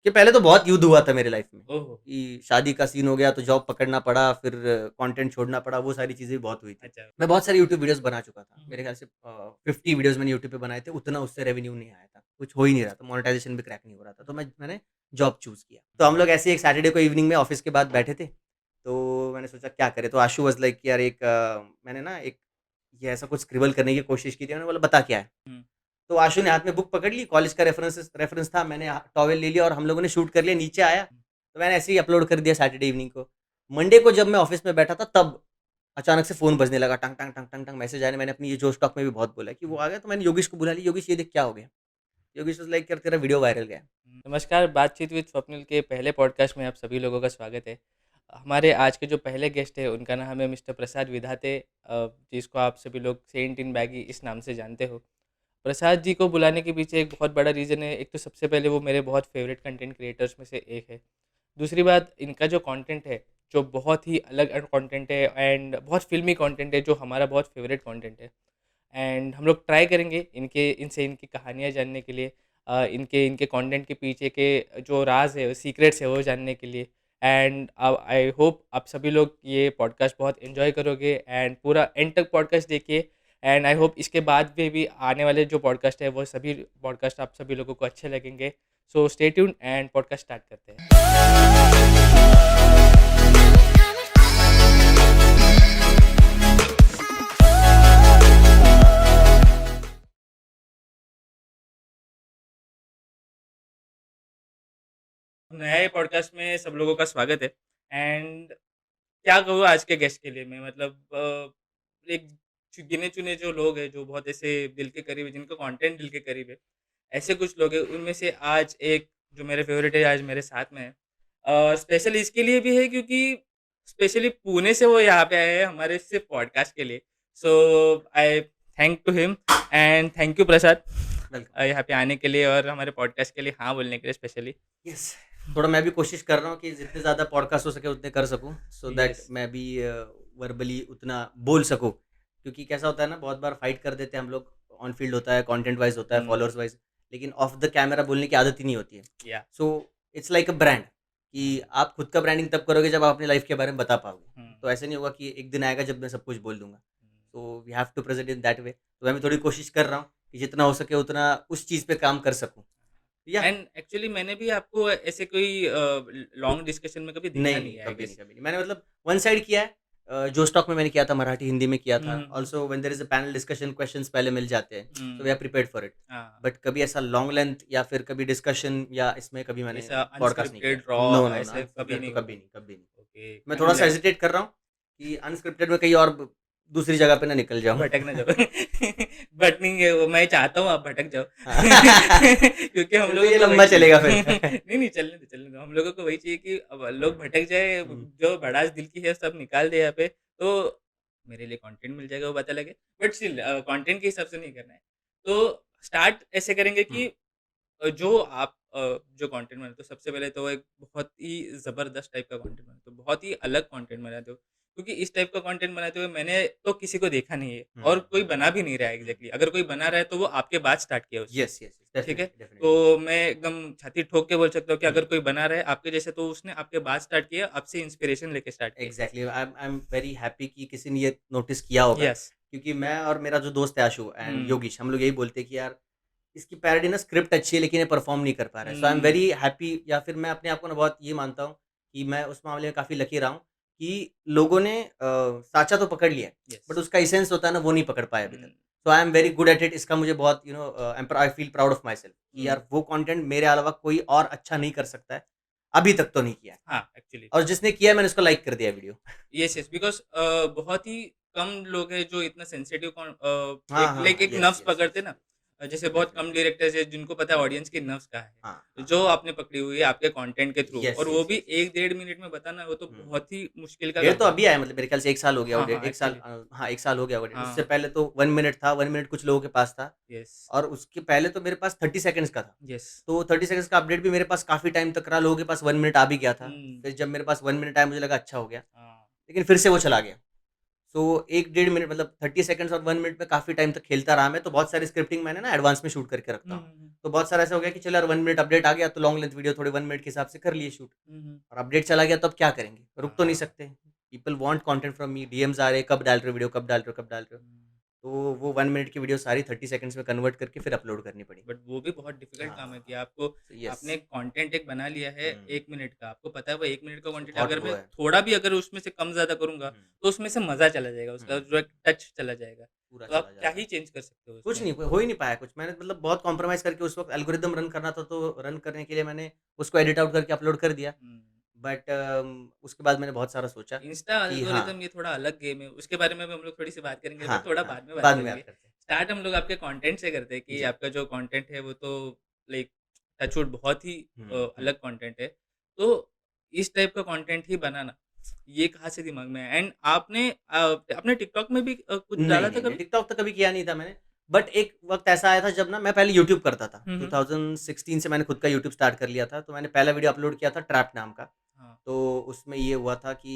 कि पहले तो बहुत युद्ध हुआ था मेरे लाइफ में ओह! कि शादी का सीन हो गया तो जॉब पकड़ना पड़ा, फिर कंटेंट छोड़ना पड़ा, वो सारी चीज़ें बहुत हुई थी। अच्छा। मैं बहुत सारी यूट्यूब वीडियोज़ बना चुका था। हुँ, मेरे हुँ। ख्याल से 50 वीडियोज़ मैंने यूट्यूब पे बनाए थे, उतना उससे रेवेन्यू नहीं आया था। कुछ हो ही नहीं रहा था, मोनेटाइज़ेशन भी क्रैक नहीं हो रहा था। तो मैंने जॉब चूज़ किया। तो हम लोग ऐसे ही एक सैटरडे को इवनिंग में ऑफ़िस के बाद बैठे थे, तो मैंने सोचा क्या करें? तो आशु वाज़ लाइक यार मैंने ना एक ये ऐसा कुछ स्क्रिबल करने की कोशिश की थी। मैंने बोला बता क्या है? हुँ, तो आशु ने हाथ में बुक पकड़ ली, कॉलेज का रेफरेंस रेफरेंस था, मैंने टॉवेल ले लिया और हम लोगों ने शूट कर लिया, नीचे आया, हुँ। तो मैंने ऐसे ही अपलोड कर दिया सैटरडे इवनिंग को। मंडे को जब मैं ऑफ़िस में बैठा था तब अचानक से फ़ोन बजने लगा, टंग, टंग, टंग, टंग, टंग मैसेज आया। मैंने अपनी ये जोश टॉक में भी बहुत बोला कि वो हुँ, आ गया, तो मैंने योगेश को बुला लिया, योगेश ये देख क्या हो गया? योगेश वाज़ लाइक यार तेरा वीडियो वायरल गया है। नमस्कार, बातचीत विद स्वप्निल के पहले पॉडकास्ट में आप सभी लोगों का स्वागत है। हमारे आज के जो पहले गेस्ट हैं, उनका नाम है मिस्टर प्रसाद विधाते जिसको आप सभी लोग सेंट इन बैगी इस नाम से जानते हो। प्रसाद जी को बुलाने के पीछे एक बहुत बड़ा रीज़न है। एक तो सबसे पहले वो मेरे बहुत फ़ेवरेट कंटेंट क्रिएटर्स में से एक है। दूसरी बात इनका जो कंटेंट है, जो बहुत ही अलग कंटेंट है एंड बहुत फ़िल्मी कंटेंट है, जो हमारा बहुत फ़ेवरेट कंटेंट है। एंड हम लोग ट्राई करेंगे इनसे इनकी कहानियाँ जानने के लिए, इनके इनके कंटेंट के पीछे के जो राज़ है, सीक्रेट्स है वो जानने के लिए। एंड आई होप आप सभी लोग ये पॉडकास्ट बहुत एन्जॉय करोगे एंड पूरा एंड तक पॉडकास्ट देखिए। एंड आई होप इसके बाद में भी आने वाले जो पॉडकास्ट है वो सभी पॉडकास्ट आप सभी लोगों को अच्छे लगेंगे। So stay tuned and podcast start करते हैं। नए पॉडकास्ट में सब लोगों का स्वागत है। एंड क्या कहूँ आज के गेस्ट के लिए मैं, मतलब एक गिने-चुने जो लोग हैं, जो बहुत ऐसे दिल के करीब है, जिनका कंटेंट दिल के करीब है, ऐसे कुछ लोग हैं। उनमें से आज एक जो मेरे फेवरेट है, आज मेरे साथ में है। स्पेशल इसके लिए भी है क्योंकि स्पेशली पुणे से वो यहाँ पे आए हैं हमारे सिर्फ़ पॉडकास्ट के लिए। So I thank to him and thank you Prasad welcome. यहाँ पे आने के लिए और हमारे पॉडकास्ट के लिए हाँ बोलने के लिए स्पेशली। यस, थोड़ा मैं भी कोशिश कर रहा हूँ कि जितने ज़्यादा पॉडकास्ट हो सके उतने कर सकूँ, सो दैट यस। मैं भी वर्बली उतना बोल सकूँ। क्योंकि कैसा होता है ना, बहुत बार फाइट कर देते हैं हम लोग, ऑन फील्ड होता है, कंटेंट वाइज़ होता है, हुँ, फॉलोअर्स वाइज़, लेकिन ऑफ द कैमरा बोलने की आदत ही नहीं होती है। या so it's like a brand कि आप खुद का ब्रांडिंग तब करोगे जब आप अपनी लाइफ़ के बारे में बता पाओगे। हुँ, तो ऐसे नहीं होगा कि एक दिन आएगा जब मैं सब कुछ बोल दूँगा। हुँ। So we have to present in that way. तो मैं भी थोड़ी कोशिश कर रहा हूँ कि जितना हो सके उतना उस चीज़ पे काम कर सकूँ। या एंड एक्चुअली मैंने भी आपको ऐसे कोई लॉन्ग डिस्कशन में कभी देखा नहीं, नहीं नहीं, है आई कभी नहीं, गेस। कभी नहीं। मैंने मतलब वन साइड किया है। जो स्टॉक में मैंने किया था मराठी, हिंदी में किया हुँ, था। हुँ, हुँ। Also when there is a panel discussion questions पहले मिल जाते हैं, so we hmm, are prepared for it. हाँ, बट कभी ऐसा लॉन्ग लेंथ या फिर कभी डिस्कशन या इसमें कभी मैंने ऐसा पॉडकास्ट नहीं किया। Unscripted raw no, no, no, ऐसे कभी इधर तो नहीं कभी हुआ। नहीं, कभी नहीं। ओके, मैं आई एम थोड़ा-सा ग्लैड। हेजिटेट कर रहा हूँ कि अनस्क्रिप्टेड में कहीं और दूसरी जगह पे ना निकल जाऊँ। भटक ना जाओ। भटकेंगे वो, मैं चाहता हूँ आप भटक जाओ। क्योंकि हम फिर तो लोगों ये को वही लंबा चाहिए। चलेगा फिर। नहीं, नहीं चलने दो। हम लोगों को वही चाहिए कि अब लोग भटक जाए, हुँ, जो भड़ास दिल की है सब निकाल दे यहाँ पे, तो मेरे लिए कंटेंट मिल जाएगा वो बात अलग है। बट स्टिल कंटेंट के हिसाब से नहीं करना है। तो स्टार्ट ऐसे करेंगे हुँ, कि जो कंटेंट बनाते हो सबसे पहले तो एक बहुत ही ज़बरदस्त टाइप का कंटेंट बनाते हो, बहुत ही अलग कंटेंट बनाते हो। क्योंकि इस टाइप का कंटेंट बनाते हुए मैंने तो किसी को देखा नहीं है हुँ, और कोई हुँ, बना भी नहीं रहा है हुँ। एग्ज़ैक्टली। अगर कोई बना रहा है तो वो आपके बाद स्टार्ट किया है उसने, येस, येस, ठीक है? Definitely, definitely. तो मैं एकदम छाती ठोक के बोल सकता हूँ कि हुँ। अगर कोई बना रहा है आपके जैसे तो उसने आपके बाद स्टार्ट किया, आपसे इंस्पिरेशन लेके स्टार्ट किया। Exactly, I am very happy कि किसी ने ये नोटिस किया होगा, यस। क्योंकि मैं और मेरा जो दोस्त है आशु एंड हुँ, योगेश, हम लोग यही बोलते हैं कि यार इसकी पैरोडी ना स्क्रिप्ट अच्छी है लेकिन ये परफ़ॉर्म नहीं कर पा रहा है। So I am hmm, very happy, या फिर मैं अपने आप को ना बहुत ये मानता हूँ कि मैं उस मामले में काफ़ी लकी रहा हूँ कि लोगों ने साँचा तो पकड़ लिया है, यस। बट उसका एसेंस होता है ना वो नहीं पकड़ पाए अभी तक। हुँ, so I am very good at it. इसका मुझे बहुत I feel proud of myself कि हुँ। यार वो कंटेंट मेरे अलावा कोई और अच्छा नहीं कर सकता है। अभी तक तो नहीं किया है। हाँ, एक्चुअली। और जिसने किया है मैंने उसको लाइक कर दिया वीडियो। यस, यस, बिकॉज़ बहुत ही कम लोग हैं जो इतना सेंसिटिव हाँ, एक हाँ, लाइक हाँ। एक येस, नब्ज़ येस, पकड़ते येस, हैं ना। येस। जैसे बहुत कम डेफ़िनिटली। डायरेक्टर्स हैं जिनको पता है ऑडियंस की नब्ज़ कहाँ हाँ, है, हाँ, जो हाँ। आपने पकड़ी हुई है आपके कंटेंट के थ्रू, येस, और वो येस, भी येस, येस। 1 डेढ़ मिनट में बताना वो तो हुँ। बहुत ही मुश्किल का डेढ़ काम तो है। अभी आया, मतलब मेरे ख़्याल से 1 साल हो गया वो, हाँ, डेढ़ हाँ, 1 साल, एक्चुअली। हाँ, 1 साल हो गया होगा डेढ़। उससे हाँ, पहले तो 1 मिनट था, 1 मिनट कुछ लोगों के पास था यस, और उसके पहले तो मेरे पास 30 सेकंड्स का था। यस। तो 30 सेकंड्स का अपडेट भी मेरे पास काफ़ी टाइम तक रहा, लोगों के पास 1 मिनट आ भी गया था। हुँ, फिर जब मेरे पास 1 मिनट आया मुझे लगा अच्छा हो गया, हाँ, लेकिन फिर से वो चला गया। सो 1 डेढ़ मिनट मतलब 30 सेकंड्स और 1 मिनट में काफ़ी टाइम तक खेलता रहा मैं, तो बहुत सारी स्क्रिप्टिंग मैंने ना एडवांस में शूट करके रखता हुँ, हूँ। हुँ, हुँ। तो बहुत सारा ऐसा हो गया कि चलो यार 1 मिनट अपडेट आ गया तो लॉन्ग लेंथ वीडियो थोड़े 1 मिनट के हिसाब से कर लिए शूट। हुँ, हुँ। और अपडेट चला गया तो अब क्या करेंगे? रुक तो नहीं हाँ। सकते। People want content from me, DMs आ रहे हैं, कब डाल रहे हो वीडियो, कब डाल रहे हो, कब डाल रहे हो? हुँ। तो वो 1 मिनट की वीडियो सारी 30 सेकंड्स में कन्वर्ट करके फिर अपलोड करनी पड़ी। बट वो भी बहुत डिफ़िकल्ट काम है कि हाँ, आपको यस। आपने कंटेंट एक बना लिया है हुँ, 1 मिनट का, आपको पता है वो 1 मिनट का उसमें कंटेंट बहुत अगर वो मैं है। थोड़ा भी अगर उसमें से कम-ज़्यादा करूँगा, हुँ, तो उसमें से मज़ा चला जाएगा, हुँ, उसका जो एक टच चला जाएगा। पूरा तो चला आप क्या जाता ही है। चेंज कर सकते हो कुछ उसमें? नहीं, हो ही नहीं पाया कुछ। मैंने मतलब बहुत कॉम्प्रोमाइज़ करके उस वक़्त एल्गोरिदम रन करना था, तो रन करने के लिए मैंने उसको एडिट आउट करके अपलोड कर दिया। हुँ। बट उसके बाद मैंने बहुत सारा सोचा इंस्टा कि हाँ, एल्गोरिदम ये थोड़ा अलग गेम है, उसके बारे में भी हम लोग थोड़ी-सी बात करेंगे, हाँ, बट थोड़ा हाँ, बाद में बात बाद में करेंगे। बात करते हैं। स्टार्ट हम लोग आपके कंटेंट से करते हैं कि जी। आपका जो कंटेंट है वो तो लाइक टच वुड बहुत ही हुँ, हुँ। अलग कंटेंट है। तो इस टाइप का कंटेंट ही बनाना, ये कहाँ से दिमाग में आया? एंड आपने टिकटॉक में भी कुछ नहीं, डाला था नहीं, नहीं, कभी? टिकटॉक तो कभी किया नहीं था मैंने। बट एक वक़्त ऐसा आया था जब ना मैं पहले यूट्यूब करता था। हुँ, हुँ। 2016 से मैंने खुद का यूट्यूब स्टार्ट कर लिया था। तो मैंने पहला वीडियो अपलोड किया था ट्रैप नाम का। हाँ। तो उसमें ये हुआ था कि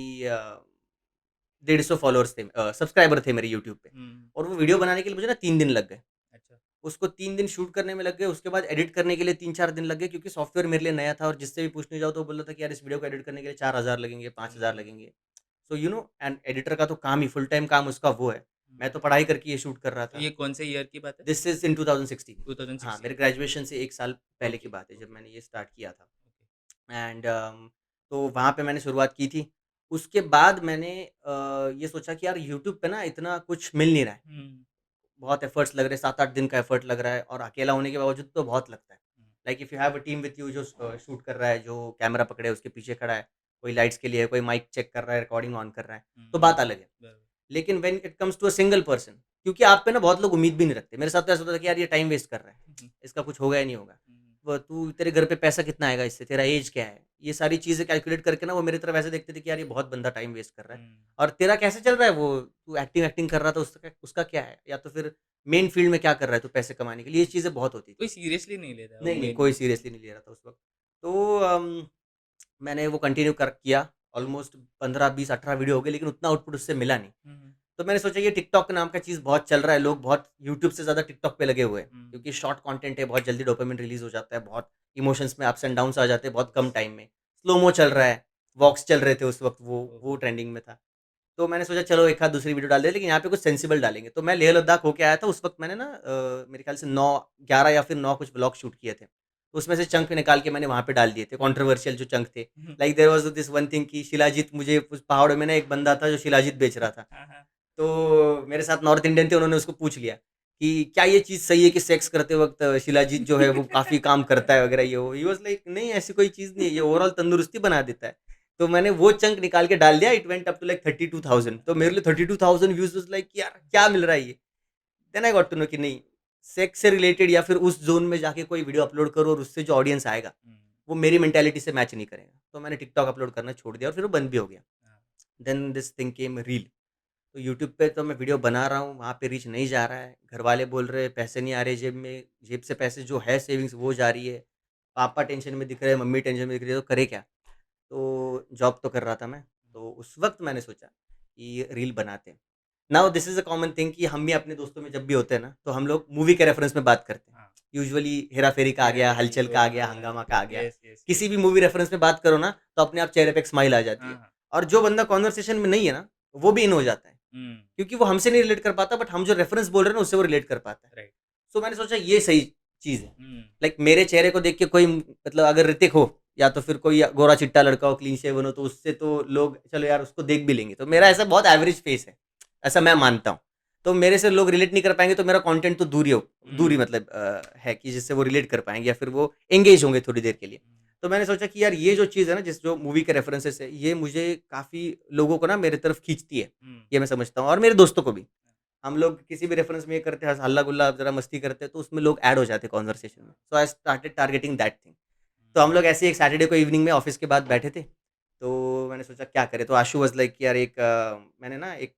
150 फॉलोअर्स थे, सब्सक्राइबर थे मेरे यूट्यूब पे। हुँ। और वो वीडियो बनाने के लिए मुझे ना 3 दिन लग गए। अच्छा। उसको 3 दिन शूट करने में लग गए, उसके बाद एडिट करने के लिए 3-4 दिन लग गए क्योंकि सॉफ्टवेयर मेरे लिए नया था और जिससे भी पूछने जाओ तो वो बोल रहा था कि यार इस वीडियो को एडिट करने के लिए 4000 लगेंगे, 5000 हुँ, लगेंगे। सो एंड एडिटर का तो काम ही फुल टाइम काम उसका वो है। हुँ। मैं तो पढ़ाई करके ये शूट कर रहा तो था। ये कौन से ईयर की बात है? This is in 2016। हाँ, 2016 मेरे में। ग्रेजुएशन से 1 साल पहले की ओके, बात है जब ओके, मैंने ये स्टार्ट किया था। ओके। एंड तो वहाँ पे मैंने शुरुआत की थी। उसके बाद मैंने ये सोचा कि यार यूट्यूब पे ना इतना कुछ मिल नहीं रहा है। हुँ, बहुत एफर्ट्स लग रहे हैं, 7-8 दिन का एफर्ट लग रहा है और अकेला होने के बावजूद तो बहुत लगता है। हुँ, like if you have a team with you जो शूट कर रहा है, जो कैमरा पकड़े उसके पीछे खड़ा है, कोई लाइट्स के लिए है, कोई माइक चेक कर रहा है, रिकॉर्डिंग ऑन कर रहा है, तो हुँ। बात अलग है। बराबर। लेकिन when it comes to a single person, क्योंकि आप पे ना बहुत लोग उम्मीद भी नहीं रखते। मेरे साथ तो ऐसा होता था कि यार ये टाइम वेस्ट कर रहा है, हुँ, हुँ, इसका कुछ होगा या नहीं होगा। हुँ, वो तू तेरे घर पे पैसा कितना आएगा इससे, तेरा ऐज क्या है? ये सारी चीज़ें कैलकुलेट करके ना वो मेरी तरफ ऐसे देखते थे कि यार ये बहुत बंदा टाइम वेस्ट कर रहा है। हुँ। और तेरा कैसे चल रहा है वो? तू एक्टिंग वैक्टिंग कर रहा था उसका उसका क्या है? या तो फिर मेन फ़ील्ड में क्या कर रहा है तू पैसे कमाने के लिए? ये चीज़ें बहुत होती कोई थी। सीरियसली नहीं ले रहा वो नहीं, नहीं, मेन कोई चीज़। सीरियसली नहीं ले रहा था उस वक़्त। तो मैंने वो कंटिन्यू कर किया। ऑलमोस्ट 15, 20, 18 वीडियो हो गए लेकिन उतना आउटपुट उससे मिला नहीं। हुँ, हुँ, तो मैंने सोचा ये टिकटॉक नाम का चीज़ बहुत चल रहा है, लोग बहुत यूट्यूब से ज़्यादा टिकटॉक पे लगे हुए हैं। हुँ, क्योंकि शॉर्ट कंटेंट है, बहुत जल्दी डोपामाइन रिलीज़ हो जाता है, बहुत इमोशंस में अप्स एंड डाउन्स आ जाते हैं बहुत कम टाइम में। स्लो-मो चल रहा है, वॉक्स चल रहे थे उस वक़्त वो ओके। ट्रेंडिंग में था। तो मैंने सोचा चलो एक आध दूसरी वीडियो डाल दें लेकिन यहाँ पे कुछ सेंसिबल डालेंगे। तो मैं लेह लद्दाख होके आया था उस वक़्त मैंने ना मेरे ख़्याल से 9 11 या फिर 9 कुछ व्लॉग शूट किए थे। तो उसमें से चंक निकाल के मैंने वहाँ पे डाल दिए थे, कंट्रोवर्शियल जो चंक थे। हुँ, like there was this one thing कि शिलाजीत मुझे उस पहाड़ों में ना एक बंदा था जो शिलाजीत बेच रहा था। हाँ, हाँ। तो मेरे साथ नॉर्थ इंडियन थे, उन्होंने उसको पूछ लिया कि क्या ये चीज़ सही है कि सेक्स करते वक़्त शिलाजीत जो है वो काफ़ी काम करता है वग़ैरह ये वो। ही वाज़ लाइक नहीं ऐसी कोई चीज़ नहीं है, ये ओवरऑल तंदुरुस्ती बना देता है। तो मैंने वो चंक निकाल के डाल दिया, it went up to like 32,000 तो मेरे लिए 32,000 व्यूज़ वाज़ लाइक यार क्या मिल रहा है ये? Then I got to know कि नहीं, सेक्स से रिलेटेड या फिर उस ज़ोन में जाके कोई वीडियो अपलोड करो और उससे जो ऑडियंस आएगा, हुँ, वो मेरी मेंटालिटी से मैच नहीं करेगा। तो मैंने टिकटॉक अपलोड करना छोड़ दिया और फिर वो बंद भी हो गया। हाँ। Then this thing came reel. तो यूट्यूब पे तो मैं वीडियो बना रहा हूँ, वहाँ पे रीच नहीं जा रहा है। घरवाले बोल रहे हैं पैसे नहीं आ रहे जेब में, जेब से पैसे जो है सेविंग्स वो जा रही है। पापा टेंशन में दिख रहे हैं, मम्मी टेंशन में दिख रही है, तो करे क्या? तो जॉब तो कर रहा था मैं, तो उस वक़्त मैंने सोचा कि रील बनाते हैं। Now this is a common thing कि हम भी अपने दोस्तों में जब भी होते हैं ना, तो हम लोग मूवी के रेफरेंस में बात करते हैं। हाँ, यूजुअली हेरा-फेरी का आ गया, हेरा-फेरी, हलचल का आ गया, गोलमाल, हंगामा का आ गया। Yes, yes, yes. किसी भी मूवी रेफरेंस में बात करो ना, तो अपने आप चेहरे पे एक स्माइल आ जाती हाँ, है। हाँ। और जो बंदा कन्वर्सेशन में नहीं है ना, वो भी इन हो जाता है। हुँ, क्योंकि वो हमसे नहीं रिलेट कर पाता बट हम जो रेफरेंस बोल रहे हैं ना उससे वो रिलेट कर पाता है। राइट। सो मैंने सोचा ये सही चीज़ है। हुँ, लाइक मेरे चेहरे को देख के कोई मतलब अगर ऋतिक हो या तो फिर कोई गोरा-चिट्टा लड़का हो, क्लीन शेवन हो तो उससे तो लोग चलो यार उसको देख भी लेंगे। तो मेरा हुँ, ऐसा बहुत एवरेज फेस है, ऐसा मैं मानता हूँ। तो मेरे से लोग रिलेट नहीं कर पाएँगे तो मेरा कंटेंट तो दूर ही हुँ, मतलब है कि जिससे वो रिलेट कर पाएँगे या फिर वो एंगेज होंगे थोड़ी देर के लिए। हुँ, तो मैंने सोचा कि यार ये जो चीज़ है ना जिस जो मूवी के रेफरेंसेस है, ये मुझे काफ़ी लोगों को ना मेरी तरफ खींचती है। हुँ, ये मैं समझता हूँ और मेरे दोस्तों को भी। हम लोग किसी भी रेफरेंस में ये करते हैं हल्ला-गुल्ला ज़रा मस्ती करते हैं तो उसमें लोग ऐड हो जाते हैं कन्वर्सेशन में। So I started targeting that thing. तो हम लोग ऐसे ही एक सैटरडे को इवनिंग में ऑफिस के बाद बैठे थे। तो मैंने सोचा क्या करें? तो आशु वाज़ लाइक यार मैंने ना एक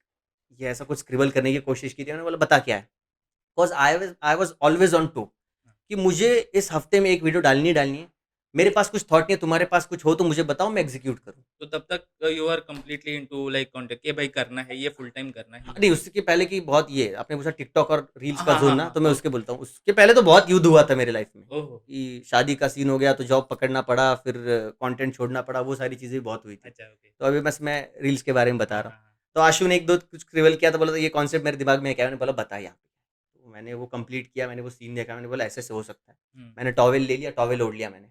ये ऐसा कुछ स्क्रिबल करने की कोशिश की थी। मैंने बोला बता क्या है? Because I was always on toe हाँ, कि मुझे इस हफ्ते में एक वीडियो डालनी ही डालनी है। मेरे पास कुछ थॉट नहीं है, तुम्हारे पास कुछ हो तो मुझे बताओ, मैं एग्जीक्यूट करूँ। तो तब तक you are completely into like content कि भाई करना है, ये फुल टाइम करना हाँ, ही नहीं है। उसके पहले की बहुत ये आपने पूछा टिकटॉक और रील्स का हाँ, जोन हाँ, ना, हाँ, तो मैं उसके ओके। बोलता हूँ। उसके पहले तो बहुत युद्ध हुआ था मेरे लाइफ में ओहो! कि शादी का सीन हो गया तो जॉब पकड़ना पड़ा, फिर कंटेंट छोड़ना पड़ा, वो सारी चीज़ें भी बहुत हुई थी। अच्छा, ओके। तो अभी बस मैं रील्स के बारे में बता हाँ, रहा हूँ। हाँ, हाँ। तो आशु ने 1-2 कुछ रिवील किया तो बोला, तो ये कॉन्सेप्ट मेरे दिमाग में है क्या? मैंने बोला बता यहाँ पे। तो मैंने वो कंप्लीट किया, मैंने वो सीन देखा, मैंने बोला ऐसे-ऐसे हो सकता है। हुँ। मैंने टॉवेल ले लिया, टॉवेल ओढ़ लिया मैंने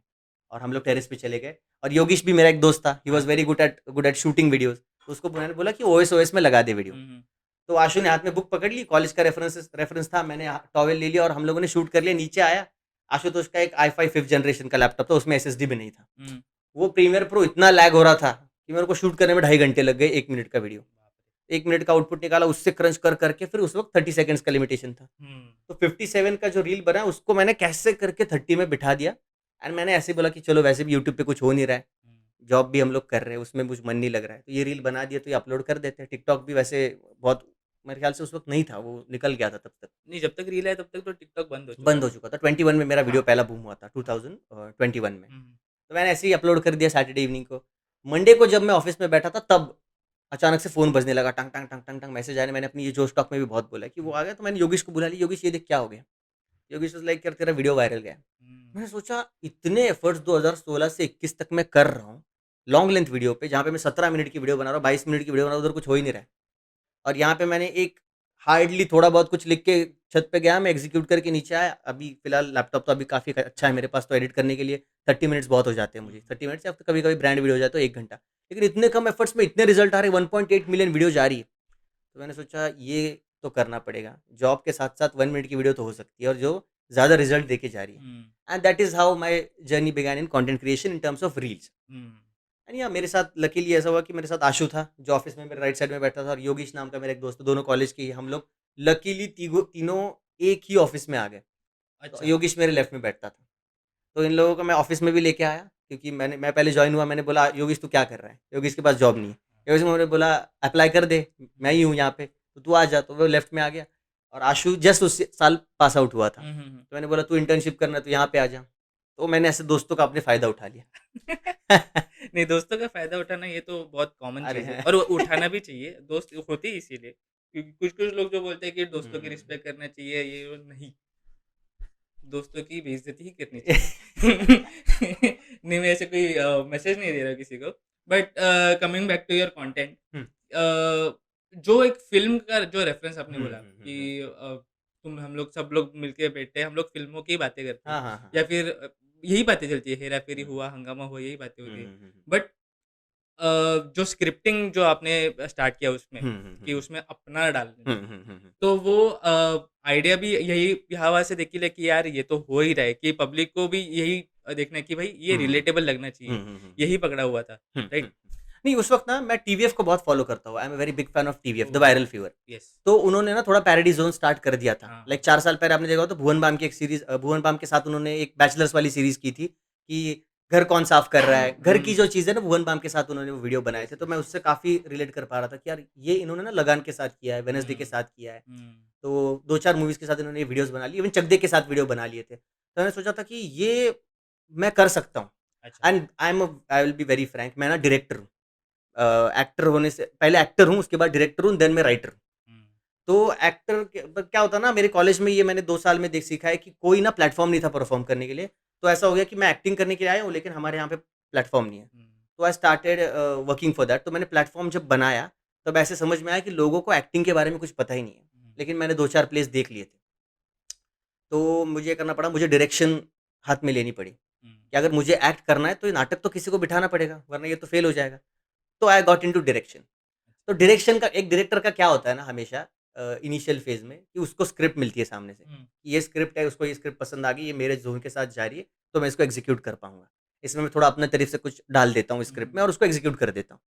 और हम लोग टेरेस पे चले गए। और योगेश भी मेरा एक दोस्त था, ही हाँ वाज़ जी। Very good at shooting videos. तो उसको मैंने बोला कि ओएस में लगा दे वीडियो। हुँ, हुँ। तो आशु ने हाथ में बुक पकड़ ली, कॉलेज का रेफरेंस रेफरेंस था, मैंने टॉवेल ले लिया और हम लोगों ने शूट कर लिया। नीचे आया, आशुतोष का एक i5 5th जनरेशन का लैपटॉप था, उसमें एसएसडी भी नहीं था। हुँ। वो प्रीमियर प्रो इतना लैग हो रहा था कि मेरे को शूट करने में 2.5 घंटे लग गए 1 मिनट का वीडियो। बाप रे! 1 मिनट का आउटपुट निकाला, उससे क्रंच कर करके फिर उस वक़्त 30 सेकंड्स का लिमिटेशन था। हुँ। तो 57 का जो रील बना उसको मैंने कैसे करके 30 में बिठा दिया। एंड मैंने ऐसे ही बोला कि चलो वैसे भी यूट्यूब पे कुछ हो नहीं रहा है, हुँ। जॉब भी हम लोग कर रहे हैं, उसमें कुछ मन नहीं लग रहा है, तो ये रील बना दिया तो ये अपलोड कर देते हैं। टिकटॉक भी वैसे बहुत मेरे ख्याल से उस वक़्त नहीं था, वो निकल गया था तब तक। नहीं, जब तक रील है तब तक तो टिकटॉक बंद हो चुका बंद हो था। चुका था। 21 में मेरा वीडियो हाँ। पहला बूम हुआ था, 2021 में। हुँ, हुँ। तो मैंने ऐसे ही अपलोड कर दिया सैटरडे इवनिंग को। मंडे को जब मैं ऑफ़िस में बैठा था तब अचानक से फ़ोन बजने लगा, टंग, टंग, टंग, टंग, टंग मैसेज आया। मैंने अपनी ये जोश टॉक में भी बहुत बोला कि वो हुँ। आ गया, तो मैंने योगेश को बुला लिया, योगेश ये देख क्या हो गया? योगेश वाज़ लाइक यार तेरा वीडियो वायरल गया है। हुँ। मैंने सोचा इतने एफर्ट्स 2016 से 21 तक मैं कर रहा हूँ, लॉन्ग लेंथ वीडियो पे जहाँ पे मैं 17 मिनट की वीडियो बना रहा हूँ, 22 मिनट की वीडियो बना रहा हूँ, उधर कुछ हो ही नहीं रहा है। और यहाँ पे मैंने एक हार्डली थोड़ा बहुत कुछ लिख के छत पे गया, मैं एग्ज़ीक्यूट करके नीचे आया। अभी फ़िलहाल लैपटॉप तो अभी काफ़ी अच्छा है मेरे पास, तो एडिट करने के लिए 30 मिनट्स बहुत हो जाते हैं हुँ, मुझे। हुँ। 30 मिनट्स या फिर कभी-कभी ब्रांड वीडियो हो जाए तो 1 घंटा। लेकिन इतने कम एफर्ट्स में इतने रिज़ल्ट आ रहे हैं, 1.8 मिलियन वीडियो जा रही है। तो मैंने सोचा ये तो करना पड़ेगा। जॉब के साथ-साथ 1 मिनट की वीडियो तो हो सकती है और जो ज़्यादा रिज़ल्ट देके जा रही है। हुँ। And that is how my journey began in content creation in terms of reels. हुँ। एंड या मेरे साथ लकीली ऐसा हुआ कि मेरे साथ आशु था, जो ऑफ़िस में मेरे राइट साइड में बैठा था, और योगेश नाम का मेरा एक दोस्त है, दोनों कॉलेज के ही हम लोग लकीली तीनों एक ही ऑफ़िस में आ गए। तो अच्छा। योगेश मेरे लेफ्ट में बैठता था। तो इन लोगों को मैं ऑफ़िस में भी लेके आया क्योंकि मैं पहले जॉइन हुआ, मैंने बोला योगेश तू क्या कर रहा है? योगेश के पास जॉब नहीं है। योगेश को मैंने बोला अप्लाई कर दे, मैं ही हूँ यहाँ पे, तो तू आ जा, तो वो लेफ्ट में आ गया। और आशु जस्ट उस साल पास आउट हुआ था। हुँ, हुँ, हुँ। तो मैंने बोला तू इंटर्नशिप करना है तो यहाँ पे आ जा। तो मैंने ऐसे दोस्तों का अपने फ़ायदा उठा लिया। नहीं, दोस्तों का फ़ायदा उठाना ये तो बहुत कॉमन अरे चीज़ है हैं। और वो उठाना भी चाहिए। दोस्त होते ही इसीलिए क्योंकि कुछ-कुछ लोग जो बोलते हैं कि दोस्तों की हुँ। रिस्पेक्ट करना चाहिए, ये वो नहीं, दोस्तों की बेइज़्ज़ती ही करनी चाहिए। नहीं, मैं ऐसे कोई मैसेज नहीं दे रहा किसी को but coming back to your content हुँ। जो एक फ़िल्म का जो रेफ़रेंस आपने हुँ, बोला हुँ, हुँ, कि हुँ। तुम हम लोग सब लोग मिलके बैठते हैं, हम लोग फ़िल्मों की बातें करते हैं हाँ, हाँ, हाँ, या हाँ। फिर यही बातें चलती है, हेरा-फेरी हुँ। हुआ, हंगामा हुआ, यही बातें हुँ, होती है। हुँ, हुँ, हुँ। बट जो स्क्रिप्टिंग जो आपने स्टार्ट किया उसमें, हुँ, हुँ, कि हुँ, हुँ। उसमें अपना डालने, हुँ, हुँ, हुँ, हुँ। तो वो आइडिया भी यही यहाँ से देखिए कि यार ये तो हो ही रहा है कि पब्लिक को भी यही देखना है कि भाई ये हुँ, हुँ। रिलेटेबल लगना हुँ, चाहिए, हुँ, हुँ, हुँ। यही पकड़ा हुआ था, हुँ, हुँ। राइट? नहीं उस वक़्त ना मैं टीवीएफ को बहुत फ़ॉलो करता हूँ। आई am a very big fan of TVF, the oh! Viral fever. Yes. तो उन्होंने ना थोड़ा पैरोडी ज़ोन स्टार्ट कर दिया था। हाँ, लाइक हाँ। 4 साल पहले आपने देखा हो तो भुवन बाम की एक सीरीज़ भुवन बाम के साथ उन्होंने एक बैचलर्स वाली सीरीज़ की थी कि घर कौन साफ कर रहा है? घर की हुँ, जो चीज़ है ना भुवन बाम के साथ उन्होंने वो वीडियो बनाए यस, थे। तो यस। मैं उससे काफ़ी रिलेट कर पा रहा था कि यार ये इन्होंने ना लगान के साथ किया है, वेडनेसडे के हुँ, साथ किया है। हुँ। तो 2-4 मूवीज़ के साथ इन्होंने ये वीडियोज़ बना ली, इवन चक दे के साथ वीडियो बना लिए थे। तो मैंने सोचा था कि ये मैं कर सकता हूँ। अच्छा। And I will be very Frank, मैं ना डायरेक्टर हूँ। एक्टर होने से पहले एक्टर हूँ, उसके बाद डायरेक्टर हूँ, देन मैं राइटर हूँ। हुँ, तो एक्टर के ब क्या होता है ना मेरे कॉलेज में ये मैंने 2 साल में देख सीखा है कि कोई ना प्लेटफ़ॉर्म नहीं था परफ़ॉर्म करने के लिए। तो ऐसा हो गया कि मैं एक्टिंग करने के लिए आया हूँ, लेकिन हमारे यहाँ पे प्लेटफ़ॉर्म नहीं है। हुँ, तो I started working for that. तो मैंने प्लेटफ़ॉर्म जब बनाया, तब ऐसे समझ में आया कि लोगों को एक्टिंग के बारे में कुछ पता ही नहीं है। हुँ, लेकिन मैंने 2-4 प्लेस देख लिए थे। तो मुझे ये करना पड़ा, मुझे डायरेक्शन हाथ में लेनी पड़ी, हुँ, कि अगर मुझे एक्ट करना है तो ये नाटक तो किसी को बिठाना पड़ेगा, वरना ये तो फ़ेल हो जाएगा। तो आई गॉट इंटू डायरेक्शन। तो अच्छा। डायरेक्शन का एक डायरेक्टर का क्या होता है ना हमेशा इनिशियल फ़ेज़ में कि उसको स्क्रिप्ट मिलती है सामने से। हुँ, ये स्क्रिप्ट है, उसको ये स्क्रिप्ट पसंद आ गई, ये मेरे ज़ोन के साथ जा रही है, तो मैं इसको एग्ज़ीक्यूट कर पाऊँगा। इसमें मैं थोड़ा अपने तरफ से कुछ डाल देता हूँ हुँ, स्क्रिप्ट हुँ, में और उसको एग्ज़ीक्यूट कर देता हूँ।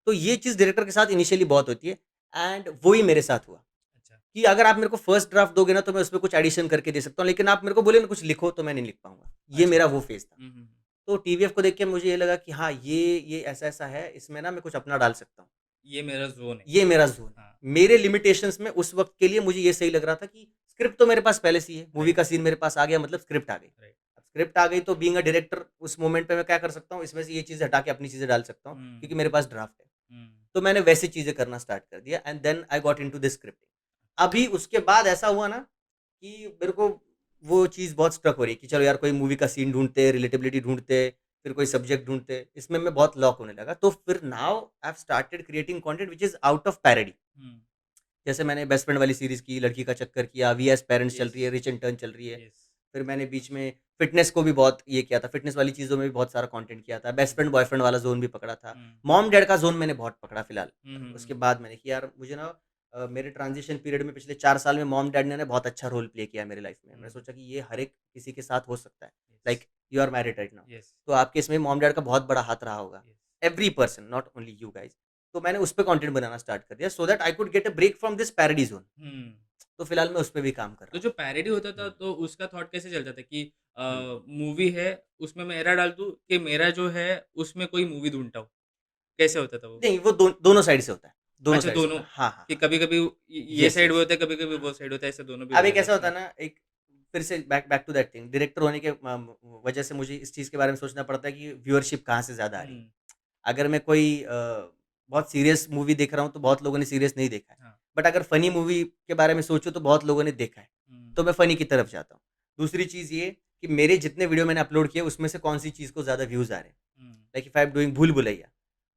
तो ये चीज़ डायरेक्टर के साथ इनिशियली बहुत होती है एंड वो ही मेरे साथ हुआ अच्छा। कि अगर आप मेरे को फर्स्ट ड्राफ्ट दोगे ना तो मैं उसमें कुछ एडिशन करके दे सकता हूँ, लेकिन आप मेरे को बोले ना कुछ लिखो तो मैं नहीं लिख पाऊँगा। ये अच्छा। मेरा वो फ़ेज़ था। हुँ, हुँ, हुँ। तो टीवीएफ को देख के मुझे ये लगा कि हाँ, ये ऐसा-ऐसा है, इसमें ना मैं कुछ अपना डाल सकता हूँ। ये मेरा ज़ोन है। ये मेरा ज़ोन है। हाँ, मेरे लिमिटेशंस में उस वक़्त के लिए मुझे ये सही लग रहा था कि स्क्रिप्ट तो मेरे पास पहले से ही है, मूवी राइट, का सीन मेरे पास आ गया मतलब स्क्रिप्ट आ गई। राइट। अब स्क्रिप्ट आ गई तो बीइंग अ डायरेक्टर उस मोमेंट पे मैं क्या कर सकता हूँ, इसमें से ये चीज़ हटा के अपनी चीज़ें डाल सकता हूँ, क्योंकि मेरे पास ड्राफ्ट है। हुँ। तो मैंने वैसी चीज़ें करना स्टार्ट कर दिया and then I got into the scripting. अभी उसके बाद ऐसा हुआ ना कि मेरे को वो चीज़ बहुत स्ट्रक हो रही है कि चलो यार कोई मूवी का सीन ढूँढते, रिलेटेबिलिटी ढूँढते, फिर कोई सब्जेक्ट ढूँढते, इसमें मैं बहुत लॉक होने लगा। तो फिर now I have started creating content which is out of parody. हुँ। जैसे मैंने बेस्ट फ्रेंड वाली सीरीज़ की, लड़की का चक्कर किया, वी एज़ पेरेंट्स चल यस, रही है, रिच एंड टर्न चल रही है। यस। फिर मैंने बीच में फ़िटनेस को भी बहुत ये किया था, फ़िटनेस वाली चीज़ों में भी बहुत सारा कंटेंट किया था। बेस्ट हुँ, फ्रेंड बॉयफ्रेंड वाला ज़ोन भी पकड़ा था। हुँ। मॉम-डैड का ज़ोन मैंने बहुत पकड़ा फ़िलहाल। हुँ, हुँ, उसके हुँ। बाद मैंने कि यार मुझे ना मेरे ट्रांज़िशन पीरियड में पिछले 4 साल में मॉम-डैड ने ना बहुत अच्छा रोल प्ले किया है मेरी लाइफ़ में। मैंने हुँ। सोचा कि ये हर एक किसी के साथ हो सकता है। Yes, like you are married right now. Yes, तो आपके इसमें मॉम-डैड का बहुत बड़ा हाथ रहा होगा। Yes. Every person not only you guys. तो मैंने उस पे कंटेंट बनाना स्टार्ट कर दिया so that I could get a break from this parody zone. हुँ। तो फ़िलहाल मैं उस पे भी काम कर तो रहा हूँ। जो पैरोडी होता था हुँ, तो उसका थॉट कैसे चलता था कि हुँ। मूवी है उसमें मैं मेरा डाल दूँ कि मेरा जो है उसमें कोई मूवी ढूँढता हूँ? कैसे होता था वो? नहीं, वो दोनों साइड से होता है। दोनों अच्छा साइड से दोनों होता है। हाँ, हाँ, कि हाँ। कभी-कभी ये येस, साइड वो येस। होता है, कभी-कभी वो हाँ। साइड होता है, ऐसे दोनों भी अब हो एक जाता ऐसा है। होता है ना, एक फिर से back back to that thing, director होने के वजह से मुझे इस चीज़ के बारे में सोचना पड़ता है कि व्यूअरशिप कहाँ से ज़्यादा आ रही है। हुँ, अगर मैं कोई बहुत सीरियस मूवी देख रहा हूँ, तो बहुत लोगों ने सीरियस नहीं देखा है। हाँ। बट अगर फ़नी मूवी के बारे में सोचूँ, तो बहुत लोगों ने देखा है। हुँ, तो मैं फ़नी की तरफ जाता हूँ। दूसरी चीज़ ये कि मेरे जितने वीडियो मैंने अपलोड किए, उसमें से कौन-सी चीज़ को ज़्यादा व्यूज़ आ रहे हैं। हुँ, like if I am doing Bhool Bhulaiyaa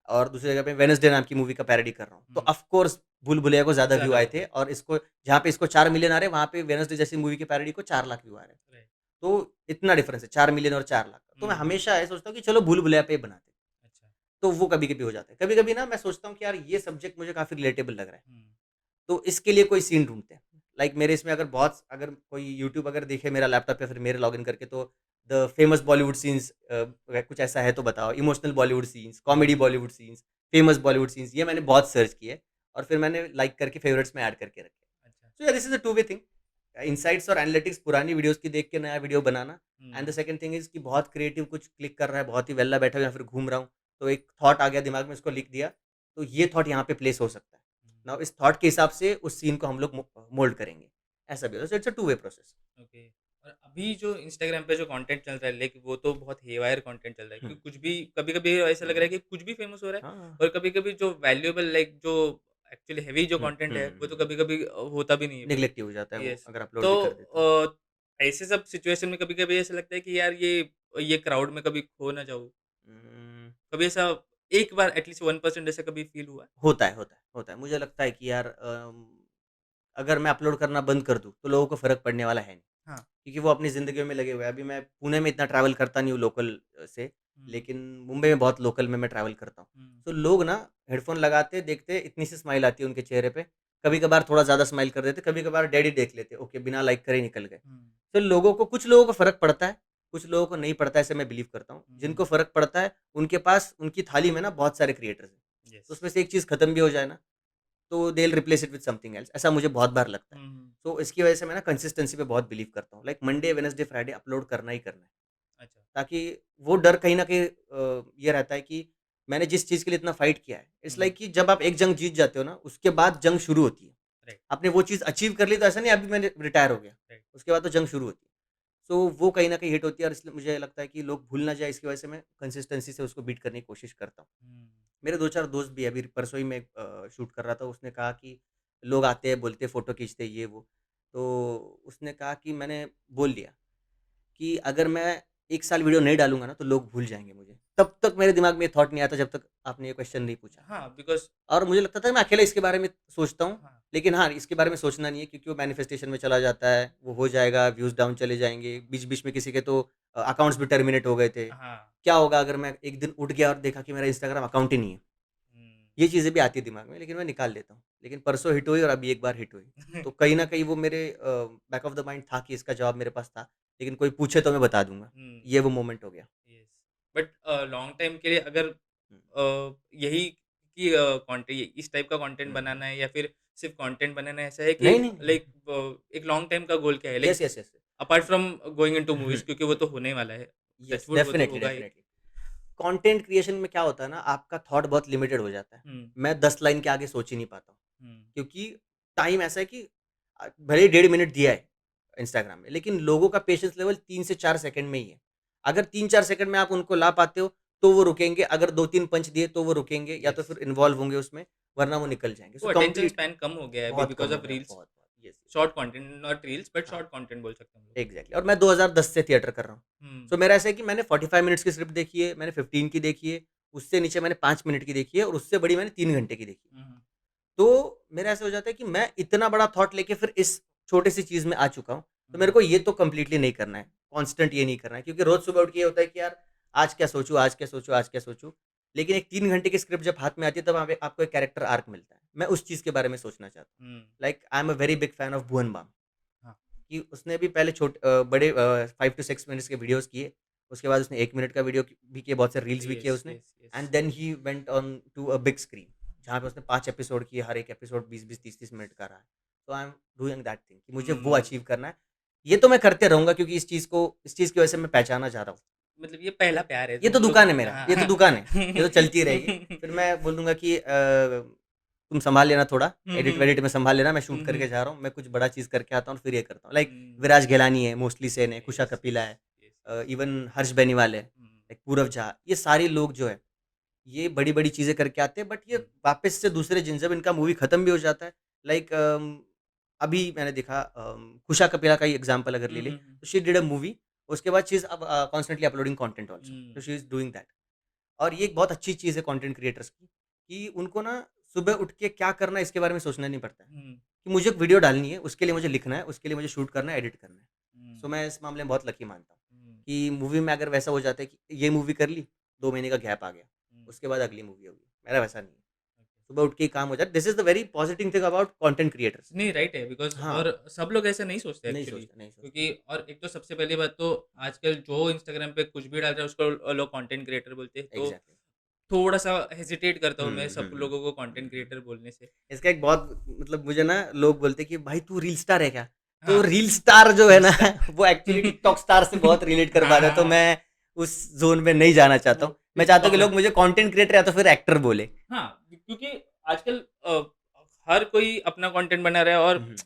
और दूसरी जगह पे वेडनेसडे नाम की मूवी का पैरोडी कर रहा हूँ। तो हुँ। ऑफ कोर्स भूल भुलैया को ज़्यादा व्यू ज़्यादा आए होगा। थे और इसको जहाँ पे इसको 4 मिलियन आ रहे हैं, वहाँ पे वेडनेसडे जैसी मूवी की पैरोडी को 4 लाख व्यू आ रहे हैं। राइट। तो इतना डिफरेंस है 4 मिलियन और 4 लाख का। तो मैं हुँ, हमेशा ये सोचता हूँ कि चलो भूल भुलैया पे ही बनाते हैं। अच्छा। तो वो कभी-कभी हो जाता है। कभी-कभी ना मैं सोचता हूँ कि यार ये सब्जेक्ट मुझे काफ़ी रिलेटेबल लग रहा है। हुँ, तो इसके लिए कोई सीन ढूँढते हैं। लाइक मेरे इसमें अगर कोई यूट्यूब अगर देखे मेरा लैपटॉप या फिर मेरे लॉगिन करके, तो द फेमस बॉलीवुड सीन्स कुछ ऐसा है तो बताओ। Emotional Bollywood scenes, hmm, comedy Bollywood scenes, famous Bollywood scenes, ये मैंने बहुत सर्च किए और फिर मैंने लाइक करके फेवरेट्स में ऐड करके रखे। अच्छा। सो या this is a two way thing. Insights और एनालिटिक्स पुरानी वीडियोज़ की देख के नया video banana and the hmm, second thing is कि बहुत क्रिएटिव कुछ क्लिक कर रहा है, बहुत ही वेला बैठा हूँ या फिर घूम रहा हूँ, तो एक थॉट आ गया दिमाग में, उसको लिख दिया, तो ये थॉट यहाँ पे प्लेस हो सकता है। नाउ हुँ, इस थॉट के हिसाब से उस सीन को हम लोग मोल्ड करेंगे। ऐसा भी होता है। So it's a two way process. Okay. और अभी जो इंस्टाग्राम पे जो कंटेंट चल रहा है लेकिन वो तो बहुत हेवायर कंटेंट चल रहा है हुँ, क्योंकि कुछ भी कभी-कभी ऐसा लग रहा हुँ। है कि कुछ भी फेमस हो रहा है हाँ। और कभी-कभी जो वैल्यूएबल लाइक जो एक्चुअली हेवी जो हुँ, कंटेंट है वो तो हुँ। कभी-कभी होता भी नहीं है फिर। नेग्लेक्ट ही हो जाता है वो यस। अगर अपलोड तो भी कर दे तो। ऐसे सब सिचुएशन में कभी-कभी ऐसा लगता है कि यार ये क्राउड में कभी खो ना जाऊँ। उम, कभी ऐसा एक बार एटलीस्ट 1% ऐसा कभी फील हुआ है? होता है, होता है, होता है। मुझे लगता है कि यार अगर मैं अपलोड करना बंद कर दूँ, तो लोगों को फ़र्क पड़ने वाला है नहीं। हाँ। क्योंकि वो अपनी ज़िंदगियों में लगे हुए हैं। अभी मैं पुणे में इतना ट्रैवल करता नहीं हूँ लोकल से, हुँ, लेकिन मुंबई में बहुत लोकल में मैं ट्रैवल करता हूँ। हुँ, तो लोग ना हेडफ़ोन लगाते, देखते, इतनी सी स्माइल आती है उनके चेहरे पे। कभी-कभार थोड़ा ज़्यादा स्माइल कर देते, कभी-कभार डैडी देख लेते, ओके, बिना लाइक करे ही निकल गए। हुँ, तो लोगों को कुछ लोगों को फ़र्क पड़ता है, कुछ लोगों को नहीं पड़ता है, ऐसे मैं बिलीव करता हूँ। हुँ। जिनको फ़र्क पड़ता है, उनके पास उनकी थाली में ना बहुत सारे क्रिएटर्स हैं। तो यस। उसमें से एक चीज़ खत्म भी हो जाए ना, तो they will replace it with something else, ऐसा मुझे बहुत बार लगता है। हुँ, हुँ। तो इसकी वजह से मैं ना कंसिस्टेंसी पे बहुत बिलीव करता हूँ। Like Monday, Wednesday, Friday upload करना ही करना है। अच्छा। ताकि वो डर कहीं न कहीं ये रहता है कि मैंने जिस चीज़ के लिए इतना फाइट किया है, इट्स हुँ, लाइक कि जब आप एक जंग जीत जाते हो ना, उसके बाद जंग शुरू होती है। राइट, आपने वो चीज़ अचीव कर ली तो ऐसा नहीं अभी मैंने रिटायर हो गया, राइट। उसके बाद तो जंग शुरू होती है। सो वो कहीं न कहीं हिट होती है और इसलिए मुझे लगता है कि लोग भूल ना जाए, इसकी वजह से मैं कंसिस्टेंसी से उसको बीट करने की कोशिश करता हूँ। हुँ, मेरे 2-4 दोस्त भी अभी परसों ही मैं शूट कर रहा था, उसने कहा कि लोग आते हैं, बोलते हैं, फ़ोटो खींचते हैं, ये वो। तो उसने कहा कि मैंने बोल दिया कि अगर मैं 1 साल वीडियो नहीं डालूँगा ना, तो लोग भूल जाएँगे मुझे। तब तक मेरे दिमाग में ये थॉट नहीं आता जब तक आपने ये क्वेश्चन नहीं पूछा। हाँ, बिकॉज़ और मुझे लगता था मैं अकेले इसके बारे में सोचता हूँ, हाँ, लेकिन हाँ, इसके बारे में सोचना नहीं है क्योंकि वो मैनिफेस्टेशन में चला जाता है, वो हो जाएगा, व्यूज़ डाउन चले जाएँगे, बीच-बीच में किसी के तो अकाउंट्स भी टर्मिनेट हो गए थे। हाँ, क्या होगा अगर मैं एक दिन उठ गया और देखा कि मेरा इंस्टाग्राम अकाउंट ही नहीं है? हुँ। ये चीज़ें भी आती है दिमाग में, लेकिन मैं निकाल लेता हूँ। लेकिन परसों हिट हुई और अभी एक बार हिट हुई। तो कहीं न कहीं वो मेरे बैक ऑफ द माइंड था कि इसका जवाब मेरे पास था, लेकिन कोई पूछे तो मैं बता दूँगा। हुँ, ये वो मोमेंट हो गया। येस। बट लॉन्ग टाइम के लिए अगर हुँ, यही कि इस टाइप का कंटेंट हुँ, हुँ। बनाना है या फिर सिर्फ़ कंटेंट बनाना है, ऐसा है कि नहीं, नहीं, नहीं। लाइक एक लॉन्ग टाइम का गोल क्या है? Like yes, yes, yes. Apart from going into hmm, movies क्योंकि वो तो होने ही वाला है। टच यस, वुड वो तो डेफ़िनिटली, होगा ही। डेफ़िनिटली। कंटेंट क्रिएशन में क्या होता है ना, आपका थॉट बहुत लिमिटेड हो जाता है। हुँ, मैं 10 लाइन के आगे सोच ही नहीं पाता हूँ, हुँ, क्योंकि टाइम ऐसा है कि भले ही 1.5 मिनट दिया है, इंस्टाग्राम में, लेकिन लोगों का पेशेंस लेवल 3 से 4 सेकंड में ही है। अगर 3-4 सेकंड में आप उनको ला पाते हो, तो वो रुकेंगे, अगर 2-3 पंच दिए तो वो रुकेंगे या तो यस। फिर इन्वॉल्व होंगे उसमें, वरना वो निकल जाएँगे। सो वो अटेंशन कंप्लीट स्पैन कम हो गया है अभी बहुत कम बिकॉज़ हो ऑफ गया है, रील्स। बहुत, बहुत। Yes, yes. Short content, not reels but हाँ, शॉर्ट कंटेंट बोल सकते हैं हम लोग। एग्ज़ैक्टली। और मैं 2010 से थिएटर कर रहा हूँ। हुँ, सो मेरा ऐसा है कि मैंने 45 मिनट्स की स्क्रिप्ट देखी है, मैंने 15 की देखी है, उससे नीचे मैंने 5 मिनट की देखी है और उससे बड़ी मैंने 3 घंटे की देखी है। हुँ, हुँ, तो मेरा ऐसा हो जाता है कि मैं इतना बड़ा थॉट लेके फिर इस छोटी-सी चीज़ में आ चुका हूँ, तो मेरे हुँ, को ये तो कंप्लीटली नहीं करना है, कांस्टेंट ये नहीं करना है, क्योंकि रोज़ सुबह उठ के ये होता है कि यार आज क्या सोचूँ, आज क्या सोचूँ, आज क्या सोचूँ? लेकिन एक 3 घंटे की स्क्रिप्ट जब हाथ में आती है तब वहाँ पे आपको एक कैरेक्टर आर्क मिलता है। मैं उस चीज़ के बारे में सोचना चाहता हूँ। हुँ, like I am a very big fan of Bhuvan Bam, हाँ, कि उसने भी पहले बड़े 5 टू 6 मिनट्स के वीडियोज़ किए, उसके बाद उसने 1 मिनट का वीडियो भी किए, बहुत से रील्स भी किए यस, उसने, yes, yes. And then he went on to a big screen, जहाँ पे उसने 5 एपिसोड किए, हर एक एपिसोड 20-20, 30-30 मिनट का रहा है। तो आई एम डूइंग दैट थिंग कि मुझे वो हुँ, अचीव करना है। ये तो मैं करते रहूँगा क्योंकि इस चीज़ की वजह से मैं पहचाना जा रहा हूँ। मतलब ये पहला प्यार है ये तो तुम लोग। दुकान है मेरा, ये तो हाँ। दुकान है, ये तो चलती रहेगी। फिर मैं बोल दूँगा कि तुम सँभाल लेना थोड़ा, हुँ, हुँ, एडिट-वेडिट में सँभाल लेना, मैं शूट हुँ, करके हुँ, जा रहा हूँ, मैं कुछ बड़ा चीज़ करके आता हूँ और फिर ये करता हूँ। लाइक हुँ, विराज घेलानी है, मोस्टली सेन है, कुशा यस, कपिला यस, है, yes, yes. Even Harsh Beniwal है, हुँ, लाइक पूरव झा, ये सारे लोग जो है, ये बड़ी-बड़ी चीज़ें करके आते हैं, बट ये हुँ, वापस से दूसरे जिन जब इनका मूवी खत्म भी हो जाता है, लाइक अभी मैंने देखा कुशा कपिला का ही एग्ज़ाम्पल अगर हुँ, ले लें, हुँ, हुँ, तो शी डिड अ मूवी, उसके बाद शी इज़ अब कॉन्स्टेंटली अपलोडिंग कंटेंट आल्सो, हुँ, तो शी इज़ डूइंग दैट। और ये एक बहुत अच्छी चीज़ है कंटेंट क्रिएटर्स की, कि उनको ना सुबह उठ के क्या करना है इसके बारे में सोचना नहीं पड़ता है, हुँ, कि मुझे एक वीडियो डालनी है, उसके लिए मुझे लिखना है, उसके लिए मुझे शूट करना है, एडिट करना है। सो हुँ, मैं इस मामले में बहुत लकी मानता हूँ, हुँ, कि मूवी में अगर वैसा हो जाता है कि ये मूवी कर ली, 2 महीने का गैप आ गया, हुँ, उसके बाद अगली मूवी होगी। मेरा वैसा नहीं है। ओके। सुबह उठ के ही काम हो जाता है। This is the very positive thing about content creators. नहीं, राइट है बिकॉज़ हाँ, और सब लोग ऐसा नहीं सोचते नहीं एक्चुअली। सोचते, नहीं सोचते। क्योंकि और एक तो सबसे पहली बात तो आजकल जो इंस्टाग्राम पे कुछ भी डाल रहा है उसको लोग कंटेंट क्रिएटर बोलते हैं। तो एग्ज़ैक्टली। थोड़ा-सा हेजिटेट करता हूँ मैं हुँ, हुँ, सब हुँ, लोगों को हुँ, कंटेंट हुँ। क्रिएटर बोलने से। इसका एक बहुत मतलब मुझे ना लोग बोलते हैं कि भाई तू रील स्टार है क्या? तो हाँ, रील स्टार जो है ना इंस्टा। वो एक्चुअली टिकटॉक स्टार से बहुत रिलेट कर हाँ, पाता है, तो हाँ, मैं उस ज़ोन में नहीं जाना चाहता वो हूँ। मैं चाहता हूँ टिकटॉक कि में लोग मुझे कंटेंट क्रिएटर या तो फिर एक्टर बोले। हाँ, क्योंकि आजकल हर कोई अपना कंटेंट बना रहा है और हुँ, हुँ।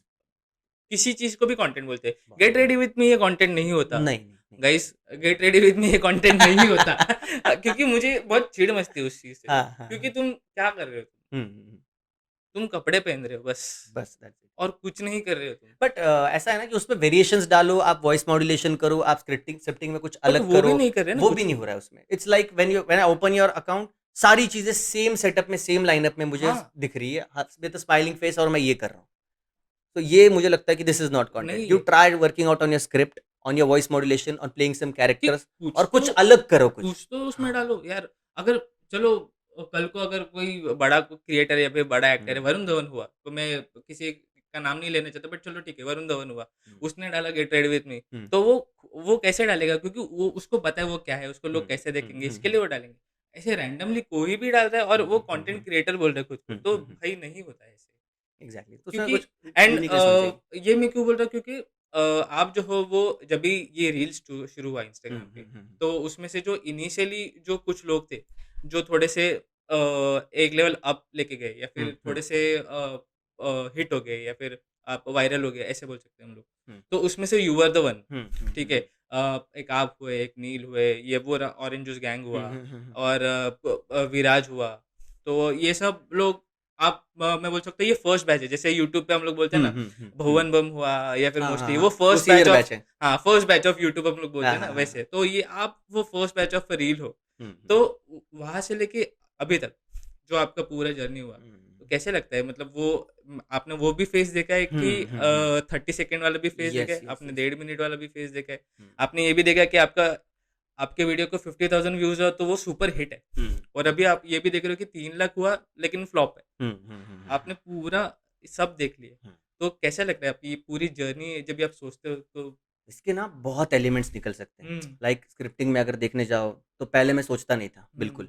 किसी चीज़ को भी कंटेंट बोलते हैं। बहुत, गेट रेडी बहुत। विथ मी ये कंटेंट नहीं होता। नहीं, नहीं, नहीं। Guys get ready with me ये कंटेंट नहीं होता। क्योंकि मुझे बहुत चिढ़ मचती है उस चीज़ से। हाँ, हाँ, क्योंकि हाँ। तुम क्या कर रहे हो? हुँ, हुँ, हुँ। तुम कपड़े पहन रहे हो बस बस दैट्स इट। और कुछ नहीं कर रहे हो तुम। बट ऐसा है ना कि उसमें वेरिएशंस डालो, आप वॉइस मॉड्यूलेशन करो, आप स्क्रिप्टिंग स्क्रिप्टिंग में कुछ बट अलग वो भी करो, नहीं कर रहे ना वो भी कुछ नहीं लोग। हो रहा है उसमें। It's like when I open your account, सारी चीज़ें सेम सेटअप में, सेम लाइनअप में मुझे हाँ, दिख रही है, विद अ स्माइलिंग फेस, और मैं ये कर रहा हूँ। तो ये मुझे लगता है कि this is not content. You नहीं try working out on your script, on your voice modulation, on playing some कि कैरेक्टर्स, और कुछ कुछ तो अलग करो कुछ। कुछ तो उसमें हाँ। डालो यार। अगर चलो कल को अगर कोई बड़ा क्रिएटर या फिर बड़ा एक्टर है, हुँ, वरुण धवन हुआ, तो मैं किसी का नाम नहीं लेना चाहता बट चलो ठीक है, वरुण धवन हुआ, हुँ, उसने डाला गेट रेडी विथ मी, हुँ, तो वो कैसे डालेगा? क्योंकि वो उसको पता है वो क्या है, उसको हुँ, लोग कैसे हुँ, देखेंगे, हुँ, इसके हुँ, लिए वो डालेंगे। ऐसे रैंडमली कोई भी डाल रहा है और हुँ, वो हुँ, कंटेंट हुँ, क्रिएटर बोल रहा है खुद को, हुँ, तो हुँ, हुँ। भाई नहीं होता है ऐसे। एग्ज़ैक्टली, तो उसमें क्योंकि कुछ एंड यूनिकनेस होनी चाहिए। ये मैं क्यों बोल रहा हूँ क्योंकि आप जो हो वो जब भी ये रील्स शुरू हुआ हुँ, इंस्टाग्राम पे, हुँ, हुँ, हुँ, तो उसमें से जो इनिशियली जो कुछ लोग थे, जो थोड़े से एक लेवल अप लेके गए या हुँ, फिर हुँ, थोड़े से हिट हो गए या फिर आप वायरल हो गए, ऐसे बोल सकते हैं हम लोग। हुँ, तो उसमें से यू आर द वन, हुँ, हुँ, ठीक हुँ, है? हुँ। एक आप हुए, एक नील हुए, ये वो ऑरेंज जूस गैंग हुँ, हुआ हुँ, हुँ, हुँ। और विराज हुआ। तो ये सब लोग आप मैं बोल सकता हूँ ये फर्स्ट बैच है। जैसे यूट्यूब पे हम लोग बोलते हैं हुँ, ना, हुँ, हुँ, हुँ। भुवन बम हुआ या फिर हाँ, हाँ, मोस्टली वो हाँ। वो first batch senior of batch है। हाँ, फर्स्ट बैच ऑफ यूट्यूब हम लोग बोलते हाँ, हैं ना हाँ, हाँ, वैसे। हाँ। तो ये आप वो फर्स्ट बैच ऑफ रील हो। हुँ, तो हुँ, वहाँ से लेके अभी तक जो आपका पूरा जर्नी हुआ, हुँ। तो कैसे लगता है? मतलब वो आपने वो भी फेज़ देखा है कि हुँ, हुँ, हुँ। 30 सेकंड वाला भी फेज़ देखा यस, है, यस, आपने यस। 1.5 मिनट वाला भी फेज़ देखा है। हुँ, आपने ये भी देखा है कि आपका आपके वीडियो को 50,000 व्यूज़ हुआ तो वो सुपर हिट है। हुँ, और हुँ, अभी आप ये भी देख रहे हो कि 3 लाख हुआ लेकिन फ्लॉप है। हुँ, हुँ, हुँ, आपने हुँ, पूरा सब देख लिया। हुँ। तो कैसा लगता है आपकी ये पूरी जर्नी जब भी आप सोचते हो तो? इसके ना बहुत एलिमेंट्स निकल सकते हैं। हुँ, लाइक स्क्रिप्टिंग में अगर देखने जाओ, तो पहले मैं सोचता नहीं था, हुँ, बिल्कुल।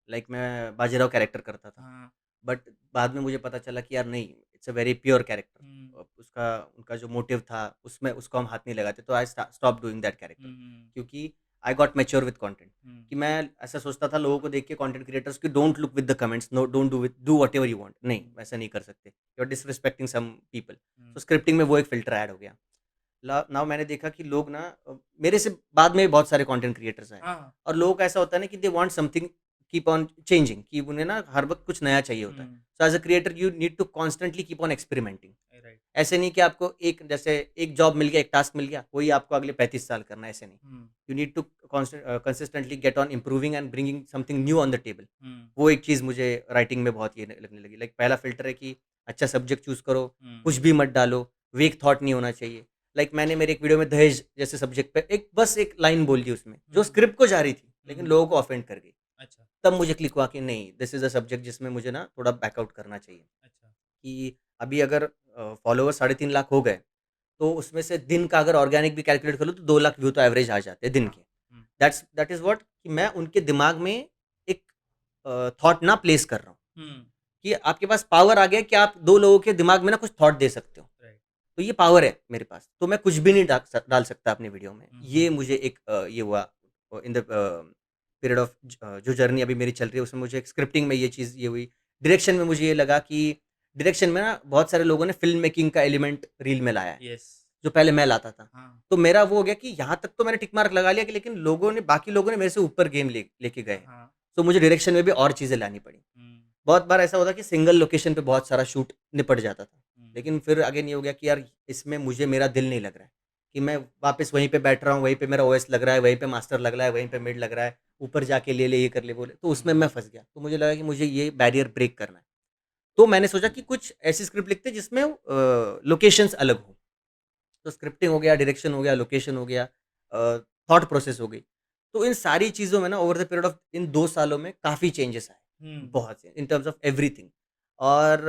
लाइक मैं बाजीराव कैरेक्टर करता था। हाँ, बट बाद में मुझे पता चला कि यार नहीं, it's a very pure character. हुँ, उसका उनका जो मोटिव था, उसमें उसको हम हाथ नहीं लगाते, तो I stop doing that character, हुँ, हुँ, क्योंकि I got mature with content, हुँ, कि मैं ऐसा सोचता था लोगों को देख के, कंटेंट क्रिएटर्स की, don't look with the comments, no don't do whatever you want, नहीं हुँ, वैसा नहीं कर सकते, you are disrespecting some people. हुँ, तो स्क्रिप्टिंग में वो एक फ़िल्टर ऐड हो गया। नाउ मैंने देखा कि लोग ना मेरे से बाद में बहुत सारे कंटेंट क्रिएटर्स आए हाँ। और लोगों का ऐसा होता है ना कि they want something keep on changing, कि उन्हें ना हर वक्त कुछ नया चाहिए होता है। हुँ, so as a creator you need to constantly keep on experimenting. Right. ऐसे नहीं कि आपको एक जैसे एक जॉब मिल गया, एक टास्क मिल गया, वही आपको अगले 35 साल करना है, ऐसे नहीं। हुँ, you need to consistently get on improving and bringing something new on the table. हुँ, वो एक चीज़ मुझे राइटिंग में बहुत ये लगने लगी। लाइक पहला फ़िल्टर है कि अच्छा सब्जेक्ट चूज़ करो, हुँ, कुछ भी मत डालो, वीक थॉट नहीं होना चाहिए। लाइक मैंने मेरे एक वीडियो में दहेज जैसे सब्जेक्ट पे बस एक लाइन बोल दी उसमें, जो हुँ, स्क्रिप्ट को जा रही थी, लेकिन हुँ, लोगों को ऑफेंड कर गई। अच्छा, तब मुझे क्लिक हुआ कि नहीं, दिस इज़ अ सब्जेक्ट जिसमें मुझे ना थोड़ा बैकआउट करना चाहिए। अच्छा। कि अभी अगर फॉलोवर 3.5 लाख हो गए, तो उसमें से दिन का अगर ऑर्गेनिक भी कैलकुलेट कर लो तो 2 लाख व्यू तो एवरेज आ जाते हैं दिन हाँ, के। हुँ, दैट इज़ व्हाट कि मैं उनके दिमाग में एक थॉट ना प्लेस कर रहा हूँ, हुँ, कि आपके पास पावर आ गया कि आप 2 लोगों के दिमाग में ना कुछ थॉट दे सकते हो। राइट। तो ये पावर है मेरे पास, तो मैं कुछ भी नहीं डाल सकता अपनी वीडियो में। हुँ, ये हुँ, मुझे एक ये हुआ इन द पीरियड ऑफ जो जर्नी अभी मेरी चल रही है उसमें मुझे एक स्क्रिप्टिंग में ये चीज़ ये हुई। डायरेक्शन में मुझे ये लगा कि डायरेक्शन में ना बहुत सारे लोगों ने फ़िल्म मेकिंग का एलिमेंट रील में लाया है, यस, जो पहले मैं लाता था। हाँ, तो मेरा वो हो गया कि यहाँ तक तो मैंने टिक मार्क लगा लिया कि लेकिन बाकी लोगों ने मेरे से ऊपर गेम लेके गए हैं। हाँ, तो मुझे डायरेक्शन में भी और चीज़ें लानी पड़ी। हुँ, बहुत बार ऐसा होता कि सिंगल लोकेशन पे बहुत सारा शूट निपट जाता था। हुँ, हुँ, लेकिन फिर अगेन ये हो गया कि यार इसमें मुझे मेरा दिल नहीं लग रहा है, कि मैं वापस वहीं पे बैठ रहा हूँ, वहीं पे मेरा ओएस लग रहा है, वहीं पे मास्टर लग रहा है, वहीं पे मिड लग रहा है, ऊपर जाके ले ले, ये कर ले, वो ले, तो उसमें हुँ, मैं फँस गया। तो मुझे लगा कि मुझे ये बैरियर ब्रेक करना है। तो मैंने सोचा कि कुछ ऐसी स्क्रिप्ट लिखते हैं जिसमें लोकेशंस अलग हों। तो स्क्रिप्टिंग हो गया, डायरेक्शन हो गया, लोकेशन हो गया, थॉट प्रोसेस हो गई। तो इन सारी चीज़ों में ना ओवर द पीरियड ऑफ इन 2 सालों में काफ़ी चेंजेस आए, हुँ, बहुत से इन टर्म्स ऑफ एवरीथिंग। और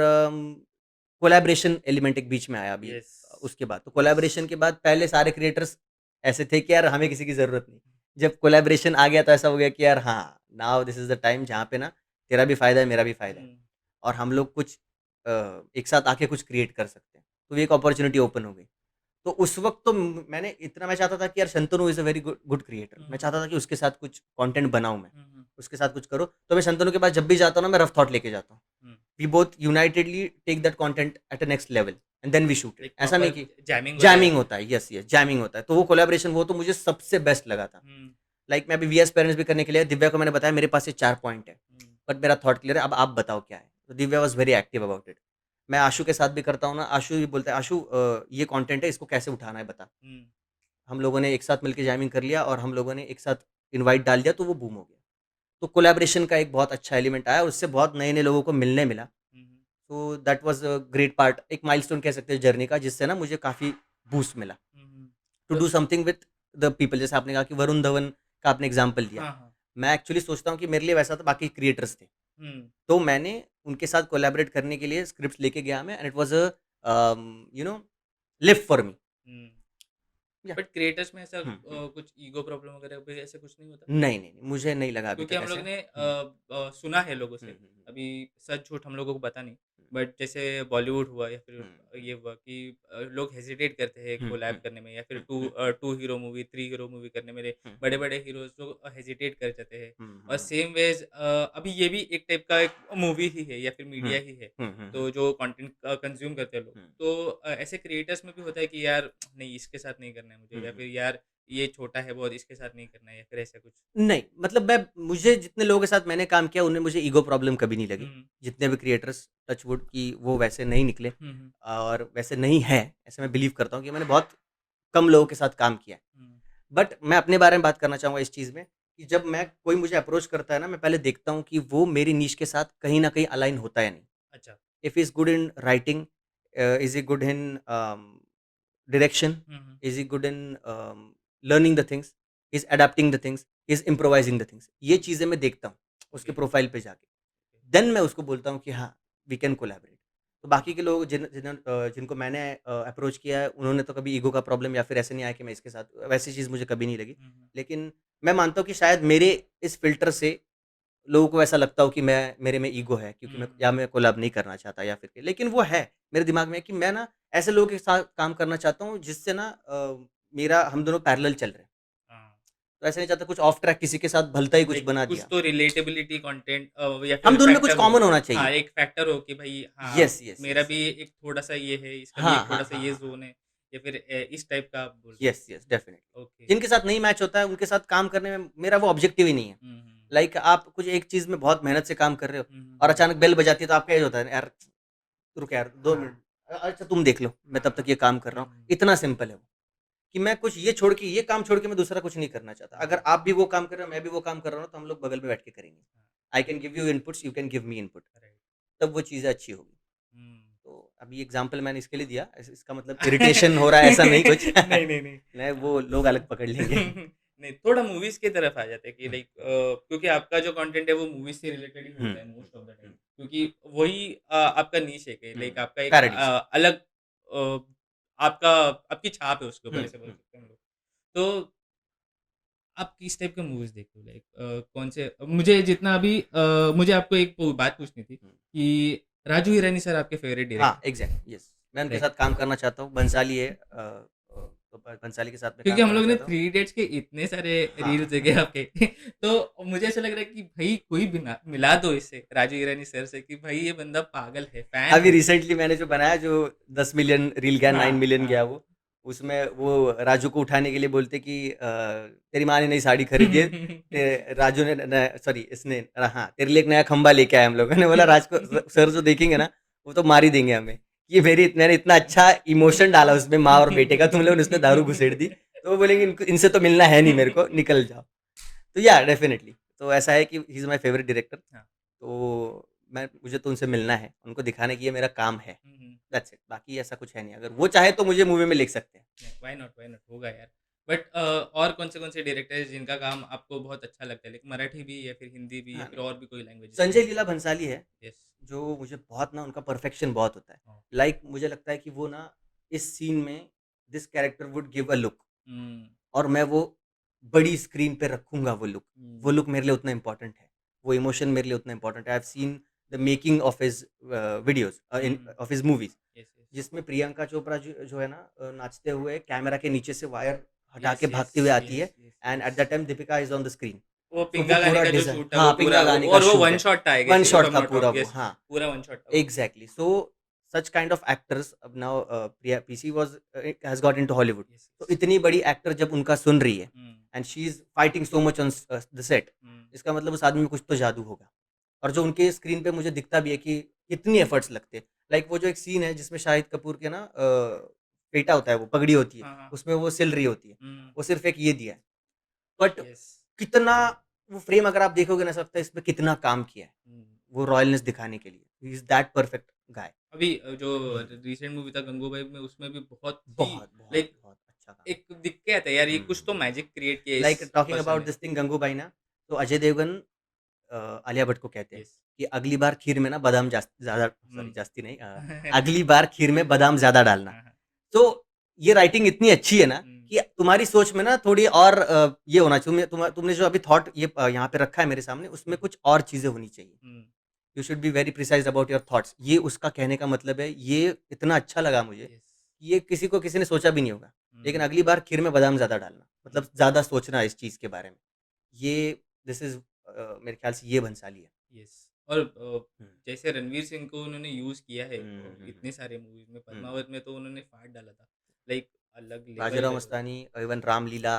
कोलैबोरेशन एलिमेंट एक बीच में आया अभी यस, उसके बाद। तो यस, कोलैबोरेशन के बाद पहले सारे क्रिएटर्स ऐसे थे कि यार हमें किसी की ज़रूरत नहीं। जब कोलैबोरेशन आ गया तो ऐसा हो गया कि यार हाँ, now this is the time जहाँ पे ना तेरा भी फ़ायदा है, मेरा भी फ़ायदा है। हुँ, और हम लोग कुछ एक साथ आके कुछ क्रिएट कर सकते हैं। तो ये एक अपॉर्च्युनिटी ओपन हो गई। तो उस वक़्त तो मैंने इतना मैं चाहता था कि यार Shantanu is a very good good creator. हुँ, मैं हुँ, चाहता था कि उसके साथ कुछ कंटेंट बनाऊँ मैं, हुँ, हुँ, उसके साथ कुछ करूँ। तो मैं शंतनु के पास जब भी जाता हूँ ना, मैं रफ थॉट लेके जाता हूँ। हुँ, we both unitedly take that content at a next level and then we shoot it. एक ऐसा नहीं प्रॉपर कि जैमिंग वगैरह। जैमिंग होता है, यस, यस, जैमिंग होता है। तो वो कोलैबोरेशन वो तो मुझे सबसे बेस्ट लगा था। हुँ, लाइक मैं अभी वीएस पेरेंट्स भी करने के लिए दिव्या को मैंने बताया मेरे पास ये 4 पॉइंट है, हुँ, बट मेरा थॉट क्लियर है, अब आप बताओ क्या है? तो Divya was very active about it. मैं आशु के साथ भी करता हूँ ना, आशु भी बोलता है, "आशु ये कंटेंट है, इसको कैसे उठाना है बता।" हुँ, हम लोगों ने एक साथ मिलके जैमिंग कर लिया और हम लोगों ने एक साथ इनवाइट डाल दिया, तो वो बूम हो गया। तो कोलैबोरेशन का एक बहुत अच्छा एलिमेंट आया और उससे बहुत नए-नए लोगों को मिलने मिला। हुँ, हुँ, तो that was a great part, एक माइलस्टोन कह सकते हैं जर्नी का, जिससे ना मुझे काफ़ी बूस्ट मिला हुँ, हुँ। टू तो do something with the people. जैसे आपने कहा कि वरुण धवन का आपने एग्ज़ाम्पल दिया। हाँ, हाँ, मैं एक्चुअली सोचता हूँ कि मेरे लिए वैसा था, बाकी क्रिएटर्स थे। हुँ, तो मैंने उनके साथ कोलैबोरेट करने के लिए स्क्रिप्ट्स लेके गया मैं, and it was a you know lift for me. Hmm. Yeah but creators में ऐसा हुँ, हुँ। कुछ ईगो प्रॉब्लम वगैरह भी ऐसा कुछ नहीं होता? नहीं, नहीं, नहीं, मुझे नहीं लगा अभी क्योंकि तक हम लोग ऐसा। ने हुँ, सुना है लोगों हुँ, से, हुँ, हुँ, अभी सच झूठ हम लोगों को पता नहीं, हुँ, बट जैसे बॉलीवुड हुआ या फिर हुँ, हुँ, ये हुआ कि लोग हेजिटेट करते हैं हुँ, कोलैब हुँ, करने में या फिर हुँ, हुँ, हुँ, 2 हीरो मूवी, 3 हीरो मूवी करने में हुँ, हुँ, बड़े-बड़े हीरोज़ लोग हेजिटेट कर जाते हैं। हुँ, और हुँ, सेम वेज़ अभी ये भी एक टाइप का एक मूवी ही है या फिर हुँ, मीडिया ही है, हुँ, हुँ, हुँ, तो जो कंटेंट कंज़्यूम करते हैं लोग। हुँ, तो ऐसे क्रिएटर्स में भी होता है कि यार नहीं इसके साथ नहीं करना है मुझे हुँ, या हुँ। फिर यार ये छोटा है बहुत इसके साथ नहीं करना है या फिर ऐसा कुछ? नहीं, मतलब मैं मुझे जितने लोगों के साथ मैंने काम किया उनमें मुझे ईगो प्रॉब्लम कभी नहीं लगी। हुँ, जितने भी क्रिएटर्स टच वुड कि वो वैसे नहीं निकले हुँ, हुँ, और वैसे नहीं हैं, ऐसे मैं बिलीव करता हूँ कि मैंने बहुत कम लोगों के साथ काम किया है। हुँ, बट मैं अपने बारे में बात करना चाहूँगा इस चीज़ में कि जब मैं कोई मुझे अप्रोच करता है ना, मैं पहले देखता हूँ कि वो मेरी नीश के साथ कहीं न कहीं अलाइन होता है या नहीं। अच्छा। If he is good in writing, is he good in direction, hmm, hmm. is he good in learning the things, is adapting the things, is improvising the things, ये हुँ, चीज़ें मैं देखता हूँ उसके ओके, प्रोफाइल पे जाके। ओके। देन मैं उसको बोलता हूँ कि हाँ, वी कैन कोलैबोरेट। तो बाकी के लोग जिनको मैंने अप्रोच किया है उन्होंने तो कभी ईगो का प्रॉब्लम या फिर ऐसे नहीं आया कि मैं इसके साथ, वैसी चीज़ मुझे कभी नहीं लगी। हुँ, हुँ, लेकिन मैं मानता हूँ कि शायद मेरे इस फ़िल्टर से लोगों को ऐसा लगता हो कि मैं मेरे में ईगो है, क्योंकि हुँ, मैं हुँ। या मैं कोलैब नहीं करना चाहता या फिर लेकिन वो है मेरे दिमाग में कि मैं ना ऐसे लोगों के साथ काम करना चाहता हूँ जिससे ना मेरा हम दोनों पैरेलल चल रहे हैं। हाँ, तो ऐसा नहीं चाहता कुछ ऑफ ट्रैक किसी के साथ भलता ही कुछ लाइक बना कुछ दिया। तो रिलेटेबिलिटी कंटेंट या हम फिर दोनों में कुछ फैक्टर हो। कॉमन होना हाँ, चाहिए। एक फैक्टर हो कि भाई हाँ, यस, यस, मेरा यस। भी एक थोड़ा-सा ये है, इसका भी हाँ, एक हाँ, थोड़ा-सा हाँ, ये हाँ, हाँ। ज़ोन है, या फिर इस टाइप का आप बोल रहे यस, यस, डेफ़िनिटली। हो? ओके। जिनके साथ नहीं मैच होता है, उनके साथ काम करने में मेरा वो ऑब्जेक्टिव ही नहीं है। हुँ, हुँ। लाइक आप कुछ एक चीज़ में बहुत मेहनत से काम कर रहे हो हुँ, हुँ, और हुँ। अचानक बेल बजाती है तो आपका ये होता है, यार रुक यार 2 हाँ, मिनट अच्छा तुम देख लो, मैं तब हाँ। तक ये काम कर हुँ, रहा हूँ। हुँ। इतना सिंपल है वो, कि मैं कुछ ये छोड़ के ये काम छोड़ के मैं दूसरा कुछ नहीं करना चाहता। अगर हाँ, आप भी वो काम कर रहे हो, मैं भी वो काम कर रहा हूँ, तो हम लोग बगल में बैठ के करेंगे। हाँ। I can give you inputs, you can give me input, right. तब वो चीज़ें अच्छी होगी। हुँ। तो अभी एग्ज़ाम्पल मैंने इसके लिए दिया, इसका मतलब इरिटेशन हो रहा है ऐसा नहीं कुछ। नहीं, नहीं, नहीं। नहीं, वो लोग अलग पकड़ लेंगे। नहीं, थोड़ा मूवीज़ की तरफ आ जाते हैं कि हुँ, लाइक क्योंकि आपका जो कंटेंट है वो मूवीज़ से रिलेटेड ही हुँ, होता है हुँ, मोस्ट ऑफ द टाइम। हुँ, क्योंकि वही आपका नीश है कि हुँ, लाइक आपका एक पैरोडीज़। अलग आपका आपकी छाप है उसके हुँ, ऊपर ऐसे बोल हुँ। सकते हैं हम लोग। तो आप किस टाइप का मूवीज़ देखते हो? लाइक कौन से मुझे जितना अभी मुझे आपको एक बात पूछनी थी हुँ। कि राजू हिरानी सर आपके फ़ेवरेट हाँ, डायरेक्टर एग्ज़ैक्टली यस। मैं उनके राइट? साथ काम करना चाहता हूँ, बंसाली है तो बंसाली के साथ मैं क्योंकि काम हम करना लोग ने चाहता हूँ। थ्री इडियट्स के इतने सारे रील्स हाँ, देखे आपके तो मुझे ऐसा लग रहा है कि भाई कोई बिना मिला दो इसे राजू हिरानी सर से कि भाई ये बंदा पागल है, फैन अभी हूँ। रिसेंटली मैंने जो बनाया जो 10 मिलियन रील गया, 9 हाँ, मिलियन गया हाँ। वो, उसमें वो राजू को उठाने के लिए बोलते कि तेरी माँ ने नई साड़ी खरीदी है, राजू ने न सॉरी इसने हाँ, तेरे लिए एक नया खंबा लेके आए हम लोग। मैंने बोला राज को सर जो देखेंगे ना, वो तो मार ही देंगे हमें। ये मैंने इतना अच्छा इमोशन डाला उसमें माँ और बेटे का, तुम लोगों ने उसमें दारू घुसेड़ दी। तो वो बोलेंगे इनसे तो मिलना है नहीं मेरे को, निकल जाओ। तो या डेफ़िनिटली, तो ऐसा है कि he is my favourite director. हाँ। तो मुझे तो उनसे मिलना है, उनको दिखाना कि ये मेरा काम है। हुँ, हुँ। दैट्स इट, बाकी ऐसा कुछ है नहीं। अगर वो चाहे तो मुझे मूवी में लिख सकते हैं। व्हाई नॉट होगा यार। बट और कौन से डायरेक्टर हैं जिनका काम आपको बहुत अच्छा लगता है? लाइक मराठी भी या फिर हिंदी भी या हाँ, फिर नहीं। और भी कोई लैंग्वेजेज़ में? संजय लीला भंसाली है, यस। जो मुझे बहुत ना उनका परफेक्शन बहुत होता है। हाँ। लाइक मुझे लगता है कि वो ना इस सीन में this character would give a look हुँ, और मैं वो बड़ी स्क्रीन पे रखूँगा वो लुक। वो हुँ। लुक मेरे लिए उतना इम्पोर्टेंट है। वो इमोशन मेरे लिए उतना इम्पोर्टेंट है। I have seen the making of his videos hmm, in hmm. Of his movies. Yes, yes. जिसमें प्रियंका चोपड़ा जो है ना नाचते हुए कैमरा के नीचे से वायर हटा यस, के यस, भागते हुए आती यस, है yes, and yes. At that time Deepika is on the screen. वो तो वो पिंगा गाने पूरा का जो डिज़ाइन शूट था वो हाँ, पूरा पिंगा वो गाने का और वो शूट वन है। शॉट था I guess one if I shot am था नॉट पूरा रॉन्ग वो, यस हाँ। पूरा वन शॉट था वो। Exactly so such kind of actors अब now Priya PC was has got into Hollywood. Yes, तो यस। इतनी बड़ी एक्टर जब उनका सुन रही है हुँ, and she is fighting so much on the set, हुँ। इसका मतलब उस आदमी में कुछ तो जादू होगा। और जो उनके स्क्रीन पे मुझे दिखता भी है कि कितनी एफर्ट्स लगते हैं। लाइक वो जो एक सीन है जिसमें शाहिद कपूर के ना फेटा होता है, वो पगड़ी होती है, हाँ, हाँ। उसमें वो सिल रही होती है। हुँ, वो सिर्फ़ एक ये दिया है। But yes. कितना वो फ्रेम अगर आप देखोगे ना ऐसा लगता है इसमें कितना काम किया है, हुँ। वो रॉयलनेस दिखाने के लिए। He is that perfect guy. अभी जो हुँ। रिसेंट मूवी था गंगूबाई में उसमें भी बहुत ही बहुत, बहुत, लाइक बहुत अच्छा काम एक दिख के आता है यार ये है। कुछ तो मैजिक क्रिएट किया इस लाइक टॉकिंग पर्सन अबाउट ने। दिस थिंग गंगूबाई ना, तो अजय देवगन आलिया भट्ट को कहते हैं यस। कि अगली बार खीर में ना बादाम ज़्यादा हुँ। सॉरी जास्ती नहीं अगली बार खीर में बादाम ज़्यादा डालना। हाँ, हाँ। तो ये राइटिंग इतनी अच्छी है ना हुँ, कि तुम्हारी सोच में ना थोड़ी और ये होना चाहिए तुमने जो अभी थॉट ये यहाँ पे रखा है मेरे सामने उसमें हुँ, कुछ और चीज़ें होनी चाहिए। हुँ। You should be very precise about your thoughts. ये उसका कहने का मतलब है, ये इतना अच्छा लगा मुझे, यस। कि ये किसी ने सोचा भी नहीं होगा। लेकिन हुँ, अगली बार खीर में बादाम ज़्यादा डालना, हुँ। मतलब ज़्यादा सोचना इस चीज़ के बारे में। ये दिस इज़ मेरे ख़्याल से ये भंसाली है। यस और हुँ। जैसे रणवीर सिंह को उन्होंने यूज़ किया है हुँ, हुँ, हुँ, इतने सारे मूवीज़ में, हुँ। पद्मावत में तो उन्होंने फाड़ डाला था। लाइक अलग लेवल बाजीराव पे था। मस्तानी इवन रामलीला,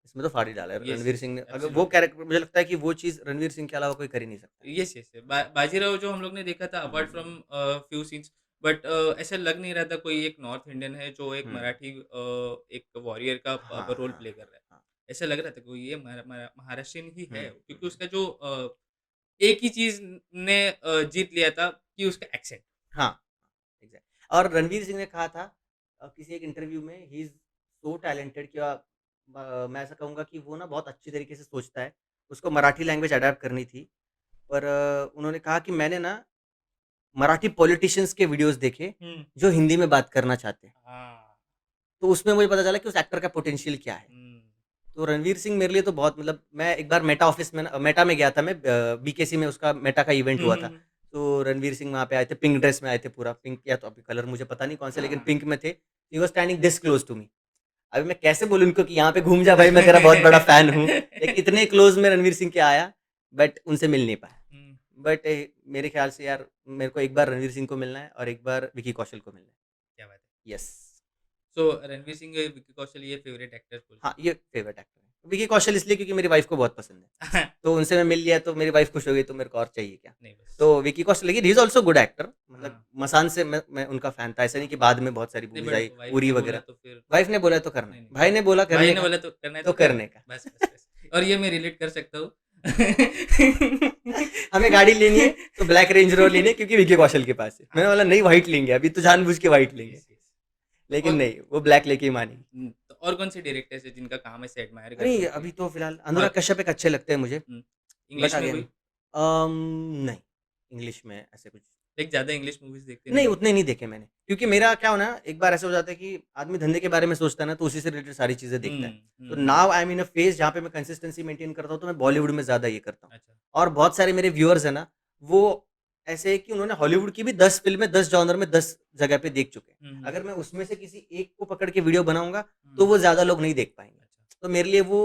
इसमें तो फाड़ ही डाला है। यस, रणवीर यस, सिंह ने अगर वो एब्सोल्युटली। कैरेक्टर मुझे लगता है कि वो चीज़ रणवीर सिंह के अलावा कोई कर ही नहीं सकता। यस, यस, बाजीराव जो हम लोग ने देखा था apart hmm, from few scenes but ऐसा लग नहीं रहा था कोई एक नॉर्थ इंडियन है जो एक हुँ। मराठी एक वॉरियर का हाँ, रोल हाँ, प्ले कर हाँ, रहा है। हाँ। ऐसा लग रहा था कोई ये महाराष्ट्रियन ही हुँ, है हुँ, क्योंकि हुँ। उसका जो एक ही चीज़ ने जीत लिया था कि उसका एक्सेंट। हाँ, एग्ज़ैक्ट और रणवीर सिंह ने कहा था किसी एक इंटरव्यू में ही इज़ सो टैलेंटेड कि मैं ऐसा कहूँगा कि वो ना बहुत अच्छी तरीके से सोचता है। उसको मराठी लैंग्वेज अडॉप्ट करनी थी, पर उन्होंने कहा कि मैंने ना मराठी पॉलिटिशियंस के वीडियोज़ देखे, हुँ। जो हिंदी में बात करना चाहते हैं। हाँ। तो उसमें मुझे पता चला कि उस एक्टर का पोटेंशियल क्या है। हुँ, तो रणवीर सिंह मेरे लिए तो बहुत मतलब मैं एक बार मेटा ऑफ़िस में ना मेटा में गया था मैं बीकेसी में उसका मेटा का इवेंट हुँ, हुआ हुँ, था। हुँ। तो रणवीर सिंह वहाँ पे आए थे, पिंक ड्रेस में आए थे पूरा पिंक या तो अभी कलर मुझे पता नहीं कौन सा लेकिन हाँ। पिंक में थे। He was standing this close to me. अभी मैं कैसे बोलूँ उनको कि यहाँ पे घूम जा भाई मैं तेरा बहुत बड़ा फ़ैन हूँ। लेकिन इतने क्लोज़ में रणवीर सिंह के आया, बट उनसे मिल नहीं पाया। हुँ, बट मेरे ख़्याल से यार मेरे को एक बार रणवीर सिंह को मिलना है और एक बार विकी कौशल को मिलना है। क्या बात है। यस। सो रणवीर सिंह, विक्की कौशल ये फेवरेट एक्टर्स बोल हाँ, सकते ये फेवरेट एक्टर है। विकी कौशल इसलिए क्योंकि मेरी वाइफ़ को बहुत पसंद है। हैं। तो उनसे मैं मिल लिया तो मेरी वाइफ़ खुश हो गई तो मेरे को और चाहिए क्या? नहीं बस। तो विकी कौशल लेकिन he is also good actor मतलब हाँ, मसान से मैं उनका फ़ैन था। ऐसा नहीं कि बाद में बहुत सारी नहीं movies but I, wife Uri ने बोला वगैरह। तो फिर वाइफ़ ने बोला तो करना है। नहीं, नहीं। भाई ने बोला भाई करने ने का, बोला तो करना है तो तो कर। करने का। बस, बस, बस। और ये मैं रिलेट कर सकता हूँ। हमें गाड़ी लेनी है तो ब्लैक रेंज रोवर लेनी है क्योंकि विकी कौशल के पास है। मैंने हाँ, बोला नहीं व्हाइट लेंगे अभी तो जानबूझ के व्हाइट लेंगे। Yes, yes. लेकिन और नहीं, वो ब्लैक लेके ही मानेगी। तो और कौन-से डायरेक्टर्स हैं जिनका काम ऐसे एडमायर करते नहीं, हो कि अभी तो फ़िलहाल हाँ, अनुराग कश्यप एक अच्छे लगते हैं मुझे। हुँ, बट इंग्लिश में अगेन कोई? नहीं, इंग्लिश में ऐसे कुछ लाइक ज़्यादा इंग्लिश मूवीज़ देखते नहीं, नहीं हो? उतने नहीं देखे मैंने। क्योंकि मेरा क्या हो ना, एक बार ऐसा हो जाता है कि आदमी धंधे के बारे में सोचता है ना, तो उसी से रिलेटेड सारी चीज़ें हुँ, देखता है। तो हुँ, now I am in a phase जहाँ पे मैं कंसिस्टेंसी मेंटेन करता हूँ, तो मैं बॉलीवुड में ज़्यादा ये करता हूँ। अच्छा। और बहुत सारे मेरे व्यूअर्स हैं ना, वो ऐसे है कि उन्होंने हॉलीवुड की भी 10 फ़िल्में 10 जॉनर में 10 जगह पे देख चुके हैं। हुँ, हुँ, अगर मैं उसमें से किसी एक को पकड़ के वीडियो बनाऊँगा, तो हुँ, वो ज़्यादा लोग नहीं देख पाएँगे। अच्छा। तो मेरे लिए वो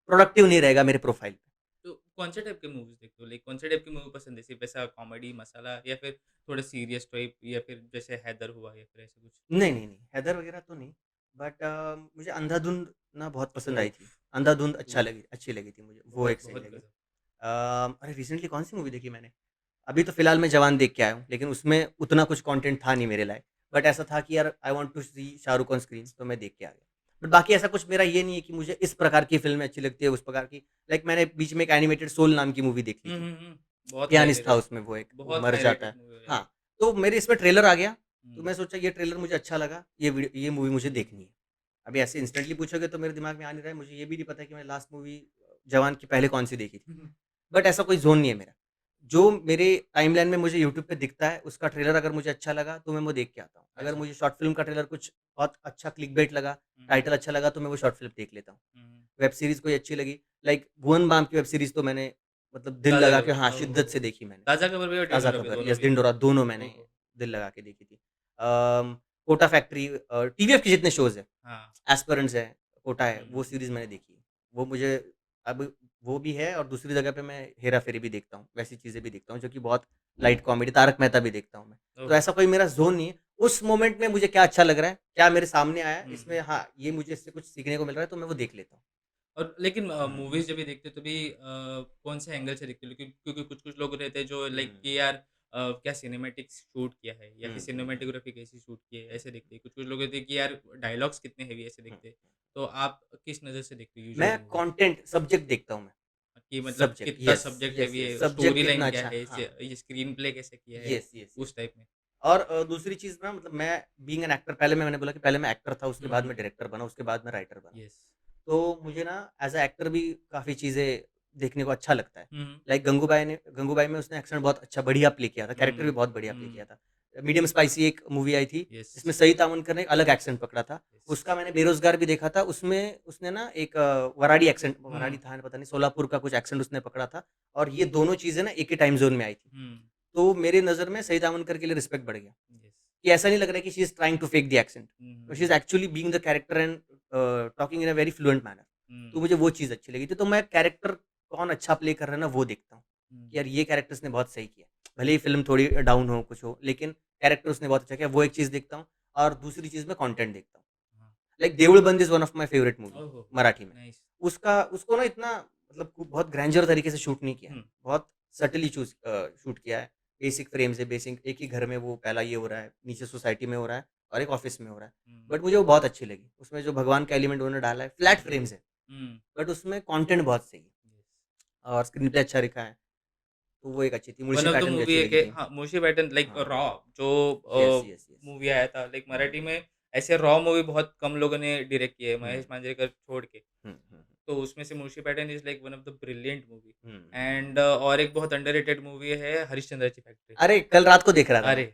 प्रोडक्टिव नहीं रहेगा मेरे प्रोफ़ाइल पे। तो कौन से टाइप के मूवीज़ देखते हो? लाइक कौन से टाइप की मूवी पसंद है? सिर्फ़ ऐसा कॉमेडी, मसाला या फिर थोड़ा सीरियस टाइप या फिर जैसे हैदर हुआ या फिर ऐसा कुछ? नहीं, नहीं, नहीं, हैदर वगैरह तो नहीं, बट मुझे अंधाधुंध ना बहुत पसंद आई ओह! थी। अंधाधुंध उफ़! अच्छी लगी थी मुझे, वो बहुत, एक सही बहुत लगी। गज़ब। अरे रिसेंटली कौन-सी मूवी देखी मैंने? अभी तो फ़िलहाल मैं जवान देख के आया हूँ, लेकिन उसमें उतना कुछ कंटेंट था नहीं मेरे लायक। बट ऐसा था कि यार I want to see Shahrukh on screen तो मैं देख के आ गया। बट बाकी ऐसा कुछ मेरा ये नहीं है कि मुझे इस प्रकार की फ़िल्में अच्छी लगती है, उस प्रकार की लाइक मैंने बीच में एक एनिमेटेड सोल नाम की मूवी देख ली हुँ, थी। हुँ, हुँ। बहुत हाई पियानिस्ट था रेटेड उसमें वो एक, वो बहुत मर हाई जाता रेटेड है। मूवी है यार। हाँ, तो मेरे इसमें ट्रेलर आ गया, तो हुँ, मैं सोचा ये ट्रेलर मुझे अच्छा लगा, ये मूवी मुझे देखनी है। अभी ऐसे इंस्टेंटली पूछोगे तो मेरे दिमाग में आ नहीं रहा है, मुझे ये भी नहीं पता कि मैं लास्ट मूवी जवान की पहले कौन-सी देखी थी। हुँ। बट ऐसा कोई ज़ोन नहीं है मेरा। जो मेरे टाइमलाइन में मुझे यूट्यूब पे दिखता है, उसका ट्रेलर अगर मुझे अच्छा लगा, तो मैं वो देख के आता हूँ। अगर अच्छा। मुझे शॉर्ट फ़िल्म का ट्रेलर कुछ बहुत अच्छा क्लिकबेट लगा, हुँ, हुँ, टाइटल अच्छा लगा, तो मैं वो शॉर्ट फ़िल्म देख लेता हूँ। हुँ। वेब सीरीज़ कोई अच्छी लगी, लाइक भुवन बाम की वेब सीरीज़ तो मैंने मतलब दिल ताज़ा लगा के खबर हाँ, शिद्दत से ओह! देखी मैंने। ताज़ा खबर भी और ताज़ा ढिंढोरा भी खबर, दोनों यस भी? ढिंढोरा दोनों मैंने ओहो! दिल लगा के देखी थी। कोटा फैक्ट्री टीवीएफ के जितने शोज़ हैं, हाँ। एस्पिरेंट्स है, कोटा हुँ, है, वो हुँ। सीरीज़ मैंने देखी है। वो मुझे अब वो भी है और दूसरी जगह पे मैं हेरा-फेरी भी देखता हूँ, वैसी चीज़ें भी देखता हूँ जो कि बहुत लाइट कॉमेडी तारक मेहता भी देखता हूँ मैं। तो ओहो! ऐसा कोई मेरा ज़ोन नहीं है, उस मोमेंट में मुझे क्या अच्छा लग रहा है, क्या मेरे सामने आया है, हुँ, इसमें हुँ। हाँ, ये मुझे इससे कुछ सीखने को मिल रहा है तो मैं वो देख लेता हूँ। और लेकिन मूवीज़ जब भी देखते हो तभी कौन से एंगल से देखते हो? क्योंकि कुछ-कुछ लोग रहते हैं जो लाइक हुँ, कि यार क्या सिनेमैटिक शूट किया है या हुँ, फिर हुँ, हुँ, सिनेमैटोग्राफी कैसी शूट की है, ऐसे देखते हैं। कुछ-कुछ लोग रहते हैं कि यार डायलॉग्स कितने हेवी ऐसे हुँ। देखते हैं। तो आप किस नज़र से देखते हो मैं यूजुअली मूवीज़? कंटेंट सब्जेक्ट देखता हूँ मैं, कि मतलब सब्जेक्ट कितना yes, subject yes, heavy yes, है, सब्जेक्ट स्टोरी कितना लाइन क्या अच्छा है, हाँ, ये स्क्रीन प्ले कैसे किया है, यस, यस, यस, उस टाइप में? और दूसरी चीज़ ना मतलब मैं बीइंग एन एक्टर पहले मैंने बोला कि पहले मैं एक्टर था, उसके हुँ, बाद हुँ। मैं डायरेक्टर बना, उसके बाद मैं राइटर बना। येस। तो मुझे ना एज़ अ एक्टर भी काफ़ी चीज़ें देखने को अच्छा लगता है। हुँ, हुँ। लाइक गंगूबाई में उसने एक्सेंट बहुत अच्छा बढ़िया प्ले किया था, कैरेक्टर भी हुँ, बहुत बढ़िया प्ले किया हुँ। था। मीडियम स्पाइसी एक मूवी आई थी, येस, जिसमें सईद तामनकर ने एक अलग एक्सेंट पकड़ा था। येस। उसका मैंने बेरोज़गार भी देखा था, उसमें उसने ना एक वराडी हुँ, था पता नहीं सोलापुर का कुछ एक्सेंट उसने पकड़ा था और ये दोनों चीज़ें ना एक ही टाइम ज़ोन में आई थी। हुँ। तो मेरे नज़र में सईद तामनकर के लिए रिस्पेक्ट बढ़ गया, येस। कि ऐसा नहीं लग रहा है कि she is trying to fake the accent. Hmm, she hmm, is actually being the character and talking in a very fluent manner. तो हुँ, मुझे वो चीज़ अच्छी लगी थी, तो मैं कैरेक्टर कौन अच्छा प्ले कर रहा है ना, वो देखता हूँ, कि हुँ। यार ये कैरेक्टर इसने बहुत सही किया। भले ही फ़िल्म थोड़ी डाउन हो, कुछ हो, लेकिन कैरेक्टर उसने बहुत अच्छा किया, वो एक चीज़ देखता हूँ और दूसरी चीज़ मैं कंटेंट देखता हूँ। हाँ। लाइक देऊळ बंद is one of my favourite movie ओहो! मराठी में। नाइस। उसको ना इतना मतलब बहुत ग्रैंडियर तरीके से शूट नहीं किया है, हुँ, बहुत सटली शूट किया है। बेसिक फ्रेम्स है, बेसिक एक ही घर में वो पहला ये हो रहा है, नीचे सोसाइटी में हो रहा है और एक ऑफ़िस में हो रहा है। हुँ, बट मुझे वो बहुत अच्छी लगी। उसमें जो भगवान का एलिमेंट उन्होंने डाला है, फ्लैट फ्रेम्स है, हुँ। बट उसमें कंटेंट बहुत सही है येस। और स्क्रीन प्ले अच्छा लिखा है, तो वो एक अच्छी थी। One Munshi of the pattern भी मूवी अच्छी है लगी कि थी। हाँ, मोशी पैटर्न लाइक हाँ, रॉ जो यस, यस, यस। मूवी आया था लाइक हुँ, मराठी हुँ, में ऐसे रॉ मूवी बहुत कम लोगों ने डायरेक्ट की है, हुँ, महेश मांजरेकर छोड़ के। हुँ, हुँ, तो उसमें से मोशी pattern is like one of the brilliant movie hmm. And और एक बहुत अंडररेटेड मूवी है हरिश्चंद्र की फैक्ट्री। अरे! कल रात को देख रहा था मैं। अरे!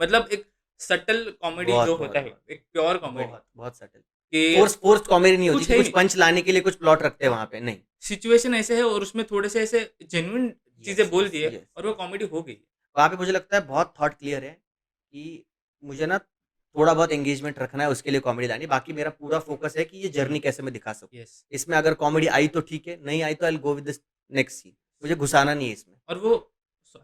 मतलब एक सटल कॉमेडी जो बहुत, होता बहुत, है, बहुत, एक प्योर कॉमेडी बहुत, बहुत सटल। कि फ़ोर्स्ड कॉमेडी नहीं होती कुछ कि है ही कुछ नहीं। पंच लाने के लिए कुछ प्लॉट रखते हैं हाँ, वहाँ पे, नहीं। सिचुएशन ऐसे है और उसमें थोड़े से ऐसे जेन्युइन चीज़ें यस, बोल यस, दी है यस, और वो यस। कॉमेडी हो गई। वहाँ पे मुझे लगता है बहुत थॉट क्लियर है कि मुझे ना थोड़ा बहुत एंगेजमेंट रखना है, उसके लिए कॉमेडी लानी है। बाकी मेरा पूरा फ़ोकस है कि ये हुँ, जर्नी कैसे मैं दिखा सकूँ। येस। इसमें अगर कॉमेडी आई तो ठीक है, नहीं आई तो I will go with the next scene. मुझे घुसाना नहीं है इसमें। और वो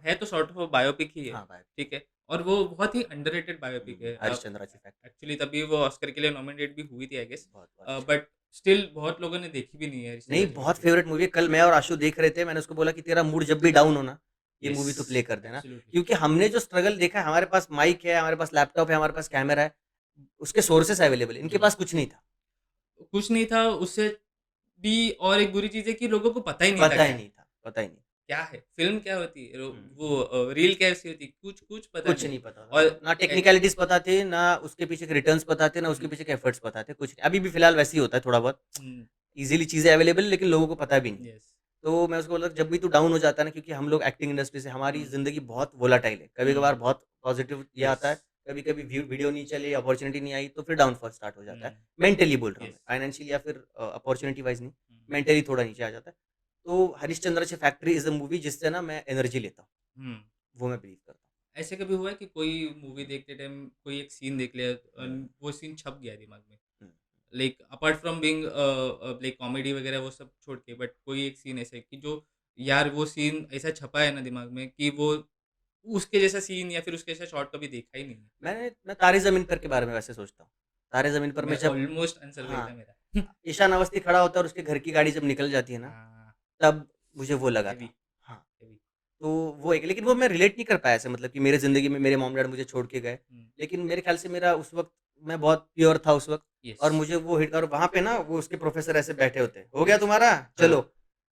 है तो सॉर्ट ऑफ बायोपिक ही है, हाँ, बाय ठीक है? और वो बहुत ही अंडररेटेड बायोपिक है। हरिश्चंद्राची फैक्ट्री एक्चुअली तभी वो ऑस्कर के लिए नॉमिनेट भी हुई थी आई गेस। बहुत बहुत अच्छी। बट स्टिल बहुत लोगों ने देखी भी नहीं है नहीं, हरिश्चंद्र की बहुत फैक्ट्री। फ़ेवरेट मूवी है। कल मैं और आशु देख रहे थे, मैंने उसको बोला कि तेरा मूड जब भी डाउन हो ना, ये यस, मूवी तो प्ले कर देना। एब्सोल्युटली। क्योंकि हमने जो स्ट्रगल देखा है, हमारे पास माइक है, हमारे पास लैपटॉप है, हमारे पास कैमरा है, उसके सोर्सेज़ अवेलेबल है। इनके हुँ। पास कुछ नहीं था, कुछ नहीं था उससे भी, और एक बुरी चीज़ है कि लोगों को पता ही नहीं था पता ही क्या है। नहीं था, पता ही नहीं। क्या है? फ़िल्म क्या होती है? हुँ, वो रील कैसी होती है? कुछ पता कुछ नहीं। नहीं पता था। और ना ए टेक्निकैलिटीज़ पता थे, ना उसके पीछे के रिटर्न्स पता थे, ना उसके हुँ, पीछे के एफर्ट्स पता थे, कुछ नहीं। अभी भी फिलहाल वैसे ही होता है थोड़ा बहुत। हुँ, ईज़िली चीज़ें अवेलेबल है, लेकिन लोगों को पता भी नहीं है। यस। तो मैं उसको बोला जब भी तू डाउन हो जाता है ना, क्योंकि हम लोग एक्टिंग इंडस्ट्री से, हमारी हुँ, ज़िंदगी बहुत वोलेटाइल है। कभी-कभार हुँ, बहुत पॉज़िटिव ये यस। आता है, कभी-कभी वीडियो नहीं चली, अपॉर्च्युनिटी नहीं आई, तो फिर डाउनफॉल स्टार्ट हो जाता है। हुँ, मेंटली बोल रहा हूँ मैं, यस। फाइनेंशियली या फिर अपॉर्च्युनिटी वाइज़ नहीं, हुँ, मेंटली थोड़ा नीचे आ जाता है। तो Harishchandra factory is a movie जिससे ना मैं एनर्जी लेता हूँ, हुँ। वो मैं बिलीव करता ऐसे कभी हुआ है कि कोई मूवी देखते टाइम कोई एक सीन देख लिया हूँ। और वो सीन छप गया दिमाग में? हुँ। Like apart from being like comedy वगैरह वो सब छोड़ के, बट कोई एक सीन ऐसा है कि जो यार वो सीन ऐसा छपा है ना दिमाग में कि वो उसके जैसा सीन या फिर उसके जैसा शॉट कभी देखा ही नहीं है। मैं तारे ज़मीन पर के बारे में वैसे सोचता हूँ। तारे ज़मीन पर मैं में जब ऑलमोस्ट आंसर वही था हाँ, मेरा। ईशान अवस्थी खड़ा होता है और उसके घर की गाड़ी जब निकल जाती है ना, हाँ, तब मुझे वो लगा हेवी, था। हाँ। हेवी। तो वो एक, लेकिन वो मैं रिलेट नहीं कर पाया ऐसे, मतलब कि मेरे ज़िंदगी में मेरे मॉम-डैड मुझे छोड़ के गए। हुँ, लेकिन मेरे ख़्याल से मेरा उस वक़्त मैं बहुत प्योर था उस वक़्त, यस, और मुझे वो हिट, और वहाँ पे ना वो उसके प्रोफ़ेसर ऐसे बैठे होते हैं, "हो गया यस, तुम्हारा? हाँ, चलो।"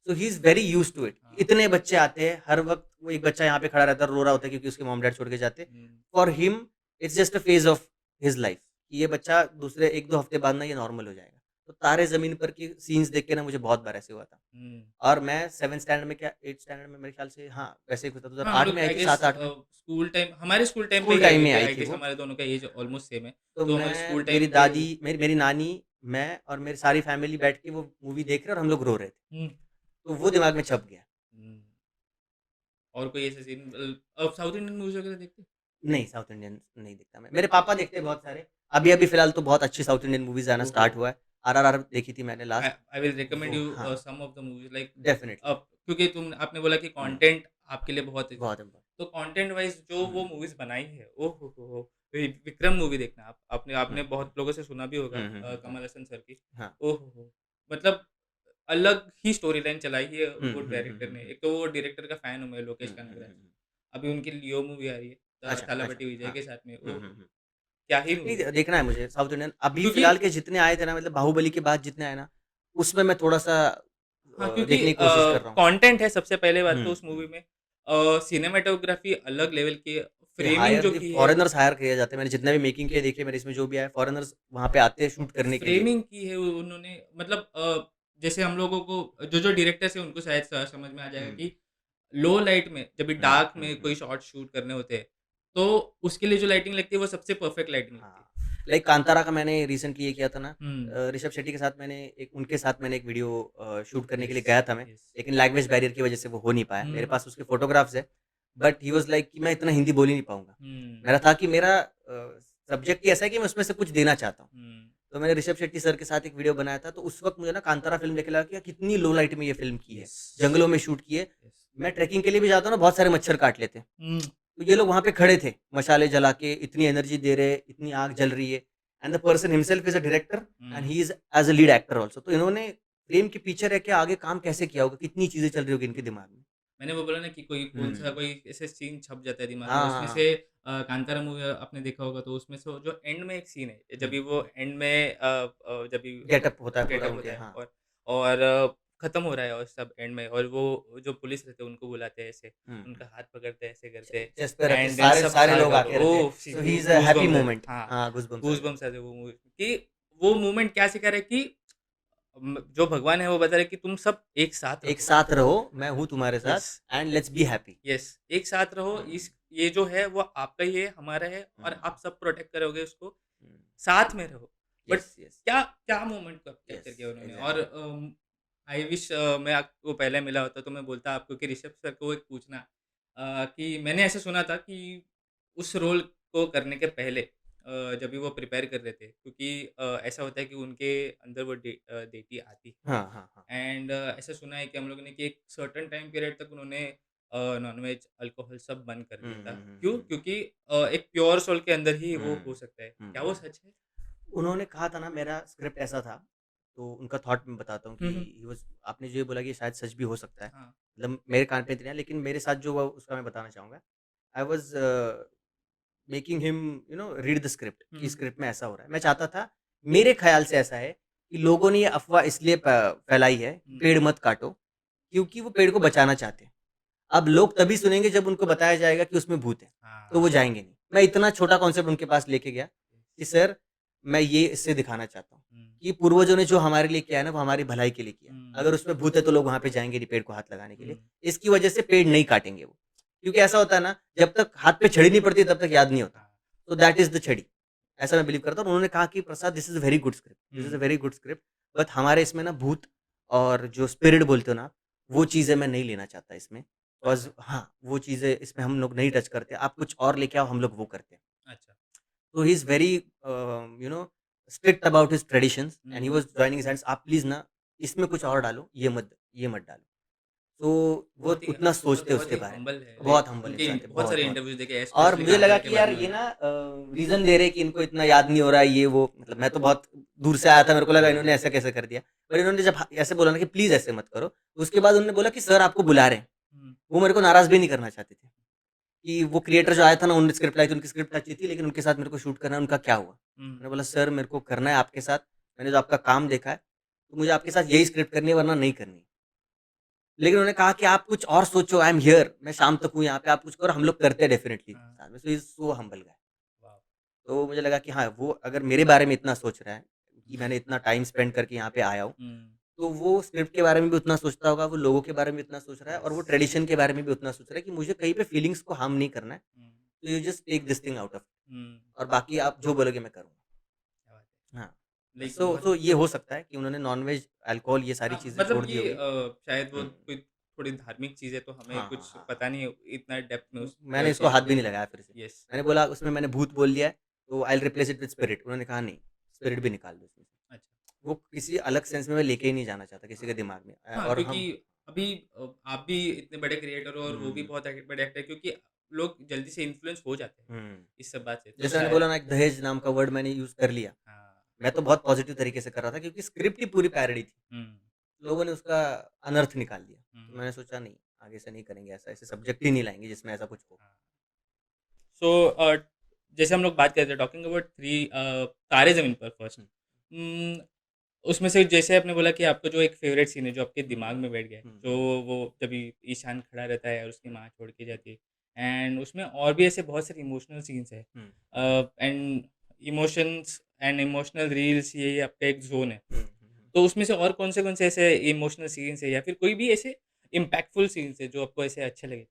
So he is very used to it. हाँ, इतने बच्चे आते हैं, हर वक़्त वो एक बच्चा यहाँ पे खड़ा रहता है, रो रहा होता है क्योंकि उसके मॉम-डैड छोड़ के जाते हैं। हुँ, for him it's just a phase of his life, कि ये बच्चा दूसरे 1-2 हफ़्ते बाद ना ये नॉर्मल हो जाएगा। तो तारे ज़मीन पर की सीन्स देख के ना मुझे बहुत बार ऐसे हुआ था। हुँ। और मैं 7th स्टैंडर्ड में, क्या 8th स्टैंडर्ड में, मेरे ख़्याल से हाँ, वैसे ही कुछ था, हाँ, हम 2008 लोग में आई आई थी, गेस 7-8 में। स्कूल टाइम, हमारे स्कूल टाइम पे स्कूल ही आई टाइम हुई में थी। आई आई थी गेस वो। हमारे दोनों का एज ऑलमोस्ट सेम है। तो तो हमारे मैं, स्कूल मेरी टाइम पे दादी, मेरी नानी, मैं और मेरी सारी फैमिली बैठ के वो मूवी देख रहे हैं और हम लोग रो रहे थे। हुँ, तो वो दिमाग में छप गया। हुँ। और कोई ऐसा सीन साउथ इंडियन मूवीज़ वगैरह देखते हैं? नहीं, साउथ इंडियन नहीं देखता मैं। मेरे पापा देखते हैं बहुत सारे। अभी-अभी फ़िलहाल तो बहुत अच्छी साउथ इंडियन मूवीज़ आना ओहो! स्टार्ट हुआ है। आरआरआर देखी थी मैंने I last. I will recommend वो यू हाँ, some of the movies like definitely. क्योंकि आपने बोला कि हुँ, कंटेंट आपके लिए बहुत है। बहुत इम्पोर्टेंट। तो कंटेंट वाइज़ जो वो हुँ, मूवीज़ बनाई है, ओह हो! विक्रम मूवी देखना आप। आपने हुँ, आपने बहुत लोगों से सुना भी होगा हुँ, हुँ, हुँ, हुँ। कमल हसन सर की। हाँ। ओह हो! मतलब अलग ही स्टोरी लाइन चलाई है हुँ, वो हुँ, हुँ, डायरेक्टर हुँ, ने। हुँ। एक तो वो डायरेक्टर का फैन हूँ मैं, हुँ, लोकेश हुँ, हुँ, कनगराज। हुँ। अभी उनकी लियो मूवी आ रही है अच्छा, अच्छा, थालापति विजय हाँ। के साथ में। हुँ, ओह हुँ, हो! हुँ। क्या ही नहीं, मूवी है। देखना है मुझे साउथ इंडियन। अभी क्योंकि फ़िलहाल के जितने आए थे ना, मतलब बाहुबली के बाद जितने आए ना, उसमें मैं थोड़ा-सा हाँ, क्योंकि देखने की कोशिश कर रहा हूँ। कंटेंट है सबसे पहले बात हुँ, तो उस मूवी हुँ। में। सिनेमैटोग्राफी अलग लेवल की है, ये फ्रेमिंग हायर जो द की है, फॉरेनर्स हायर किए जाते हैं। मैंने जितने भी मेकिंग के देखे, मेरे इसमें जो भी आया, फॉरेनर्स वहाँ पे आते हैं शूट करने के लिए। फ्रेमिंग की है उन्होंने। मतलब जैसे हम लोगों को जो डायरेक्टर्स हैं उनको शायद समझ में आ जाएगा हुँ, कि लो लाइट में जब भी हुँ, डार्क हुँ, में हुँ। कोई शॉट शूट करने होते हैं, तो उसके लिए जो लाइटिंग लगती है वो सबसे परफेक्ट लाइटिंग लगती है। हाँ, लाइक कांतारा का मैंने रिसेंटली ये किया था ना, हुँ। ऋषभ शेट्टी के साथ, मैंने एक उनके साथ मैंने एक वीडियो शूट करने के लिए यस, गया था मैं, यस। लेकिन लैंग्वेज बैरियर की वजह से वो हो नहीं पाया। मेरे हुँ, पास उसके फ़ोटोग्राफ्स हैं, बट ही वाज़ लाइक कि मैं इतना हिंदी बोल ही नहीं पाऊँगा। हुँ, मेरा था कि मेरा सब्जेक्ट ही ऐसा है कि मैं उसमें से कुछ देना चाहता हूँ। हुँ। तो मैंने ऋषभ शेट्टी सर के साथ एक वीडियो बनाया था, तो उस वक़्त मुझे ना कांतारा फ़िल्म देख के लगा कि यार कितनी लो लाइट में ये फ़िल्म की है। यस, जंगलों में शूट की है। यस। मैं ट्रेकिंग के लिए भी जाता हूँ ना, बहुत सारे मच्छर काट लेते हैं। हुँ, तो ये लोग वहाँ पे खड़े थे, मशालें जला के, इतनी एनर्जी दे रहे, इतनी आग जल रही है, and the person himself is a director and hmm. He is as a lead actor also. तो इन्होंने फ्रेम के पीछे रह के आगे काम कैसे किया होगा? कितनी चीज़ें चल रही होगी इनके दिमाग में। मैंने वो बोला ना कि कोई कौन-सा हुँ। कोई ऐसे सीन छप जाता है दिमाग में, हाँ, हाँ, उसमें हाँ। से कांतारा मूवी आपने देखा होगा तो उसमें से वो जो एंड में एक सीन है, जब हुँ, भी वो एंड में जब भी गेटअप होता है पूरा गेटअप उनके, होता है हाँ। और खत्म हो रहा है और सब एंड में, और वो जो पुलिस रहते हैं उनको बुलाते हैं ऐसे, हुँ, हुँ। उनका हाथ पकड़ते हैं, ऐसे करते हैं चेस्ट पे रख के एंड देन सारे सब सारे सारे लोग भागो। आके रहते हैं। ओह! सी सो ही गू इज़ अ हैप्पी गूज़बम्प्स आए। मोमेंट। हाँ, हाँ, गूज़बम्प्स आ जाते गूज़बम्प्स आए थे वो मूवी कि वो मोमेंट क्या सिखा रहा है कि जो भगवान है वो बता रहे हैं कि तुम सब एक साथ हैं। एक रहो। साथ रहो, मैं हूँ तुम्हारे साथ, yes. And let's be happy. Yes, एक साथ रहो। हुँ, इस ये जो है वो आपका ही है, हमारा है, हुँ, और आप सब प्रोटेक्ट करोगे उसको, हुँ। साथ में रहो। बट यस, यस, क्या क्या मोमेंट को कैप्चर यस, किया उन्होंने। और एग्ज़ैक्टली। आई विश मैं आपको पहले मिला होता तो मैं बोलता आपको कि ऋषभ सर को एक पूछना कि मैंने ऐसे सुना था कि उस रोल को करने के पहले जब भी वो प्रिपेयर कर रहे थे, क्योंकि ऐसा होता है कि उनके अंदर वो देटी आती है। हाँ, हाँ, हाँ। एंड ऐसा सुना है कि हम लोगों ने कि एक सर्टेन टाइम पीरियड तक उन्होंने नॉन-वेज, अल्कोहल सब बंद कर हुँ, दिया था। हुँ, हुँ, क्यों? हुँ। क्योंकि एक प्योर सोल के अंदर ही वो हो हुँ, सकता है। हुँ, क्या वो हुँ। सच है? उन्होंने कहा था ना मेरा स्क्रिप्ट ऐसा था, तो उनका थॉट मैं बताता हूँ कि हुँ, हुँ। ही वाज़ आपने जो ये बोला कि शायद सच भी हो सकता है। हाँ। मतलब मेरे कान पे इतने हैं लेकिन मेरे साथ जो हुआ उसका मैं बताना चाहूँगा। I was making him read the script हुँ, कि हुँ। स्क्रिप्ट में ऐसा हो रहा है। मैं चाहता था मेरे ख़्याल से ऐसा है कि लोगों ने ये अफ़वाह इसलिए फैलाई है, कि हुँ। पेड़ मत काटो, क्योंकि वो पेड़ को बचाना चाहते हैं। अब लोग तभी सुनेंगे जब उनको बताया जाएगा कि उसमें भूत है, तो वो हाँ। जाएँगे नहीं। मैं इतना छोटा कॉन्सेप्ट उनके पास लेके गया कि सर मैं ये इससे दिखाना चाहता हूँ हुँ। कि पूर्वजों ने जो हमारे लिए किया है ना, वो हमारी भलाई के लिए किया है। हुँ। अगर उसमें भूत है तो लोग वहाँ पे जाएँगे नहीं पेड़ को हाथ लगाने के हुँ। लिए। इसकी वजह से पेड़ नहीं काटेंगे वो। क्योंकि ऐसा होता है ना, जब तक हाथ पे छड़ी नहीं पड़ती तब तक याद नहीं होता। हाँ। तो दैट इज़ द छड़ी। ऐसा मैं बिलीव करता हूँ और उन्होंने कहा कि Prasad this is a very good script, this is a hmm. Very good script but हमारे इसमें ना भूत और जो स्पिरिट बोलते हो ना, वो चीज़ें मैं नहीं लेना चाहता इसमें। बिकॉज़ अच्छा, हाँ, वो चीज़ें इसमें हम लोग नहीं टच करते। आप कुछ और लेके आओ, हम लोग वो करते हैं। अच्छा। तो ही is very you know strict about his traditions and he hmm. Was joining his hands आप प्लीज़ ना इसमें कुछ और डालो, ये मत डालो। तो वो उतना सोचते हैं बहुत उसके ही बारे में। हम्बल है। लाइक बहुत हम्बल उनके इंसान थे, बहुत बहुत, सारे बहुत। इंटरव्यूज़ देखे और स्पेशली मुझे लगा कांतारा के कि बारे यार में। ये ना रीज़न दे रहे हैं कि इनको इतना याद नहीं हो रहा है ये वो मतलब मैं तो बहुत दूर से आया था, मेरे को लगा इन्होंने ऐसा कैसे कर दिया। पर इन्होंने जब ऐसे बोला ना कि प्लीज़ ऐसे मत करो, उसके बाद उन्होंने बोला कि सर आपको बुला रहे हैं। हुँ। वो मेरे को नाराज़ भी नहीं करना चाहते थे, कि वो क्रिएटर जो आया था ना उन्होंने स्क्रिप्ट लाई थी, उनकी स्क्रिप्ट अच्छी थी लेकिन उनके साथ मेरे को शूट करना है, उनका क्या हुआ? हुँ। मैंने बोला सर मेरे को करना है आपके साथ, मैंने जो आपका काम देखा है, तो मुझे आपके साथ यही स्क्रिप्ट करनी है वरना नहीं करनी। लेकिन उन्होंने कहा कि आप कुछ और सोचो आई एम हियर मैं शाम तक हूँ यहाँ पे, आप कुछ करो, हम लोग करते हैं डेफिनिटली हाँ। साथ में। So he is so humble guy. Wow! तो मुझे लगा कि हाँ, वो अगर मेरे बारे में इतना सोच रहा है, कि हुँ। मैंने इतना टाइम स्पेंड करके यहाँ पे आया हूँ, हुँ। तो वो स्क्रिप्ट के बारे में भी उतना सोचता होगा, वो लोगों के बारे में भी उतना सोच रहा है और वो यस। ट्रेडिशन के बारे में भी उतना सोच रहा है कि मुझे कहीं पे फीलिंग्स को हार्म नहीं करना है। हुँ। तो you just take this thing out of हुँ। और बाकी आप जो बोलोगे मैं करूँगा। क्या बात हाँ, है। लाइक सो बहुत ये हो सकता है कि उन्होंने नॉन-वेज, अल्कोहल ये सारी हाँ, चीज़ें मतलब छोड़ दी ये होगी। शायद वो हुँ। कोई थोड़ी धार्मिक चीज़ है तो हमें हाँ, हाँ, कुछ हाँ, हाँ। पता नहीं है इतना डेप्थ में उस मैंने इसको हाथ भी नहीं लगाया फिर से। यस। मैंने बोला उसमें मैंने भूत बोल दिया है, तो I will replace it with spirit. उन्होंने कहा नहीं, स्पिरिट भी निकाल दो इसमें से। अच्छा। वो किसी अलग सेंस में मैं लेके ही नहीं जाना चाहता किसी के दिमाग में हाँ, और क्योंकि हम अभी आप भी इतने बड़े क्रिएटर हो और वो भी हुँ, बहुत बड़े एक्टर क्योंकि लोग जल्दी से इन्फ्लुएंस हो जाते हैं हुँ। इस सब बात से। तो जैसे मैंने शायद बोला ना एक दहेज नाम का वर्ड मैंने यूज़ कर लिया। हाँ। मैं तो बहुत पॉज़िटिव तरीके से कर रहा था क्योंकि स्क्रिप्ट ही पूरी पैरोडी थी। हुँ। लोगों ने उसका अनर्थ निकाल दिया। हुँ, तो हुँ। मैंने सोचा नहीं, आगे से नहीं करेंगे ऐसा, ऐसे सब्जेक्ट ही नहीं लाएँगे जिसमें ऐसा कुछ हो। हाँ। सो जैसे हम लोग बात कर रहे थे टॉकिंग अबाउट 3 तारे ज़मीन पर फर्स्ट। हुँ, उम, उसमें से जैसे आपने बोला कि आपका जो एक फ़ेवरेट सीन है जो आपके हुँ, दिमाग में बैठ गया है, हुँ, जो वो जब ईशान खड़ा रहता है और उसकी माँ छोड़ के जाती है एंड उसमें और भी ऐसे बहुत सारे इमोशनल सीन्स हैं। हुँ, and emotions and emotional reels ये आपका एक ज़ोन है। हुँ, हुँ। तो उसमें से और कौन से ऐसे इमोशनल सीन्स हैं या फिर कोई भी ऐसे इम्पैक्टफुल सीन्स हैं जो आपको ऐसे अच्छे लगे?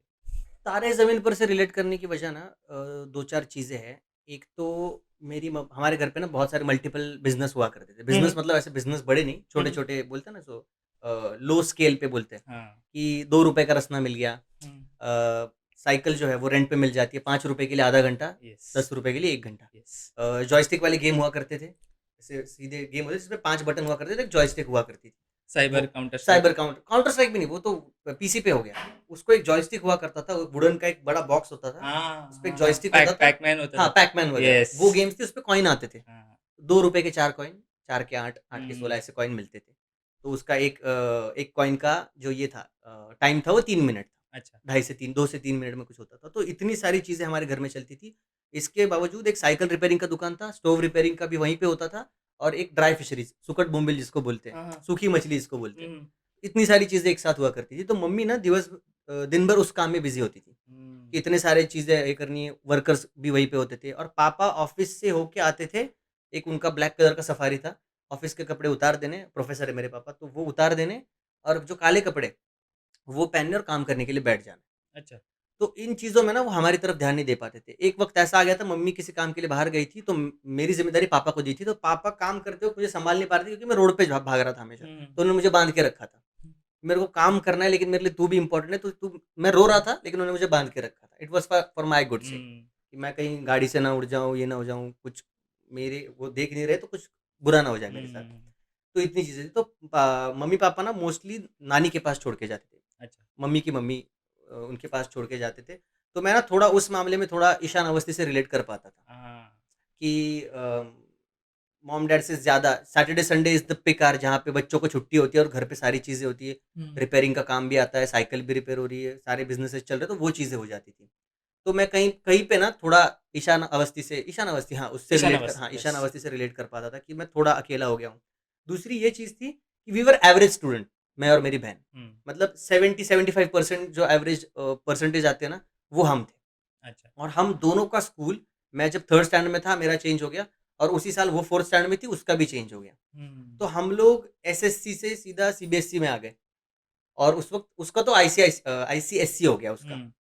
तारे ज़मीन पर से रिलेट करने की वजह ना 2-4 चीज़ें हैं। एक तो मेरी म हमारे घर पे ना बहुत सारे मल्टीपल बिज़नेस हुआ करते थे। हुँ, बिज़नेस हुँ। मतलब ऐसे बिज़नेस बड़े नहीं, हुँ, हुँ। छोटे-छोटे बोलते हैं ना लो स्केल पे बोलते हैं हाँ। कि ₹2 का रसना मिल गया। हुँ। साइकिल जो है वो रेंट पे मिल जाती है, ₹5 के लिए आधा घंटा, यस, ₹10 के लिए 1 घंटा। यस। जॉयस्टिक वाले गेम हुआ करते थे। ऐसे सीधे गेम होते थे जिसमें 5 बटन हुआ करते थे, एक जॉयस्टिक हुआ करती थी। साइबर वो counter strike. Cyber counter strike भी नहीं, वो तो पीसी पे हो गया। उसको एक जॉयस्टिक हुआ करता था, वो वुडन का एक बड़ा बॉक्स होता था, हाँ, उसपे एक हाँ, हाँ। जॉयस्टिक होता था। पैक-मैन होता हाँ, था। पैक-मैन वगैरह, यस। वो गेम्स थी, उसपे कॉइन आते थे। हाँ। ₹2 के 4 कॉइन, 4 के 8, 8 के 16 हुँ। ऐसे कॉइन मिलते थे। तो उसका एक कॉइन का जो ये था टाइम था वो 3 मिनट था। अच्छा। ढाई से 3 2 से 3 मिनट में कुछ होता था। तो इतनी सारी चीज़ें हमारे घर में चलती थी। इसके बावजूद एक साइकिल रिपेयरिंग का दुकान था, स्टोव रिपेयरिंग का भी वहीं पे होता था और एक ड्राई फिशरीज़, सुकट बोम्बिल जिसको बोलते हैं, हाँ, हाँ। सूखी मछली जिसको बोलते हैं। हुँ, इतनी सारी चीज़ें एक साथ हुआ करती थी। तो मम्मी ना दिन भर उस काम में बिज़ी होती थी। कि हुँ। इतने सारे चीज़ें ये करनी है, वर्कर्स भी वहीं पे होते थे और पापा ऑफ़िस से होके आते थे। एक उनका ब्लैक कलर का सफारी था। ऑफ़िस के कपड़े उतार देने, प्रोफ़ेसर है मेरे पापा, तो वो उतार देने और जो काले कपड़े, वो पहनने और काम करने के लिए बैठ जाना। अच्छा। तो इन चीज़ों में ना वो हमारी तरफ ध्यान नहीं दे पाते थे। एक वक़्त ऐसा आ गया था मम्मी किसी काम के लिए बाहर गई थी, तो मेरी ज़िम्मेदारी पापा को दी थी, तो पापा काम करते वक़्त मुझे सँभाल नहीं पा रहे थे क्योंकि मैं रोड पे भाग रहा था हमेशा। हुँ। तो उन्होंने मुझे बाँध के रखा था। मेरे को काम करना है लेकिन मेरे लिए तू भी इम्पोर्टेंट है, तो तू मैं रो रहा था लेकिन उन्होंने मुझे बाँध के रखा था। It was for my good sake हुँ। कि मैं कहीं गाड़ी से ना उड़ जाऊँ, ये ना हो जाऊँ, कुछ मेरे वो देख नहीं रहे तो कुछ बुरा ना हो जाए मेरे साथ। हुँ। तो इतनी चीज़ें थी। तो मम्मी-पापा ना मोस्टली नानी के पास छोड़ के जाते थे। अच्छा। मम्मी की मम्मी उनके पास छोड़ के जाते थे। तो मैं ना थोड़ा उस मामले में थोड़ा ईशान अवस्थी से रिलेट कर पाता था हाँ। कि मॉम डैड से ज़्यादा Saturday Sunday is the peak hour, जहाँ पे बच्चों को छुट्टी होती है और घर पे सारी चीज़ें होती है। हुँ। रिपेयरिंग का काम भी आता है, साइकिल भी रिपेयर हो रही है, सारे बिज़नेसेस चल रहे हैं, तो वो चीज़ें हो जाती थी। तो मैं कहीं कहीं पे ना थोड़ा ईशान अवस्थी, हाँ, उससे ईशान रिलेट कर, अवस्थी, हाँ, यस। ईशान अवस्थी से रिलेट कर पाता था कि मैं थोड़ा अकेला हो गया हूँ। दूसरी ये चीज़ थी कि वी वर एवरेज स्टूडेंट, मैं और मेरी बहन। हुँ। मतलब 70-75% जो एवरेज परसेंटेज आते हैं ना, वो हम थे। अच्छा। और हम दोनों का स्कूल, मैं जब 3rd स्टैंडर्ड में था मेरा चेंज हो गया, और उसी साल वो 4th स्टैंडर्ड में थी, उसका भी चेंज हो गया। हुँ। तो हम लोग एसएससी से सीधा सीबीएसई में आ गए, और उस वक़्त उसका तो आईसीएसई हो गया उसका। हुँ।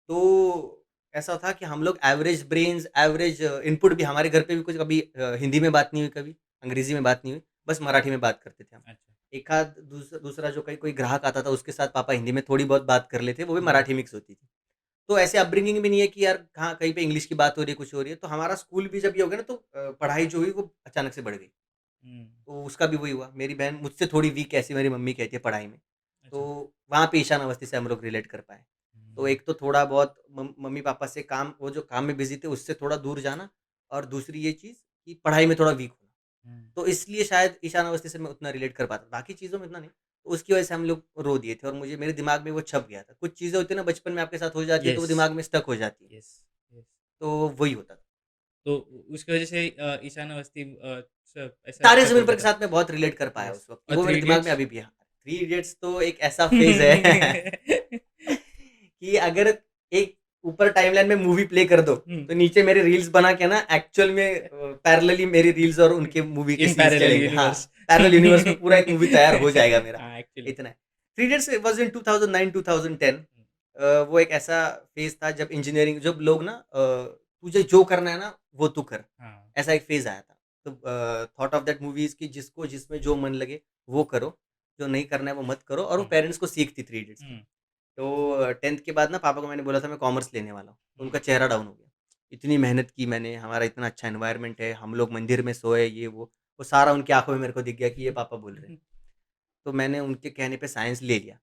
तो ऐसा था कि हम लोग एवरेज ब्रेन्स, एवरेज इनपुट भी, हमारे घर पे भी कुछ कभी हिंदी में बात नहीं हुई, कभी अंग्रेज़ी में बात नहीं हुई, बस मराठी में बात करते थे हम। अच्छा। एक आध दूसरा जो कोई कोई ग्राहक आता था, उसके साथ पापा हिंदी में थोड़ी बहुत बात कर लेते, वो भी हुँ। मराठी मिक्स होती थी। तो ऐसे अपब्रिंगिंग भी नहीं है कि यार हाँ, कहीं पे इंग्लिश की बात हो रही है, कुछ हो रही है। तो हमारा स्कूल भी जब ये हो गया ना, तो पढ़ाई जो हुई वो अचानक से बढ़ गई। हुँ। तो उसका भी वही हुआ। मेरी बहन मुझसे थोड़ी वीक, ऐसी मेरी मम्मी कहती है, पढ़ाई में। तो अच्छा। वहाँ पे ईशान अवस्थी से हम लोग रिलेट कर पाए। तो हुँ। एक तो थोड़ा बहुत मम्मी-पापा से काम, वो जो काम में बिज़ी थे, उससे थोड़ा दूर जाना, और दूसरी ये चीज़ कि पढ़ाई में थोड़ा वीक होना। हुँ। तो इसलिए शायद ईशान अवस्थी से मैं उतना रिलेट कर पाता, बाकी चीज़ों में इतना नहीं। तो उसकी वजह से हम लोग रो दिए थे, और मुझे मेरे दिमाग में वो छप गया था। कुछ चीज़ें होती है ना बचपन में आपके साथ हो जाती है, तो वो यस, दिमाग में स्टक हो जाती है। Yes, yes. तो वही होता था। तो उसकी वजह से ईशान अवस्थी सब ऐसा तारे स्टक ज़मीन हो पर गया के था। साथ मैं बहुत रिलेट कर पाया यस। उस वक़्त, कि और वो मेरे थ्री दिमाग में इडियट्स? अभी भी है। थ्री इडियट्स तो एक ऐसा फ़ेज़ है कि अगर एक ऊपर टाइमलाइन में मूवी प्ले कर दो, हुँ। तो नीचे मेरे रील्स बना के ना एक्चुअल में पैरेलली मेरी रील्स और उनके मूवी के इन सीन्स पैरेलल चलेंगे। हाँ, यूनिवर्स। पैरेलल यूनिवर्स में पूरा एक मूवी तैयार हो जाएगा मेरा, हाँ, एक्चुअली। इतना है। Three idiots was in 2009-2010। वो एक ऐसा फ़ेज़ था जब इंजीनियरिंग, जब लोग ना तुझे जो करना है ना, वो तू कर, हाँ। ऐसा एक फ़ेज़ आया था। तो thought of that movie is कि जिसको जिसमें जो मन लगे, वो करो, जो नहीं करना है वो मत करो, और वो हुँ। पेरेंट्स को सीख थी थ्री इडियट्स की। हुँ। तो 10th के बाद ना पापा को मैंने बोला था मैं कॉमर्स लेने वाला हूँ, तो हुँ। उनका चेहरा डाउन हो गया। इतनी मेहनत की मैंने, हमारा इतना अच्छा एनवायरनमेंट है, हम लोग मंदिर में सोए, ये वो सारा उनकी आँखों में मेरे को दिख गया कि ये पापा बोल रहे हैं। तो मैंने उनके कहने पे साइंस ले लिया।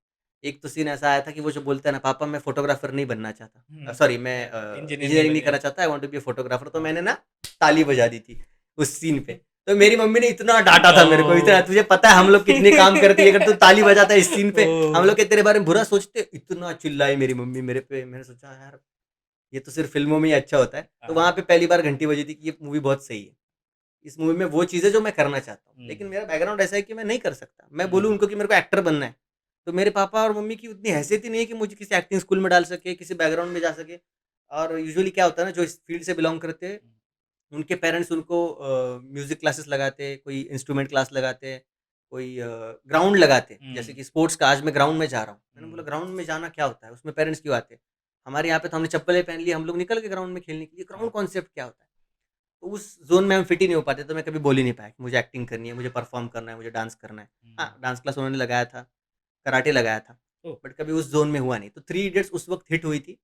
एक तो सीन ऐसा आया था कि वो जो बोलता है ना, पापा मैं फ़ोटोग्राफ़र नहीं बनना चाहता, हुँ। सॉरी मैं इंजीनियर नहीं इंजीनियरिंग नहीं बनिए। करना चाहता, I want to be a photographer. तो मैंने ना ताली बजा दी थी उस सीन पे। तो मेरी मम्मी ने इतना डाँटा था मेरे को, इतना, ओह! तुझे पता है हम लोग कितने काम करती है, अगर तू ताली बजाता है इस सीन पे, हम ओह! लोग क्या तेरे बारे में बुरा सोचते? इतना चिल्लाई मेरी मम्मी मेरे पे। मैंने सोचा यार, ये तो सिर्फ़ फ़िल्मों में ही अच्छा होता है। तो हाँ। वहाँ पे पहली बार घंटी बजी थी कि ये मूवी बहुत सही है। इस मूवी में वो चीज़ है जो मैं करना चाहता हूँ। हुँ। लेकिन मेरा बैकग्राउंड ऐसा है कि मैं नहीं कर सकता। मैं बोलूँ हुँ। उनको कि मेरे को एक्टर बनना है, तो मेरे पापा और मम्मी की उतनी हैसियत ही नहीं है कि मुझे किसी एक्टिंग स्कूल में डाल सके, किसी बैकग्राउंड में जा सके। और यूजुअली क्या होता है ना, जो इस फ़ील्ड से बिलॉन्ग करते हैं, उनके पेरेंट्स उनको म्यूज़िक क्लासेस लगाते हैं, कोई इंस्ट्रूमेंट क्लास लगाते हैं, कोई ग्राउंड लगाते हैं। जैसे हुँ। कि स्पोर्ट्स का, आज मैं ग्राउंड में जा रहा हूँ। मैंने बोला हुँ। ग्राउंड में जाना क्या होता है? उसमें पेरेंट्स क्यों आते हैं? हमारे यहाँ पे तो हमने चप्पलें पहन ली, हम लोग निकल गए ग्राउंड में खेलने के लिए। ग्राउंड हाँ। कॉन्सेप्ट क्या होता है? तो उस ज़ोन में हम फिट ही नहीं हो पाते, तो मैं कभी बोल ही नहीं पाया कि मुझे एक्टिंग करनी है, मुझे परफ़ॉर्म करना है, मुझे डांस करना है। हुँ। हाँ, डांस क्लास उन्होंने लगाया था, कराटे लगाया था, ओह! बट कभी उस ज़ोन में हुआ नहीं। तो थ्री इडियट्स उस वक़्त हिट हुई थी।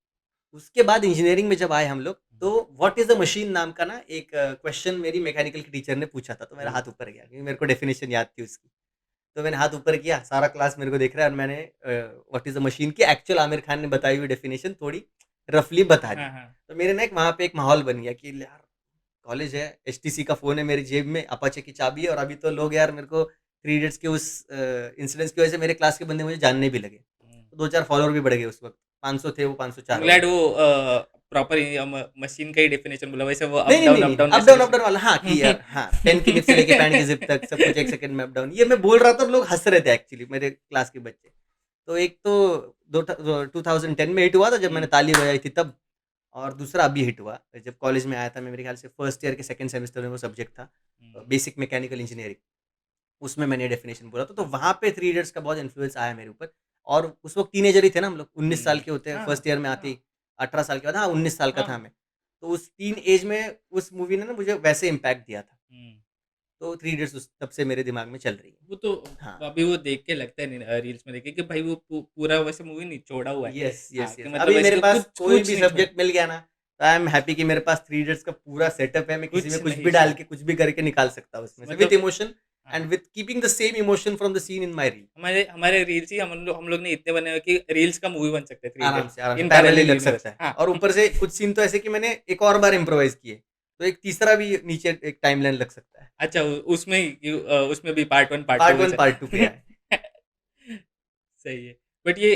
उसके बाद इंजीनियरिंग में जब आए हम लोग, हुँ। तो व्हाट इज़ अ मशीन नाम का ना एक क्वेश्चन मेरी मैकेनिकल की टीचर ने पूछा था, तो मेरा ओह! हाथ ऊपर गया क्योंकि मेरे को डेफिनिशन याद थी उसकी। तो मैंने हाथ ऊपर किया, सारा क्लास मेरे को देख रहा है, और मैंने व्हाट इज़ अ मशीन की एक्चुअल आमिर खान ने बताई हुई डेफिनिशन थोड़ी रफली बता दी। हाँ, हाँ। तो मेरे ना एक वहाँ पे एक माहौल बन गया कि यार, कॉलेज है, एचटीसी का फ़ोन है मेरी जेब में, अपाचे की चाबी है, और अभी तो लोग यार मेरे को थ्री इडियट्स के उस इंसिडेंट्स की वजह से मेरे क्लास के बंदे मुझे जानने भी लगे। हुँ। तो 2-4 फॉलोवर भी बढ़ गए उस वक़्त, 500 थे वो 504 आई एम हो गए। ग्लैड वो प्रॉपर मशीन का ही डेफिनिशन बोला, वैसे वो नहीं, नहीं, नहीं, अप नहीं, डाउन अप वैसे डाउन, कुछ वाला, हाँ, कि नहीं। यार हाँ, पेन की निब से लेके पैंट की ज़िप तक सब कुछ 1 सेकंड में अप डाउन। ये मैं बोल रहा था, और लोग हँस रहे थे एक्चुअली मेरे क्लास के बच्चे। तो एक तो 2010 में हिट हुआ था जब मैंने हुँ। ताली बजाई थी तब, और दूसरा अभी हिट हुआ जब कॉलेज में आया था मैं, मेरे ख्याल से फर्स्ट ईयर के सेकंड सेमेस्टर में वो सब्जेक्ट था, हुँ। Basic mechanical engineering. उसमें मैंने डेफिनेशन बोला था, तो वहाँ पे थ्री इडियट्स का बहुत इन्फ्लुएंस आया मेरे ऊपर। और उस वक़्त टीनेजर ही थे ना हम लोग, 19 साल हुँ। के होते हैं, हाँ, फर्स्ट ईयर में आते ही, 18 साल के बाद, हाँ, 19 साल का था हाँ। मैं। तो उस टीन एज में उस मूवी ने ना मुझे वैसे इम्पैक्ट दिया था। हुँ। तो थ्री इडियट्स उस तब से मेरे दिमाग में चल रही है। वो तो हाँ। अभी वो देख के लगता है नहीं, रील्स में देख के कि भाई वो पूरा वैसे मूवी निचोड़ा हुआ है। यस, हाँ, यस, कि यस। मतलब अभी मेरे ऐसे पास कुछ कोई कुछ भी नहीं छोड़ा, सब्जेक्ट मिल गया ना, तो आई एम हैप्पी कि मेरे पास थ्री इडियट्स का पूरा सेटअप है, मैं किसी में कुछ कुछ नहीं भी डाल छोड़ा। के, कुछ भी करके निकाल सकता हूँ उसमें से, विथ मतलब इमोशन हाँ। And with keeping the same emotion from the seen in my reel. हमारे हमारे रील्स ही हम लोग ने इतने बनाए हुए कि रील्स का मूवी बन सकता है 3 इडियट्स आराम से इन पैरेलली पैरेलल लग यूनिवर्स। सकता है। हाँ। और ऊपर से कुछ सीन तो ऐसे कि मैंने एक और बार इम्प्रोवाइज किए, तो एक तीसरा भी नीचे एक टाइमलाइन लग सकता है। अच्छा उसमें उसमें भी पार्ट 1 पार्ट 2 पार्ट भी 1 पार्ट 2 पे है। सही है। बट ये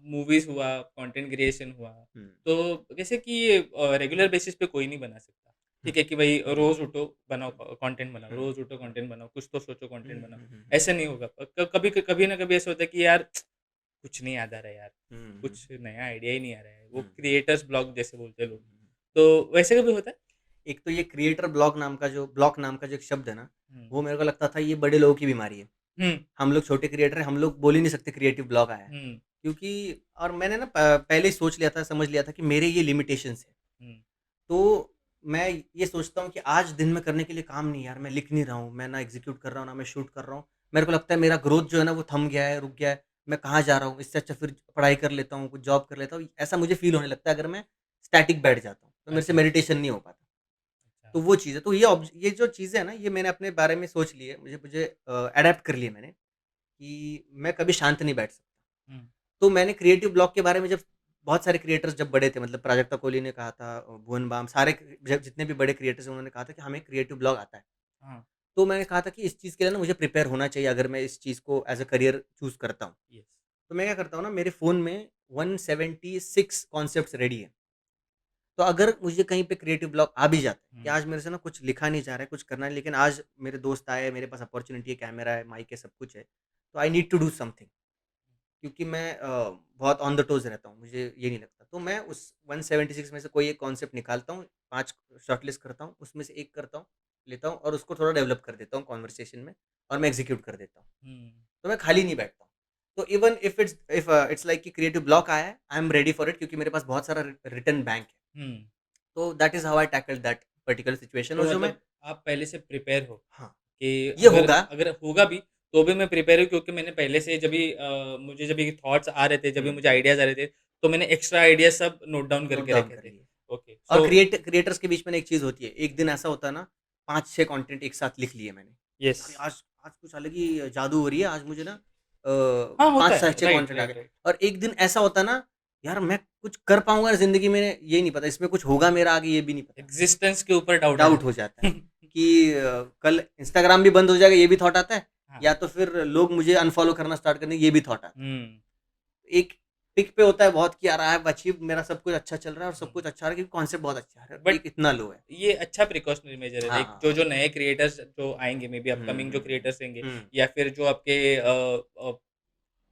मूवीज़ हुआ, कंटेंट क्रिएशन हुआ, हम्म, तो जैसे कि ये रेगुलर बेसिस पे कोई नहीं बना सकता। ठीक है कि भाई रोज़ उठो बनाओ कंटेंट बनाओ, हम्म, रोज़ उठो कंटेंट बनाओ, कुछ तो सोचो कंटेंट बनाओ। हम्म, ऐसा नहीं होगा। कभी कभी ना कभी ऐसा होता है कि यार कुछ नहीं याद आ रहा है यार, हम्म, कुछ नया आइडिया ही नहीं आ रहा है। वो हम्म, क्रिएटर्स ब्लॉक जैसे बोलते हैं लोग। हम्म। तो वैसे कभी होता है? एक तो ये क्रिएटर ब्लॉक नाम का जो एक शब्द है ना, हुँ। वो मेरे को लगता था ये बड़े लोगों की बीमारी है। हुँ, हम लोग छोटे क्रिएटर हैं, हम लोग बोल ही नहीं सकते क्रिएटिव ब्लॉक आया है। हुँ, क्योंकि और मैंने ना पहले ही सोच लिया था, समझ लिया था कि मेरे ये लिमिटेशंस है। हुँ, तो मैं ये सोचता हूँ कि आज दिन में करने के लिए काम नहीं यार, मैं लिख नहीं रहा हूँ, मैं ना एग्जीक्यूट कर रहा हूँ, ना मैं शूट कर रहा हूँ। मेरे को लगता है मेरा ग्रोथ जो है ना वो थम गया है, रुक गया है। मैं कहाँ जा रहा हूँ? इससे अच्छा फिर पढ़ाई कर लेता हूँ, कुछ जॉब कर लेता हूँ। ऐसा मुझे फ़ील होने लगता है अगर मैं स्टैटिक बैठ जाता हूँ, तो मेरे से अच्छा, मेडिटेशन नहीं हो पाता। अच्छा। तो वो चीज़ है। तो ये जो चीज़ें हैं ना, ये मैंने अपने बारे में सोच ली है। मुझे मुझे एडैप्ट कर लिया मैंने कि मैं कभी शांत नहीं बैठ सकता। हुँ, तो मैंने क्रिएटिव ब्लॉक के बारे में जब बहुत सारे क्रिएटर्स जब बड़े थे, मतलब प्राजक्ता कोहली ने कहा था, भुवन बाम, सारे जितने भी बड़े क्रिएटर्स हैं उन्होंने कहा था कि हमें क्रिएटिव ब्लॉक आता है। हाँ, तो मैंने कहा था कि इस चीज़ के लिए ना मुझे प्रिपेयर होना चाहिए अगर मैं इस चीज़ को एज़ अ करियर चूज़ करता हूँ। यस। तो मैं क्या करता हूँ ना, मेरे फ़ोन में 176 कॉन्सेप्ट्स रेडी हैं। तो अगर मुझे कहीं पे क्रिएटिव ब्लॉक आ भी जाता है कि हुँ, आज मेरे से ना कुछ लिखा नहीं जा रहा है, कुछ करना है, लेकिन आज मेरे दोस्त आए, मेरे पास अपॉर्च्युनिटी है, कैमरा है, माइक है, सब कुछ है, तो I need to do something. क्योंकि मैं बहुत ऑन द टोज़ रहता हूँ, मुझे ये नहीं लगता। तो मैं उस 176 में से कोई एक कॉन्सेप्ट निकालता हूँ, 5 शॉर्टलिस्ट करता हूँ, उसमें से 1 करता हूँ, लेता हूँ और उसको थोड़ा डेवलप कर देता हूँ कन्वर्सेशन में, और मैं एग्ज़ीक्यूट कर देता हूँ। हुँ, तो मैं खाली नहीं बैठता हूँ। तो इवन इट्स लाइक कि क्रिएटिव ब्लॉक आया है, I am ready for it, क्योंकि मेरे पास बहुत सारा रिटन बैंक है। हुँ। तो that is how I tackled that particular situation. तो और जो मैं मतलब आप पहले से प्रिपेयर हो हाँ, कि ये अगर होगा। अगर होगा भी तो भी मैं प्रिपेयर हूँ क्योंकि मैंने पहले से जब भी मुझे जब भी थॉट्स आ रहे थे, जब भी हुँ, मुझे आइडियाज़ आ रहे थे, तो मैंने एक्स्ट्रा आइडियाज़ सब नोट डाउन नोट करके डाउन रखे कर थे। लिए। ओके, और सो क्रिएटर्स के बीच में ना एक चीज़ होती है, एक दिन ऐसा होता है ना, 5-6 कंटेंट एक साथ लिख लिए मैंने। यस। यार आज आज कुछ अलग ही जादू हो रही है, आज मुझे ना हाँ, होता 5 है। 6 राइट, कंटेंट आ राइट, गए। राइट। और एक दिन ऐसा होता है ना, यार मैं कुछ कर पाऊँगा ज़िंदगी में, ये नहीं पता, इसमें कुछ होगा मेरा आगे, ये भी नहीं पता। एक्जिस्टेंस के ऊपर डाउट आ डाउट हो जाता जाता है है। कि कल इंस्टाग्राम भी बंद हो जाएगा, ये भी थॉट आता है, हाँ। या तो फिर लोग मुझे अनफॉलो करना स्टार्ट कर देंगे, ये भी थॉट आता है। हुँ, एक पिक पे होता है बहुत कि यार आई हैव अचीव, मेरा सब कुछ अच्छा चल रहा है और सब हुँ। कुछ अच्छा आ रहा है, क्योंकि कॉन्सेप्ट बहुत अच्छा है, बट पिक इतना लो है। ये अच्छा प्रिकॉशनरी मेजर है हाँ, लाइक हाँ, जो हाँ। जो नए क्रिएटर्स जो आएँगे मे बी हुँ, अपकमिंग हुँ, जो क्रिएटर्स रहेंगे हुँ। हुँ। या फिर जो आपके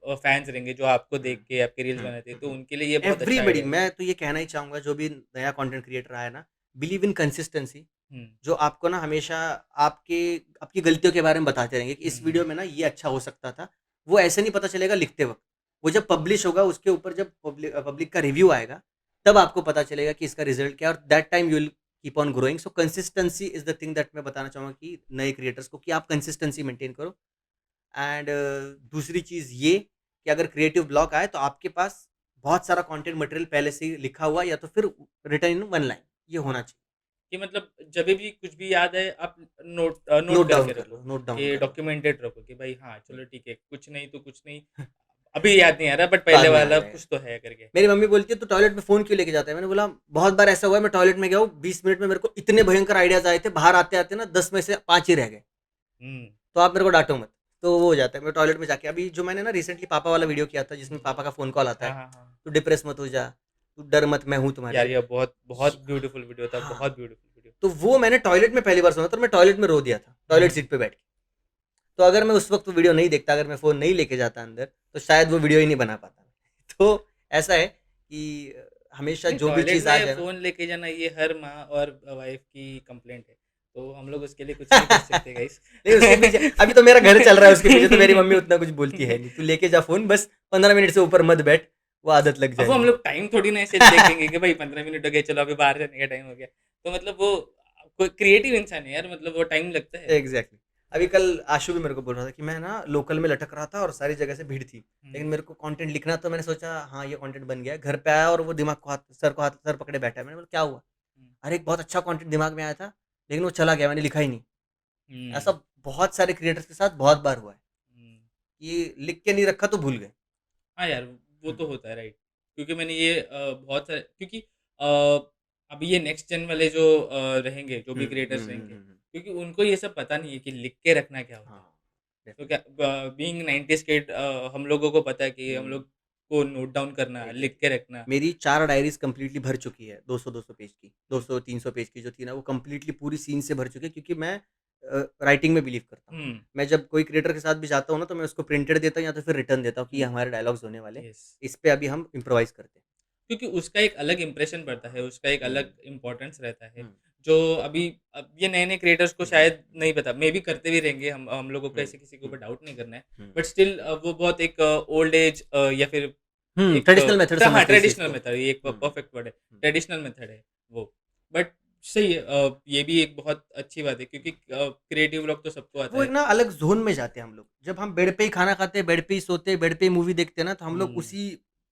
फैन्स रहेंगे जो आपको हुँ, देख के आपके रील्स हुँ, बनाते हैं, हुँ, तो हुँ। उनके लिए ये बहुत अच्छा एवरीबॉडी, आइडिया है। मैं तो ये कहना ही चाहूँगा, जो भी नया कंटेंट क्रिएटर आया है ना, बिलीव इन कंसिस्टेंसी। हुँ, जो आपको ना हमेशा आपके आपकी गलतियों के बारे में बताते रहेंगे कि हुँ, इस हुँ, वीडियो में ना ये अच्छा हो सकता था। वो ऐसे नहीं पता चलेगा लिखते वक़्त। वो जब पब्लिश होगा, उसके ऊपर जब पब्लिक का रिव्यू आएगा, तब आपको पता चलेगा कि इसका रिज़ल्ट क्या है, और that time you will keep on growing. So consistency is the thing that मैं बताना चाहूँगा कि नए क्रिएटर्स को, कि आप कंसिस्टेंसी मेंटेन करो। एंड दूसरी चीज़ ये कि अगर क्रिएटिव ब्लॉक आए तो आपके पास बहुत सारा कंटेंट मटेरियल पहले से ही लिखा हुआ, या तो फिर रिटन इन वन लाइन, ये होना चाहिए। कि मतलब जभी भी कुछ भी याद है आप नोट नोट डाउन करके कर रखो, लो, नोट डाउन कि कर लो। डॉक्यूमेंटेड रखो कि भाई हाँ, हुँ। चलो ठीक है, कुछ नहीं तो कुछ नहीं, अभी याद नहीं आ रहा बट बाद पहले में आ वाला जाएगा। कुछ तो है करके। मेरी मम्मी बोलती है, "तू टॉयलेट में फ़ोन क्यों लेके जाता है?" मैंने बोला, "बहुत बार ऐसा हुआ है, मैं टॉयलेट में गया हूँ, 20 मिनट में मेरे को इतने भयंकर आइडियाज़ आए थे, बाहर आते-आते ना 10 में से 5 ही रह गए। हुँ, तो आप मेरे को डाँटो मत।" तो वो हो जाता है, मैं टॉयलेट में जाके, अभी जो मैंने ना रिसेंटली पापा वाला वीडियो किया था, जिसमें पापा का फ़ोन कॉल आता हाँ, है, हाँ, हाँ। "तू डिप्रेस मत हो जा, तू डर मत, मैं हूँ तुम्हारे यार लिए।" ये बहुत ये बहुत ब्यूटीफुल वीडियो था, हाँ, बहुत ब्यूटीफुल वीडियो। तो वो मैंने टॉयलेट में पहली बार सुना था, और मैं टॉयलेट में रो दिया था, टॉयलेट हुँ, सीट पे बैठ के। तो अगर मैं उस वक़्त वो वीडियो नहीं देखता, अगर मैं फ़ोन नहीं लेके जाता अंदर, तो शायद वो वीडियो ही नहीं बना पाता। तो ऐसा है कि हमेशा नहीं जो भी टॉयलेट चीज़ आ में जाए ना। फ़ोन लेके जाना ये हर माँ और वाइफ़ की कंप्लेंट है, तो हम लोग उसके लिए कुछ नहीं कर सकते गाइस। नहीं, उसके पीछे अभी तो मेरा घर चल रहा है, उसके पीछे तो मेरी मम्मी उतना कुछ बोलती है नहीं, "तू लेके जा फ़ोन, बस 15 मिनट से ऊपर मत बैठ, वो आदत लग अब वो हम जाएगी।" लोग टाइम थोड़ी ना ऐसे देखेंगे कि भाई 15 मिनट हो गए चलो अभी बाहर जाने का टाइम हो गया। तो मतलब वो कोई क्रिएटिव इंसान है यार मतलब वो टाइम लगता है। एग्ज़ैक्टली। अभी कल आशु भी मेरे को बोल रहा था कि मैं ना लोकल में लटक रहा था और सारी जगह से भीड़ थी। हुँ, लेकिन मेरे को कंटेंट लिखना, तो मैंने सोचा हाँ, ये कंटेंट बन गया है। घर पे आया और वो दिमाग को सर पकड़े बैठा है। मैंने बोला, "क्या हुआ?" हुँ, "अरे! एक बहुत अच्छा कंटेंट दिमाग में आया था, लेकिन वो चला गया, मैंने लिखा ही नहीं।" हुँ, ऐसा बहुत सारे क्रिएटर्स के साथ बहुत बार हुआ है हुँ। कि लिख के नहीं रखा तो भूल गए। हाँ यार, वो हुँ, तो होता है राइट। क्योंकि मैंने ये बहुत सारे क्योंकि अभी ये नेक्स्ट जेन वाले जो रहेंगे, जो हुँ, भी हुँ, क्रिएटर्स हुँ, रहेंगे, हुँ, हुँ। क्योंकि उनको ये सब पता नहीं है कि लिख के रखना क्या होता है। हाँ, तो डेफ़िनिटली। क्या बीइंग 90s किड हम लोगों को पता है कि हम हुँ, लोग को नोट डाउन करना, लिख एग्ज़ैक्टली। के रखना। मेरी 4 डायरीज़ कंप्लीटली भर चुकी है, 200-200 पेज की। हुँ, 200-300 पेज की जो थी ना, वो कंप्लीटली पूरी सीन से भर चुकी है क्योंकि मैं राइटिंग में बिलीव करता हूँ। हुँ, मैं जब कोई क्रिएटर के साथ भी जाता हूँ ना, तो मैं उसको प्रिंटेड देता हूँ या तो फिर रिटन देता हूँ कि ये हुँ, हमारे डायलॉग्स होने वाले हैं, येस। इस पे अभी हम इम्प्रोवाइज़ करते हैं। क्योंकि उसका एक अलग इम्प्रेशन पड़ता है, उसका एक हुँ, अलग इम्पोर्टेंस रहता है, हुँ, जो अभी अब ये नए-नए क्रिएटर्स को हुँ, शायद नहीं पता, मेबी करते भी रहेंगे, हम लोगों को हुँ, ऐसे किसी के हुँ, ऊपर डाउट नहीं करना है। हुँ, बट स्टिल वो बहुत एक ओल्ड एज या फिर हुँ, एक ट्रेडिशनल मेथड हाँ, समझते हैं इस चीज़ ट्रेडिशनल को। मेथड ये एक हुँ, परफेक्ट वर्ड है, हुँ, ट्रेडिशनल मेथड है वो। बट सही है ये भी एक बहुत अच्छी बात है क्योंकि क्रिएटिव लोग तो सबको आता वो एक है। ना अलग ज़ोन में जाते हैं हम लोग। जब हम बेड पे ही खाना खाते हैं, बेड पे ही सोते हैं, बेड पे ही मूवी देखते हैं ना, तो हम लोग हुँ, उसी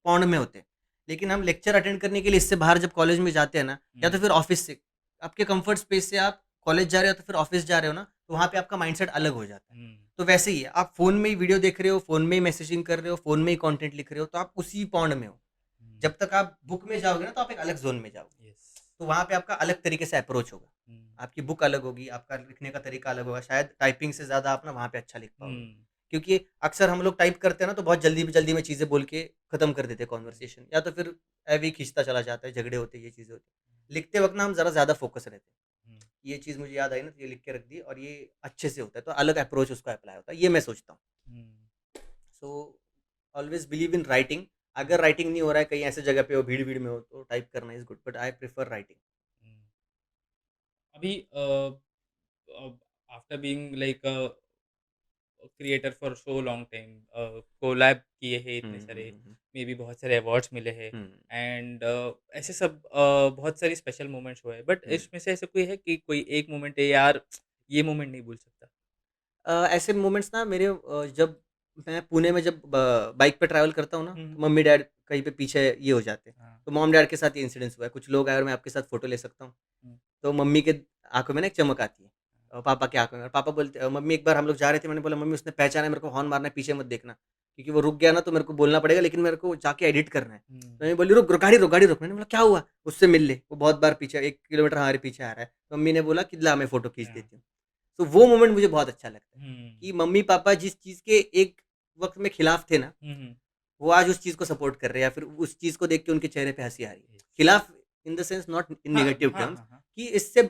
पॉन्ड में होते हैं। लेकिन हम लेक्चर अटेंड करने के लिए इससे बाहर जब कॉलेज में जाते हैं ना, या तो हुँ, फिर ऑफ़िस से, आपके कम्फ़र्ट स्पेस से आप कॉलेज जा रहे हो या तो फिर ऑफ़िस जा रहे हो ना, तो वहाँ पे आपका माइंडसेट अलग हो जाता है। हुँ, तो वैसे ही है, आप फ़ोन में ही वीडियो देख रहे हो, फ़ोन में ही मैसेजिंग कर रहे हो, फ़ोन में ही कंटेंट लिख रहे हो, तो आप उसी पॉन्ड में हो। हुँ, जब तक आप बुक में जाओगे ना, तो आप एक अलग ज़ोन में जाओगे। येस। तो वहाँ पे आपका अलग तरीके से अप्रोच होगा। हुँ, आपकी बुक अलग होगी, आपका लिखने का तरीका अलग होगा, शायद टाइपिंग से ज़्यादा आप ना वहाँ पे अच्छा लिख पाओगे। हुँ, क्योंकि अक्सर हम लोग टाइप करते हैं ना तो बहुत जल्दी में चीज़ें बोल के खत्म कर देते हैं कन्वर्सेशन या तो फिर ऐवे ही खींचता चला जाता है, झगड़े होते हैं, ये चीज़ें होती हैं। लिखते वक़्त ना हम ज़रा ज़्यादा फ़ोकस रहते हैं। हुँ, ये चीज़ मुझे याद आई ना तो ये लिख के रख दी और ये अच्छे से होता है, तो अलग अप्रोच उसका अप्लाई होता है, ये मैं सोचता हूँ। हुँ, so always believe in writing. हुँ, अगर राइटिंग नहीं हो रहा है, कहीं ऐसी जगह पे हो, भीड़-वीड़ में हो तो टाइप करना is good but I prefer writing. हुँ। अभी after being like a creator for so long time collab किए हैं हुँ, इतने हुँ, सारे, हुँ, हुँ। मे बी बहुत सारे अवार्ड्स मिले हैं हुँ, एंड ऐसे सब बहुत सारी स्पेशल मोमेंट्स हुए हैं बट हुँ। इसमें से ऐसे कोई है कि कोई एक मोमेंट है यार ये मोमेंट नहीं भूल सकता। ऐसे मोमेंट्स ना मेरे जब मैं पुणे में जब बाइक पे ट्रैवल करता हूँ ना, हुँ, तो मम्मी-डैड कहीं पे पीछे ये हो जाते हैं। हाँ, तो मॉम-डैड के साथ ये इंसिडेंस हुआ है। कुछ लोग आए और मैं आपके साथ फ़ोटो ले सकता हूँ? हुँ, तो मम्मी के आँखों में ना एक चमक आती है पापा की आँखों में और पापा बोलते मम्मी एक बार हम लोग जा रहे थे, मैंने बोला, "मम्मी उसने पहचाना है, मेरे को हॉर्न मारना है, पीछे मत देखना।" क्योंकि वो रुक गया ना तो मेरे को बोलना पड़ेगा लेकिन मेरे को जाके एडिट करना है। हुँ, मम्मी बोली, "रुक, रुक, गाड़ी रोक, गाड़ी रोक।" मैंने बोला, "क्या हुआ?" "उससे मिल ले, वो बहुत बार पीछे 1 किलोमीटर हमारे पीछे आ रहा है।" मम्मी ने बोला कि ला मैं फ़ोटो खींच हाँ, देती हूँ। तो वो मोमेंट मुझे बहुत अच्छा लगता है हुँ, कि मम्मी-पापा जिस चीज़ के एक वक़्त में खिलाफ थे ना, हुँ, हुँ, वो आज उस चीज़ को सपोर्ट कर रहे हैं या फिर उस चीज़ को देख के उनके चेहरे पे हँसी आ रही है। यस, खिलाफ इन द सेंस नॉट इन हाँ, नेगेटिव हाँ, टर्म्स हाँ, हाँ, कि इससे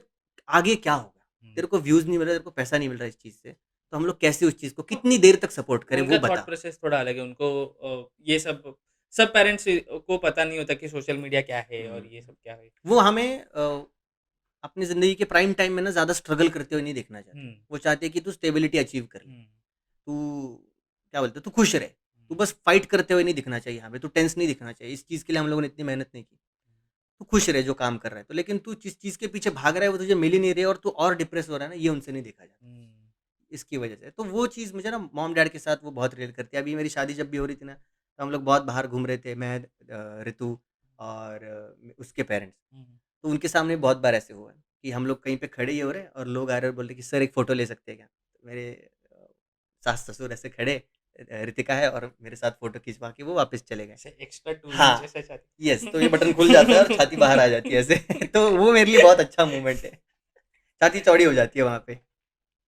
आगे क्या होगा? हुँ। तेरे को व्यूज़ नहीं मिल रहा है, तेरे को पैसा नहीं मिल रहा है इस चीज़ से, तो हम लोग कैसे उस चीज़ को कितनी देर तक सपोर्ट करें वो उनका थॉट बता। प्रोसेस थोड़ा अलग है, उनको ये सब सब पेरेंट्स को पता नहीं होता कि सोशल मीडिया क्या है और हुँ। ये सब क्या है। वो हमें अपनी ज़िंदगी के प्राइम टाइम में ना ज़्यादा स्ट्रगल करते हुए नहीं देखना चाहते। हुँ, वो चाहते हैं कि तू स्टेबिलिटी अचीव कर ले। हुँ, तू क्या बोलते हैं, तू खुश रहे। तू हुँ, बस फाइट करते हुए नहीं दिखना चाहिए हमें, तू टेंस नहीं दिखना चाहिए। इस चीज़ के लिए हम लोगों ने इतनी मेहनत नहीं की। तू खुश रहे जो काम कर रहा है। तो लेकिन तू जिस चीज़ के पीछे भाग रहा है वो तुझे मिल ही नहीं रही है और तू और डिप्रेस हो रहा है ना, ये उनसे नहीं देखा जाता। हुँ, इसकी वजह से। तो वो चीज़ मुझे ना मॉम-डैड के साथ वो बहुत रिलेट करती है। अभी मेरी शादी जब भी हो रही थी ना, तो हम लोग बहुत बाहर घूम रहे थे, मैं ऋतु और उसके पेरेंट्स। हुँ, तो उनके सामने बहुत बार ऐसे हुआ है कि हम लोग कहीं पे खड़े ही हो रहे हैं और लोग आ रहे हैं और बोल रहे हैं कि सर एक फ़ोटो ले सकते हैं क्या? तो मेरे सास-ससुर ऐसे खड़े ऋतिका है और मेरे साथ फ़ोटो खिंचवा के वो वापस चले गए। ऐसे एक्स्ट्रा 2 इंच हाँ, ऐसा येस, चाहते तो ये बटन खुल जाता है और छाती बाहर आ जाती है ऐसे। तो वो मेरे लिए बहुत अच्छा मोमेंट है। छाती चौड़ी हो जाती है वहाँ पे।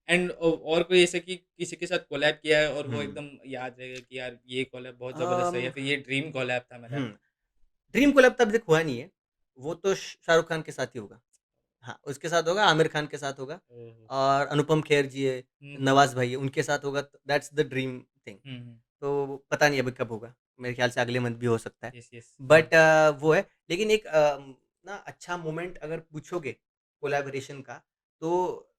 एंड और कोई ऐसे कि किसी के साथ कोलैब किया है और वो हुँ। एकदम याद रहेगा कि यार ये कोलैब बहुत ज़बरदस्त है या अम, फिर ये ड्रीम कोलैब था मेरा? हुँ, ड्रीम कोलैब तो अभी तक हुआ नहीं है। वो तो शाहरुख खान के साथ ही होगा। हाँ, उसके साथ होगा, आमिर खान के साथ होगा ओह! और अनुपम खेर जी है, हुँ, हुँ, नवाज़ भाई है, उनके साथ होगा तो दैट्स द ड्रीम थिंग। हुँ, हुँ। तो पता नहीं अभी कब होगा, मेरे ख्याल से अगले मंथ भी हो सकता है। Yes, yes. हुँ, बट वो है लेकिन एक ना अच्छा मोमेंट अगर पूछोगे कोलैबोरेशन का तो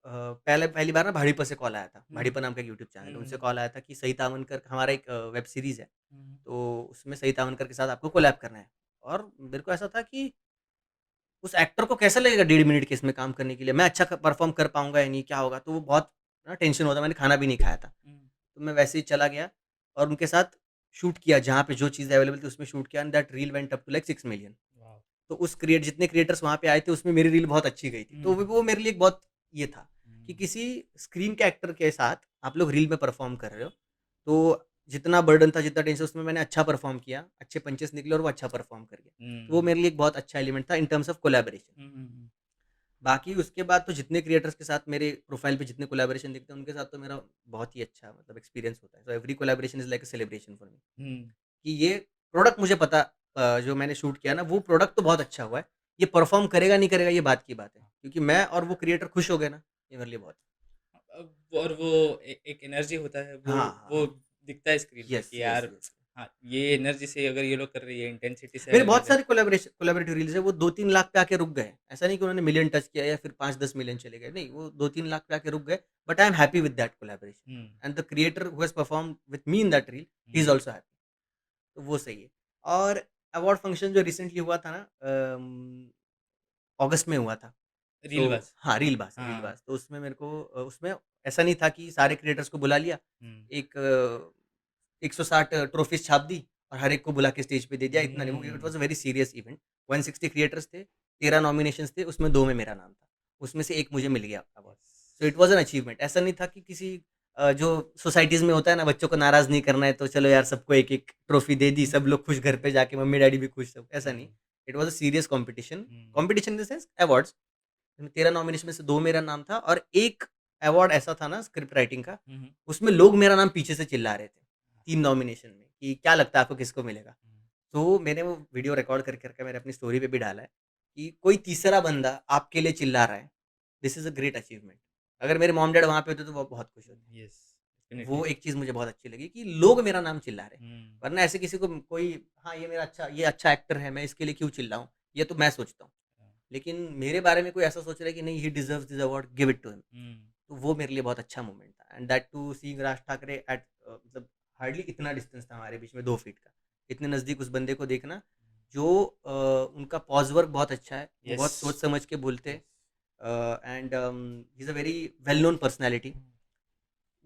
पहले पहली बार ना भाड़ीपा से कॉल आया था। हुँ, भाड़ीपा नाम का एक यूट्यूब चैनल हुँ, है, उनसे हुँ, कॉल आया था कि सई तावनकर हमारा एक वेब सीरीज़ है, हुँ, तो उसमें सई तावनकर के साथ आपको कोलैब करना है। और मेरे को ऐसा था कि उस एक्टर को कैसा लगेगा 1.5 मिनट के इसमें काम करने के लिए? मैं अच्छा क परफ़ॉर्म कर पाऊँगा या नहीं, क्या होगा? तो वो बहुत ना टेंशन होता, मैंने खाना भी नहीं खाया था। हुँ, तो मैं वैसे ही चला गया और उनके साथ शूट किया, जहाँ पे जो चीज़ें अवेलेबल थी उसमें शूट किया and that reel went up to like 6 million. Wow! तो उस क्रिएट जितने क्रिएटर्स वहाँ पे आए थे उसमें मेरी रील बहुत अच्छी गई थी। हुँ, तो हुँ, वो मेरे लिए एक बहुत ये था। कि किसी स्क्रीन के एक्टर के साथ आप लोग रील में परफॉर्म कर रहे हो, तो जितना बर्डन था, जितना टेंशन, उसमें मैंने अच्छा परफॉर्म किया, अच्छे पंचेस निकले और वो अच्छा परफॉर्म कर गया। तो वो मेरे लिए एक बहुत अच्छा एलिमेंट था इन टर्म्स ऑफ कोलैबोरेशन। बाकी उसके बाद तो जितने क्रिएटर्स के साथ मेरे प्रोफाइल पे जितने कोलैबोरेशन दिखते हैं, उनके साथ तो मेरा बहुत ही अच्छा मतलब एक्सपीरियंस होता है। So every collaboration is like a celebration for me, कि ये प्रोडक्ट मुझे पता, जो मैंने शूट किया ना, वो प्रोडक्ट तो बहुत अच्छा हुआ है। ये परफॉर्म करेगा नहीं करेगा, ये बात की बात है, क्योंकि मैं और वो क्रिएटर खुश हो गए ना, ये मेरे लिए बहुत और वो एक एनर्जी होता है, हाँ, वो हाँ। दिखता है स्क्रीन पे यस, कि यस, यार यस। हाँ, ये एनर्जी से अगर ये लोग कर रहे हैं, ये इंटेंसिटी से मेरे अगर बहुत कर रहे सारे कोलैबोरेटिव रील्स है, वो 2-3 लाख पे आके रुक गए। ऐसा नहीं कि उन्होंने मिलियन टच किया या फिर 5-10 मिलियन चले गए, नहीं, वो 2-3 लाख पे आके रुक गए, but I am happy with that collaboration हैं। And the creator who has performed with me in that reel, he is also happy. तो वो सही है। और अवार्ड फंक्शन जो रिसेंटली हुआ था ना, अगस्त में हुआ था। सो रील बस। हाँ, रीलबाज़ हाँ। रीलबाज़। तो उसमें मेरे को उसमें ऐसा नहीं था कि सारे क्रिएटर्स को बुला लिया, हुँ। एक 160 ट्रॉफीज़ छाप दी और हर एक को बुला के स्टेज पे दे दिया, इतना नहीं। वो it hmm. Was a very serious event. 160 creators थे, 13 नॉमिनेशंस थे, उसमें 2 में मेरा नाम था। उसमें से 1 मुझे मिल गया award. So it was an achievement. ऐसा नहीं था कि किसी जो सोसाइटीज़ में होता है ना, बच्चों को नाराज़ नहीं करना है, तो चलो यार सबको एक-एक ट्रॉफी दे दी, सब लोग खुश घर पे जाके मम्मी-डैडी भी खुश सब, ऐसा नहीं। हुँ। It was a serious competition, hmm. Competition in the sense awards. 13 nomination में से 2 मेरा नाम था और 1 अवार्ड ऐसा था ना स्क्रिप्ट राइटिंग का, हुँ, हुँ। उसमें लोग मेरा नाम पीछे से चिल्ला रहे थे, 3 नॉमिनेशन में, कि क्या लगता है आपको किसको मिलेगा? तो मैंने वो वीडियो रिकॉर्ड करके मैंने अपनी स्टोरी पे भी डाला है, कि कोई तीसरा बंदा आपके लिए चिल्ला रहा है, this is a great achievement. अगर मेरे मॉम-डैड वहाँ पे होते तो वो बहुत खुश होते। यस, वो डेफिनिटली। एक चीज़ मुझे बहुत अच्छी लगी कि लोग मेरा नाम चिल्ला रहे हैं। हुँ। वरना ऐसे किसी को कोई, हाँ, ये अच्छा एक्टर है, मैं इसके लिए क्यों चिल्लाऊँ? ये तो मैं सोचता हूँ। हाँ। लेकिन मेरे बारे में कोई ऐसा सोच रहा है कि नहीं, he deserves this award, give it to him. हुँ। तो वो मेरे लिए बहुत अच्छा मोमेंट था, and that too seeing Raj Thackeray at मतलब हार्डली इतना डिस्टेंस था हमारे बीच में, 2 फीट का। इतने नज़दीक उस बंदे को देखना, जो उनका पॉज़ वर्क बहुत अच्छा है, वो यस, बहुत सोच समझ के बोलते हैं, yes. And he is a very well known personality.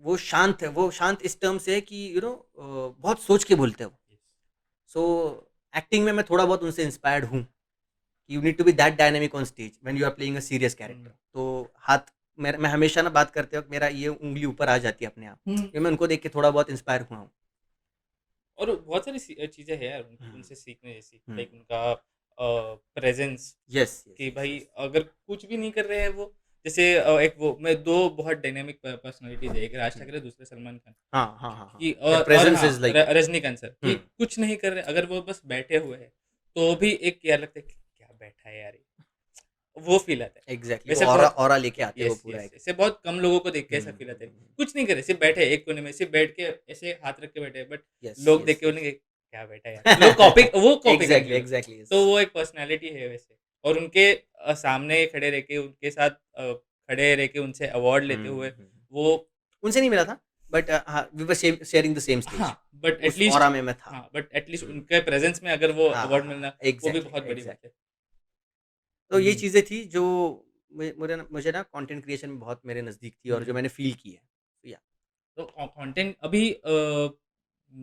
वो शांत है, वो शांत इस टर्म से है कि बहुत सोच के बोलते हैं वो। यस। सो एक्टिंग में मैं थोड़ा बहुत उनसे इंस्पायर्ड हूँ। You need to be that dynamic on stage when you are playing a serious character. हुँ। तो हाथ, मैं हमेशा ना बात करते वक्त मेरा ये उँगली ऊपर आ जाती है अपने आप, क्योंकि मैं उनको देख के थोड़ा बहुत इंस्पायर हुआ हूँ। और बहुत सारी चीज़ें हैं यार हुँ, उनसे सीखने जैसी, हुँ। लाइक उनका प्रेज़ेंस यस, यस, कि यस, भाई यस। अगर कुछ भी नहीं कर रहे हैं वो, जैसे एक वो मैं 2 बहुत डायनामिक पर्सनैलिटीज़ है, एक राज हुँ। ठाकरे, दूसरा सलमान खान। हाँ, हाँ, हाँ, हाँ। कि देयर और प्रेजेंस इज़ हाँ, लाइक रजनीकांत सर कि हुँ, कुछ नहीं कर रहे, अगर वो बस बैठे हुए हैं, तो भी एक यार लगता है कि क्या बैठा है यार ये, वो फ़ील आता है। एग्ज़ैक्टली वो वैसे ऑरा बहुत ऑरा लेके आते हैं वो यस, पूरा यस, एक। ऐसे बहुत कम लोगों को देख के हुँ, ऐसा फ़ील हुँ, आता है। हुँ, हुँ। कुछ नहीं कर रहे, सिर्फ़ बैठे हैं एक कोने में, सिर्फ़ बैठ के ऐसे हाथ रख के बैठे हैं, बट यस, लोग देख यस, के यस। बोलेंगे क्या बैठा है यार। वो कॉपी करेंगे एग्ज़ैक्टली, वो। Exactly yes. तो वो एक पर्सनैलिटी है वैसे। और उनके सामने खड़े रह के उनके साथ खड़े रह के उनसे अवार्ड लेते हुँ, हुए हुँ। वो उनसे नहीं मिला था, बट हाँ, we were sharing the same stage. हाँ, बट उस एटलीस्ट ऑरा में मैं था। हाँ, बट एटलीस्ट हुँ। उनके प्रेज़ेंस में अगर वो हाँ, अवार्ड हाँ, मिलना, हाँ। वो भी एग्ज़ैक्टली, बहुत बड़ी बात एग्ज़ैक्टली। है। तो ये हुँ। चीज़ें थी जो मुझे ना कंटेंट क्रिएशन में बहुत मेरे नज़दीक थी और जो हुँ। मैंने फ़ील की है। या तो कंटेंट अभी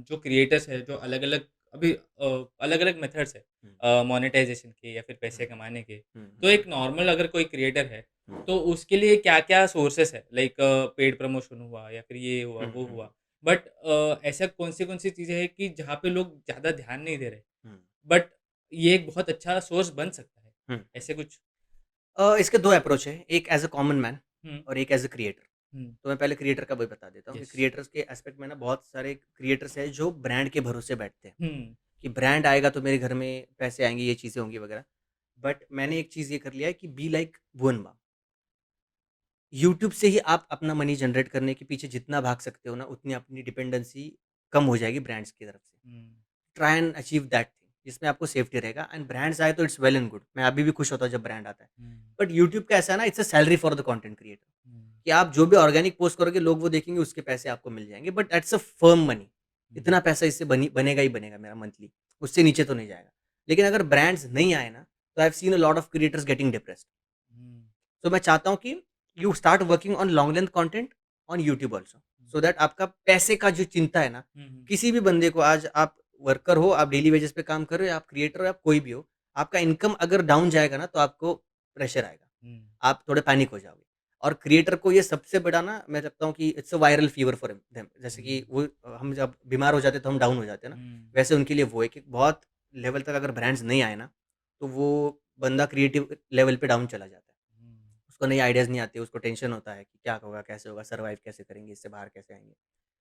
जो क्रिएटर्स हैं, जो अलग-अलग अभी अलग-अलग मेथड्स हैं हुँ, मोनेटाइज़ेशन के या फिर हुँ, पैसे कमाने के। हुँ, तो हुँ, एक नॉर्मल अगर कोई क्रिएटर है, हुँ, तो उसके लिए क्या-क्या सोर्सेस है? लाइक पेड प्रमोशन हुआ या फिर ये हुआ, हुँ, वो हुँ, हुआ। बट ऐसा कौन सी चीज़ें हैं कि जहाँ पे लोग ज़्यादा ध्यान नहीं दे रहे, हुँ, बट ये एक बहुत अच्छा सोर्स बन सकता है? हुँ, हुँ। ऐसे कुछ? इसके 2 अप्रोच हैं, एक एज़ अ कॉमन मैन हुँ। और एक एज़ अ क्रिएटर। हुँ। तो मैं पहले क्रिएटर का वही बता देता हूँ कि यस। क्रिएटर्स के एस्पेक्ट में ना बहुत सारे क्रिएटर्स हैं जो ब्रांड के भरोसे बैठते हैं, हुँ। कि ब्रांड आएगा तो मेरे घर में पैसे आएँगे, ये चीज़ें होंगी वगैरह। बट मैंने एक चीज़ ये कर लिया है कि be like Bhuvan Bam. YouTube से ही आप अपना मनी जनरेट करने के पीछे जितना भाग सकते हो ना, उतनी अपनी डिपेंडेंसी कम हो जाएगी ब्रांड्स की तरफ से। हुँ। Try and achieve that thing जिसमें आपको सेफ्टी रहेगा, एंड ब्रांड्स आए तो इट्स वेल एंड गुड। मैं अभी भी खुश होता हूँ जब ब्रांड आता है। हुँ। बट यूट्यूब का ऐसा है ना, it's a salary for the content creator, हुँ। कि आप जो भी ऑर्गेनिक पोस्ट करोगे लोग वो देखेंगे, उसके पैसे आपको मिल जाएँगे, but that's a firm money. हुँ। इतना पैसा इससे बनेगा ही बनेगा मेरा मंथली, उससे नीचे तो नहीं जाएगा। लेकिन अगर ब्रांड्स नहीं आए ना, तो I have seen a lot of creators getting depressed. हुँ। तो मैं चाहता हूँ कि you start working on long length content on YouTube also, so that आपका पैसे का जो चिंता है ना, हुँ। हुँ। किसी भी बंदे को, आज आप वर्कर हो, आप डेली वेजेस पे काम कर रहे हो, आप क्रिएटर हो, आप कोई भी हो, आपका इनकम अगर डाउन जाएगा ना, तो आपको प्रेशर आएगा, हुँ। आप थोड़े पैनिक हो जाओगे। और क्रिएटर को ये सबसे बड़ा ना मैं लगता हूँ कि it's a viral fever for them. जैसे कि वो हम जब बीमार हो जाते हैं तो हम डाउन हो जाते हैं ना, वैसे उनके लिए वो है कि बहुत लेवल तक अगर ब्रांड्स नहीं आए ना, तो वो बंदा क्रिएटिव लेवल पे डाउन चला जाता है। उसको नई आइडियाज़ नहीं आती, उसको टेंशन होता है कि क्या होगा, कैसे होगा, सर्वाइव कैसे करेंगे, इससे बाहर कैसे आएँगे।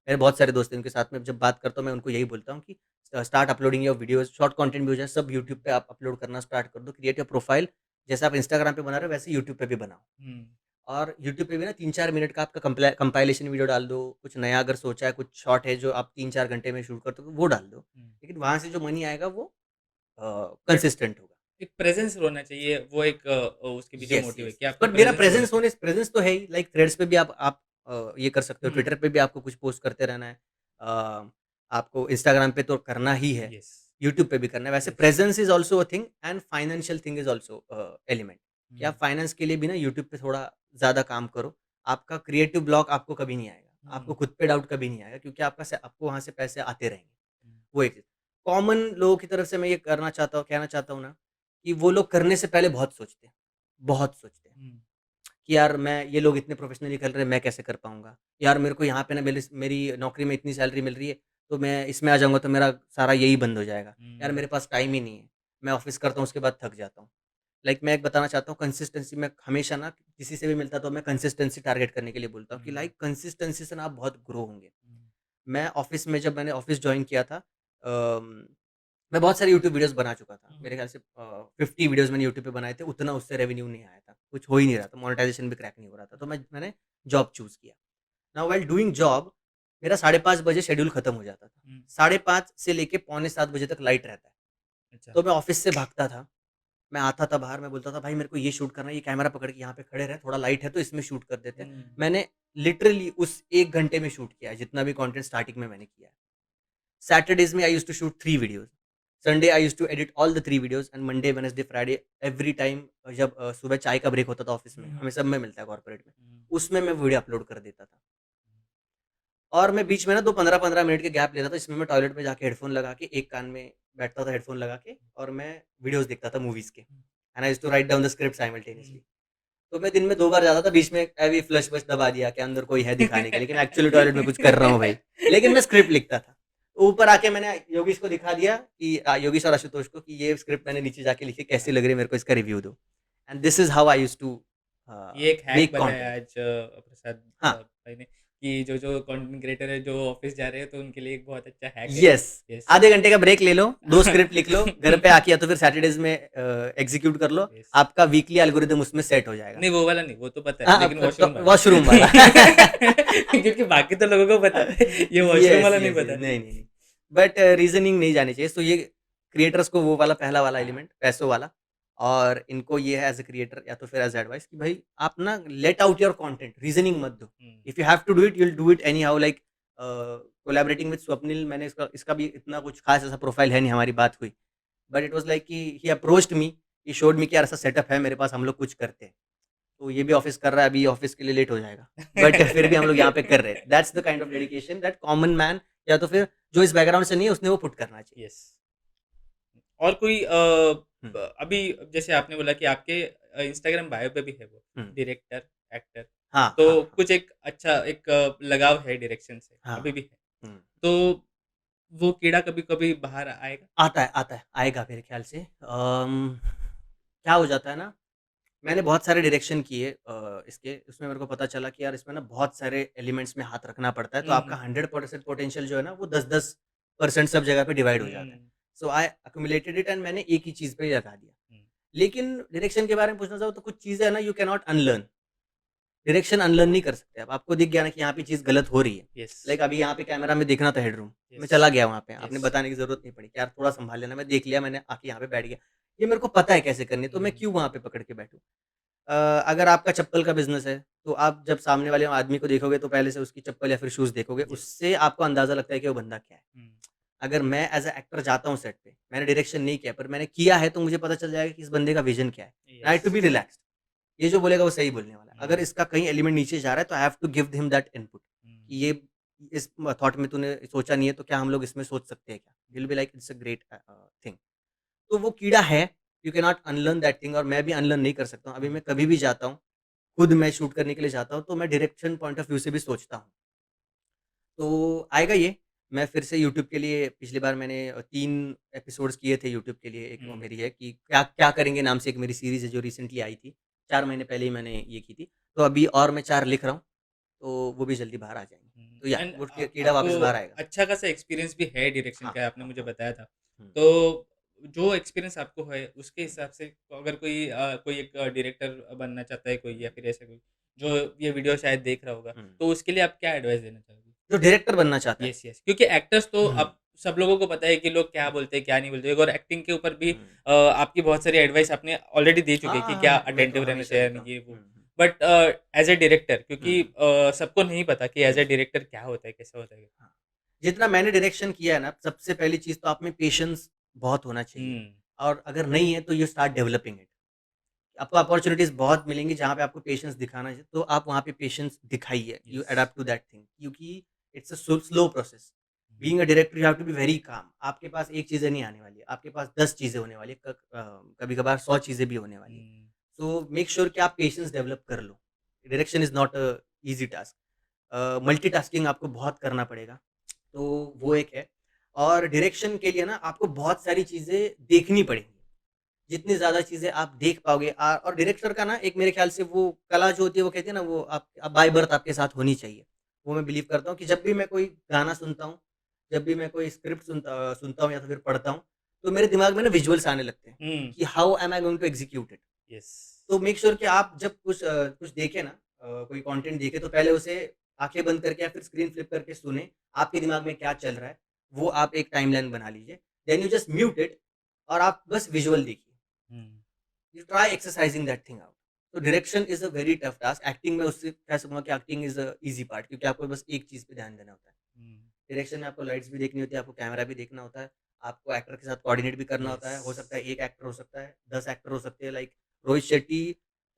मेरे बहुत सारे दोस्त हैं, उनके साथ में जब बात करता हूँ मैं उनको यही बोलता हूँ कि start uploading your videos, short content भी हो जाए, सब यूट्यूब पे आप अपलोड करना स्टार्ट कर दो, क्रिएट योर प्रोफाइल। जैसे आप इंस्टाग्राम पे बना रहे हो वैसे यूट्यूब पे भी बनाओ। और यूट्यूब पे भी ना 3-4 मिनट का आपका कंपाइलेशन वीडियो डाल दो, कुछ नया अगर सोचा है, कुछ शॉर्ट है जो आप 3-4 घंटे में शूट करते हो, वो डाल दो। लेकिन वहाँ से जो मनी आएगा वो बट कंसिस्टेंट होगा। एक प्रेज़ेंस होना चाहिए, वो एक उसके पीछे यस, मोटिव है यस, कि यस। आपका बट मेरा प्रेज़ेंस होना चाहिए। प्रेज़ेंस तो है ही, लाइक थ्रेड्स पे भी आप ये कर सकते हो, हुँ, ट्विटर पे भी आपको कुछ पोस्ट करते रहना है। आपको इंस्टाग्राम पे तो करना ही है, येस, यूट्यूब पे भी करना है। वैसे yes. Presence is also a thing and financial thing is also element, कि हुँ, आप फाइनेंस के लिए भी ना यूट्यूब पे थोड़ा ज़्यादा काम करो। आपका क्रिएटिव ब्लॉक आपको कभी नहीं आएगा, आपको हुँ, खुद पे डाउट कभी नहीं आएगा क्योंकि आपको वहाँ से पैसे आते रहेंगे। हुँ, वो एक चीज़। कॉमन लोगों की तरफ से मैं ये कहना चाहता हूँ ना, कि वो लोग करने से पहले बहुत सोचते हैं, बहुत सोचते हैं। हुँ, कि यार मैं ये लोग इतने प्रोफेशनली कर रहे हैं, मैं कैसे कर पाऊँगा? यार मेरे को यहाँ पे ना मेरी मेरी नौकरी में इतनी सैलरी मिल रही है, तो मैं इसमें आ जाऊँगा तो मेरा सारा यही बंद हो जाएगा। यार हुँ, मेरे पास टाइम ही नहीं है, मैं ऑफ़िस करता हूँ उसके बाद थक जाता हूँ। लाइक मैं एक बताना चाहता हूँ कंसिस्टेंसी में हमेशा ना किसी से भी मिलता तो मैं कंसिस्टेंसी टारगेट करने के लिए बोलता हूँ कि हुँ, लाइक कंसिस्टेंसी से ना आप बहुत ग्रो होंगे। हुँ, मैं ऑफ़िस में जब मैंने ऑफ़िस जॉइन किया था मैं बहुत सारे यूट्यूब वीडियोज़ बना चुका था। हुँ, मेरे ख़्याल से 50 वीडियोज़ मैंने यूट्यूब पे बनाए थे, उतना उससे रेवेन्यू नहीं आया था। कुछ हो ही नहीं रहा था, मोनेटाइज़ेशन भी क्रैक नहीं हो रहा था। तो मैंने जॉब चूज़ किया। नाउ व्हाइल डूइंग जॉब मेरा 5:30 बजे शेड्यूल खत्म हो जाता था। हुँ, 5:30 से लेके पौने 7 बजे तक लाइट रहता है। अच्छा। तो मैं ऑफ़िस से भागता था। मैं आता था बाहर, मैं बोलता था भाई मेरे को ये शूट करना है, ये कैमरा पकड़ के यहाँ पे खड़े रहे, थोड़ा लाइट है तो इसमें शूट कर देते हैं। हुँ, मैंने लिटरली उस 1 घंटे में शूट किया है, जितना भी कंटेंट स्टार्टिंग में मैंने किया है। Saturdays में I used to shoot 3 videos. Sunday I used to edit all the 3 videos and Monday, Wednesday, Friday every time जब सुबह चाय का ब्रेक होता था ऑफ़िस में, हुँ, हमें सब में मिलता है कॉर्पोरेट में, हुँ, उसमें मैं वीडियो अपलोड कर देता था। और मैं बीच में ना 2 15-15 मिनट के गैप लेता था, इसमें मैं टॉयलेट में जाके हेडफ़ोन लगा के एक कान में बैठता था हेडफ़ोन लगा के और मैं वीडियोज़ देखता था मूवीज़ के and I used to write down the script um, simultaneously. तो मैं दिन में 2 बार जाता था, बीच में अभी फ्लश-वश दबा दिया कि अंदर कोई है दिखाने के लिए कि मैं एक्चुअली टॉयलेट में कुछ कर रहा हूँ भाई। लेकिन मैं स्क्रिप्ट लिखता था। तो ऊपर आके मैंने योगेश को दिखा दिया कि योगेश और आशुतोष को कि ये स्क्रिप्ट मैंने नीचे जाके लिखी, कैसी लग रही है मेरे को इसका रिव्यू दो। And this is how I used to ये एक हैक मेक बताया कंटेंट। आज प्रसाद हाँ, भाई ने कि जो कंटेंट क्रिएटर है जो ऑफ़िस जा रहे हैं तो उनके लिए एक बहुत अच्छा हैक है। येस। यस। आधे घंटे का ब्रेक ले लो, 2 स्क्रिप्ट लिख लो, घर पे आके या तो फिर सैटरडेज़ में एग्ज़ीक्यूट कर लो, यस। आपका वीकली एल्गोरिदम उसमें सेट हो जाएगा। नहीं वो वाला नहीं, वो तो पता है, हाँ, लेकिन वॉशरूम तो वाला। वॉशरूम वाला। क्योंकि बाकी तो लोगों को पता है, ये वॉशरूम यस, वाला नहीं यस, पता यस। है। नहीं, नहीं, नहीं। बट रीज़निंग नहीं जानी चाहिए। सो ये क्रिएटर्स को वो वाला पहला वाला हाँ। एलिमेंट पैसों वाला और इनको ये है एज़ अ क्रिएटर या तो फिर एज़ एडवाइस कि भाई आप ना let out your content, reasoning मत दो। हुँ, if you have to do it, you will do it anyhow like collaborating with Swapnil मैंने इसका भी इतना कुछ खास ऐसा प्रोफाइल है नहीं, हमारी बात हुई। बट इट वाज़ लाइक कि ही approached me, he showed me कि यार ऐसा सेटअप है मेरे पास, हम लोग कुछ करते हैं। तो ये भी ऑफ़िस कर रहा है, अभी ऑफ़िस के लिए लेट हो जाएगा। बट फिर भी हम लोग यहाँ पे कर रहे हैं। That's the kind of dedication that common man या तो फिर जो इस बैकग्राउंड से नहीं है उसने वो पुट करना चाहिए। यस। और कोई हुँ, अभी जैसे आपने बोला कि आपके इंस्टाग्राम बायो पे भी है वो, हुँ। डायरेक्टर, एक्टर, हाँ, हाँ, तो हाँ, कुछ एक अच्छा एक लगाव है डायरेक्शन से, हाँ, अभी हाँ। भी है। हुँ। तो वो कीड़ा कभी-कभी बाहर आएगा? आता है, आएगा मेरे ख़्याल से। क्या हो जाता है ना, मैंने बहुत सारे डायरेक्शन किए इसके, उसमें मेरे को पता चला कि यार इसमें ना बहुत सारे एलिमेंट्स में हाथ रखना पड़ता है, तो हुँ, आपका हुँ, हुँ। 100% पोटेंशियल जो है ना, वो 10-10% सब जगह पे डिवाइड हो जाता है। हुँ, so I accumulated it and मैंने एक ही चीज़ पे ही लगा दिया। हुँ। लेकिन डायरेक्शन के बारे में पूछना चाहो तो कुछ चीज़ें हैं ना you can not unlearn. Direction unlearn नहीं कर सकते आप। आपको दिख गया ना कि यहाँ पे चीज़ गलत हो रही है। यस, लाइक अभी यहाँ पे कैमरा में देखना था हेडरूम, मैं यस, चला गया वहाँ पे, आपने यस। बताने की ज़रूरत नहीं पड़ी कि यार थोड़ा सँभाल लेना, मैं देख लिया, मैंने आके यहाँ पे बैठ गया। ये मेरे को पता है कैसे करनी है, तो मैं हुँ, क्यों वहाँ पे पकड़ के बैठूँ? अगर आपका चप्पल का बिज़नेस है, तो आप जब सामने वाले आदमी को देखोगे तो पहले से उसकी चप्पल या फिर शूज़ देखोगे, यस। उससे आपको अंदाज़ा लगता है कि वो बंदा क्या है। हुँ, अगर मैं एज़ अ एक्टर जाता हूँ सेट पे, मैंने डायरेक्शन नहीं किया पर मैंने किया है तो मुझे पता चल जाएगा कि इस बंदे का विज़न क्या है। I have yes. To be relaxed. ये जो बोलेगा वो सही बोलने वाला है। अगर हुँ, इसका कहीं एलिमेंट नीचे जा रहा है तो I have to give him that input हुँ, कि ये इस थॉट में तूने सोचा नहीं है तो क्या हम लोग इसमें सोच सकते हैं क्या? He will be like it's a great thing. तो वो कीड़ा है, you can not unlearn that thing और मैं भी अनलर्न नहीं कर सकता हूँ। अभी हुँ, मैं कभी भी जाता हूँ खुद मैं शूट करने के लिए जाता हूँ, तो मैं डायरेक्शन पॉइंट ऑफ व्यू से भी सोचता हूँ। तो आएगा ये, मैं फिर से यूट्यूब के लिए पिछली बार मैंने 3 एपिसोड्स किए थे यूट्यूब के लिए, एक वो हुँ। मेरी है कि क्या क्या करेंगे नाम से एक मेरी सीरीज़ है जो रिसेंटली आई थी, 4 महीने पहले ही मैंने ये की थी। तो अभी और मैं 4 लिख रहा हूँ, तो वो भी जल्दी बाहर आ जाएँगे। तो या एंड वो कीड़ा आपको वापस बाहर आएगा। अच्छा खासा एक्सपीरियंस भी है डायरेक्शन हाँ, का, आपने हाँ, मुझे हाँ। बताया था। हुँ, तो जो एक्सपीरियंस आपको है उसके हिसाब से अगर कोई एक डायरेक्टर बनना चाहता है कोई या फिर ऐसा कोई जो ये वीडियो शायद देख रहा होगा, हुँ। तो उसके लिए आप क्या एडवाइस देना चाहोगे? जो डायरेक्टर बनना चाहता है। यस, यस, क्योंकि एक्टर्स तो हुँ, अब सब लोगों को पता है कि लोग क्या बोलते हैं, क्या नहीं बोलते हैं और एक्टिंग के ऊपर भी हुँ। आपकी बहुत सारी एडवाइस आपने ऑलरेडी दे चुके हाँ, हैं कि हाँ, क्या हाँ, मैं तो अटेंटिव रहना हमेशा चाहिए देता हूँ। ये हुँ, वो। हुँ, बट एज़ अ डायरेक्टर क्योंकि हुँ, सबको नहीं पता कि एज़ अ डायरेक्टर क्या होता है, कैसा होता है? हाँ। जितना मैंने डायरेक्शन किया है ना, सबसे पहली चीज़ तो आप में पेशेंस बहुत होना चाहिए हुँ, और अगर नहीं है तो यू स्टार्ट डेवलपिंग इट। आपको अपॉर्च्युनिटीज़ बहुत मिलेंगी जहाँ पे आपको पेशेंस दिखाना है, तो आप वहाँ पे पेशेंस दिखाइए। You yes. Adapt to that thing क्योंकि it's a slow process. Hmm, being a director you have to be very calm. आपके पास एक चीज़ें नहीं आने वाली है, आपके पास 10 चीज़ें होने वाली है, कभी-कभार 100 चीज़ें भी होने वाली है। हुँ, सो मेक श्योर कि आप पेशेंस डेवलप कर लो। Direction is not a easy task. Multitasking आपको बहुत करना पड़ेगा, तो वो एक है और डायरेक्शन के लिए ना आपको बहुत सारी चीज़ें देखनी पड़ेंगी। जितनी ज़्यादा चीज़ें आप देख पाओगे और डायरेक्टर का ना एक मेरे ख़्याल से वो कला जो होती है वो कहते हैं ना वो आप बाय बर्थ आपके साथ होनी चाहिए। वो मैं बिलीव करता हूँ कि जब भी मैं कोई गाना सुनता हूँ, जब भी मैं कोई स्क्रिप्ट सुनता हूँ या तो फिर पढ़ता हूँ, तो मेरे दिमाग में ना विजुअल्स आने लगते हैं हुँ, कि how am I going to execute it? Yes. तो मेक श्योर कि आप जब कुछ देखें ना कोई कंटेंट देखें तो पहले उसे आँखें बंद करके या फिर स्क्रीन फ्लिप करके सुनें, आपके दिमाग में क्या चल रहा है, वो आप एक टाइमलाइन बना लीजिए। Then you just mute it और आप बस विजुअल देखिए। हुँ, you try exercising that thing out. तो direction is a very tough task. Acting में उससे कह सकूँगा कि acting is a easy part क्योंकि आपको बस एक चीज़ पे ध्यान देना होता है। हुँ, डायरेक्शन में आपको लाइट्स भी देखनी होती है, आपको कैमरा भी देखना होता है, आपको एक्टर के साथ कोऑर्डिनेट भी करना होता यस। है। हो सकता है 1 एक्टर हो सकता है, 10 एक्टर हो सकते हैं like Rohit Shetty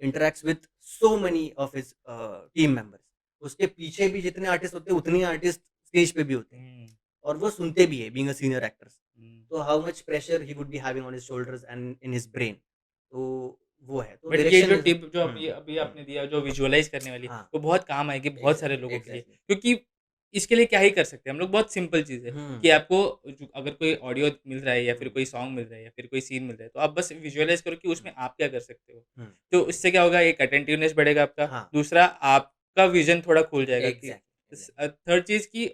interacts with so many of his team members. उसके पीछे भी जितने आर्टिस्ट होते हैं, उतने ही आर्टिस्ट स्टेज पे भी होते हैं हुँ, और वो सुनते भी हैं बीइंग अ सीनियर एक्टर्स। हुँ। तो how much pressure he would be having on his shoulders and in his brain. तो वो है। तो बट ये डायरेक्शन जो इज़ टिप जो हुँ, अभी अभी हुँ। आपने दिया जो विजुअलाइज़ करने वाली, हाँ, वो बहुत काम आएगी बहुत सारे लोगों के लिए। एग्ज़ैक्टली। क्योंकि इसके लिए क्या ही कर सकते हैं हम लोग, बहुत सिंपल चीज़ है हुँ, कि आपको जो अगर कोई ऑडियो मिल रहा है या फिर हुँ, कोई सॉन्ग मिल रहा है या फिर कोई सीन मिल रहा है, तो आप बस विजुअलाइज़ करो कि हुँ, उसमें आप क्या कर सकते हो। हुँ। तो इससे क्या होगा, एक अटेंटिवनेस बढ़ेगा आपका, हाँ, दूसरा आपका विज़न थोड़ा खुल जाएगा कि एग्ज़ैक्टली, एग्ज़ैक्टली। थर्ड चीज़ कि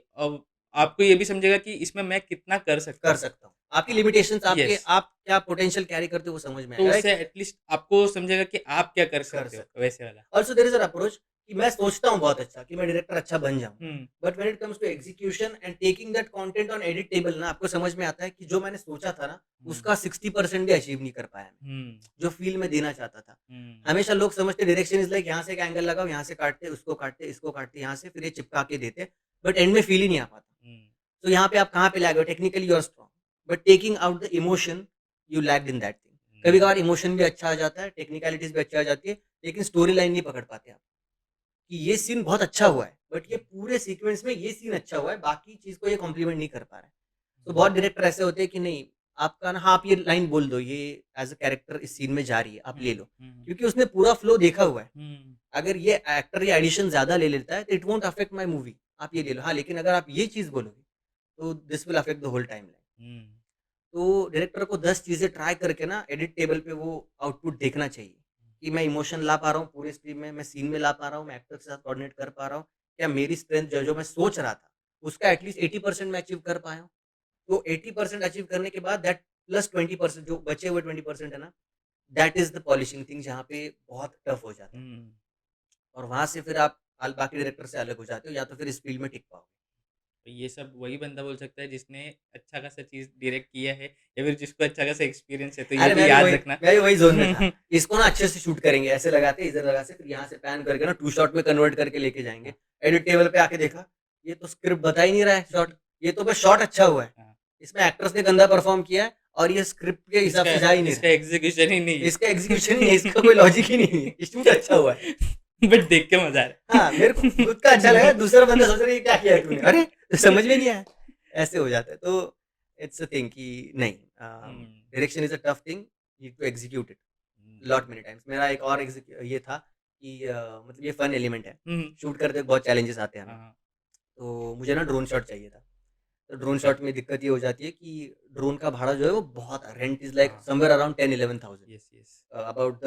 आपको ये भी समझेगा कि इसमें मैं कितना कर सकता कर हूँ। सकता हूँ। आपकी हाँ, लिमिटेशंस आपके येस। आप क्या पोटेंशियल कैरी करते हो वो समझ में तो आएगा। उससे लाइक एटलीस्ट आपको समझेगा कि आप क्या कर कर सकते हो, सकते हो। वैसे वाला। Also there is an approach कि मैं सोचता हूँ बहुत अच्छा कि मैं डायरेक्टर अच्छा बन जाऊँगा। हुँ, but when it comes to execution and taking that content on edit table ना आपको समझ में आता है कि जो मैंने सोचा था ना, हुँ, उसका 60% भी अचीव नहीं कर पाया मैं, हुँ, जो फ़ील मैं देना चाहता था। हुँ, हमेशा लोग समझते डायरेक्शन इज़ लाइक यहाँ से एक एंगल लगाओ, यहाँ से काटते, उसको काटते, इसको काटते, यहाँ से फिर ये चिपका के देते, बट एंड में फ़ील ही नहीं आ पाता। हुँ, तो यहाँ पे आप कहाँ पे लैग हो? Technically you are strong, but taking out the emotion you lagged in that thing. हुँ, कभी-कभार इमोशन भी अच्छा आ जाता है, टेक्निकैलिटीज़ भी अच्छी आ जाती है, लेकिन स्टोरी लाइन नहीं पकड़ पाते आप, कि ये सीन बहुत अच्छा हुआ है, बट ये पूरे सीक्वेंस में ये सीन अच्छा हुआ है, बाकी चीज़ को ये कॉम्प्लीमेंट नहीं कर पा रहा है। तो हुँ, बहुत डायरेक्टर ऐसे होते हैं कि नहीं, आपका ना हाँ, आप ये लाइन बोल दो, ये एज़ अ कैरेक्टर इस सीन में जा रही है, आप ले हुँ, लो। हुँ, क्योंकि उसने पूरा फ्लो देखा हुआ है। हुँ, अगर ये एक्टर या एडिशन ज़्यादा ले लेता है, तो it won't affect my movie, आप ये ले लो। हाँ, लेकिन अगर आप ये चीज़ बोलोगे, तो this will affect the whole timeline. हुँ, तो डायरेक्टर को 10 चीज़ें ट्राई करके ना एडिट टेबल पे वो आउटपुट देखना चाहिए, कि मैं इमोशन ला पा रहा हूँ पूरे स्क्रीन में, मैं सीन में ला पा रहा हूँ, मैं एक्टर के साथ कोऑर्डिनेट कर पा रहा हूँ। क्या मेरी स्ट्रेंथ जो जो मैं सोच रहा था, उसका एटलीस्ट 80% मैं अचीव कर पाया हूँ। तो 80% अचीव करने के बाद दैट प्लस 20% जो बचे हुए 20% है ना, that is the polishing thing जहाँ पे बहुत टफ हो जाता है। हुँ। और वहाँ से फिर आप बाकी डायरेक्टर से अलग हो जाते हो या तो फिर इस फील्ड में टिक पाओगे। तो ये सब वही बंदा बोल सकता है जिसने अच्छा खासा चीज़ डायरेक्ट किया है या फिर जिसको अच्छा खासा एक्सपीरियंस है, तो ये अरे भी याद रखना। मैं भी वही ज़ोन में था। इसको ना अच्छे से शूट करेंगे, ऐसे लगाते इधर लगा से फिर यहाँ से पैन करके ना 2 शॉट में कन्वर्ट करके लेके जाएँगे। एडिट टेबल पे आके देखा, ये तो स्क्रिप्ट बता ही नहीं रहा है शॉट, ये तो बस शॉट अच्छा हुआ है। हाँ, इसमें एक्टर्स ने गंदा परफ़ॉर्म किया है और ये स्क्रिप्ट के हिसाब इसका से जा ही नहीं रहा इसका है। एग्ज़ीक्यूशन ही नहीं इसका एग्ज़ीक्यूशन ही नहीं है, इसका कोई लॉजिक ही नहीं है। शूट अच्छा हुआ है। है। बट देख के मज़ा आ हाँ, मेरे को खुद का अच्छा लगा, दूसरा बंदा सोच रहा है ये क्या किया है तूने? अरे! समझ में नहीं आया। ऐसे हो जाता है। तो इट्स अ थिंग कि नहीं हुँ, direction is a tough thing, you need to execute it hmm, lot many times. मेरा एक और ये था कि मतलब ये फन एलिमेंट है, हुँ, शूट करते वक्त बहुत चैलेंजेस आते हैं हमें। हाँ, तो मुझे ना ड्रोन शॉट चाहिए था। तो ड्रोन शॉट में दिक्कत ये हो जाती है कि ड्रोन का भाड़ा जो है वो बहुत, रेंट इज़ लाइक हाँ, somewhere around 10-11,000 yes, yes. About the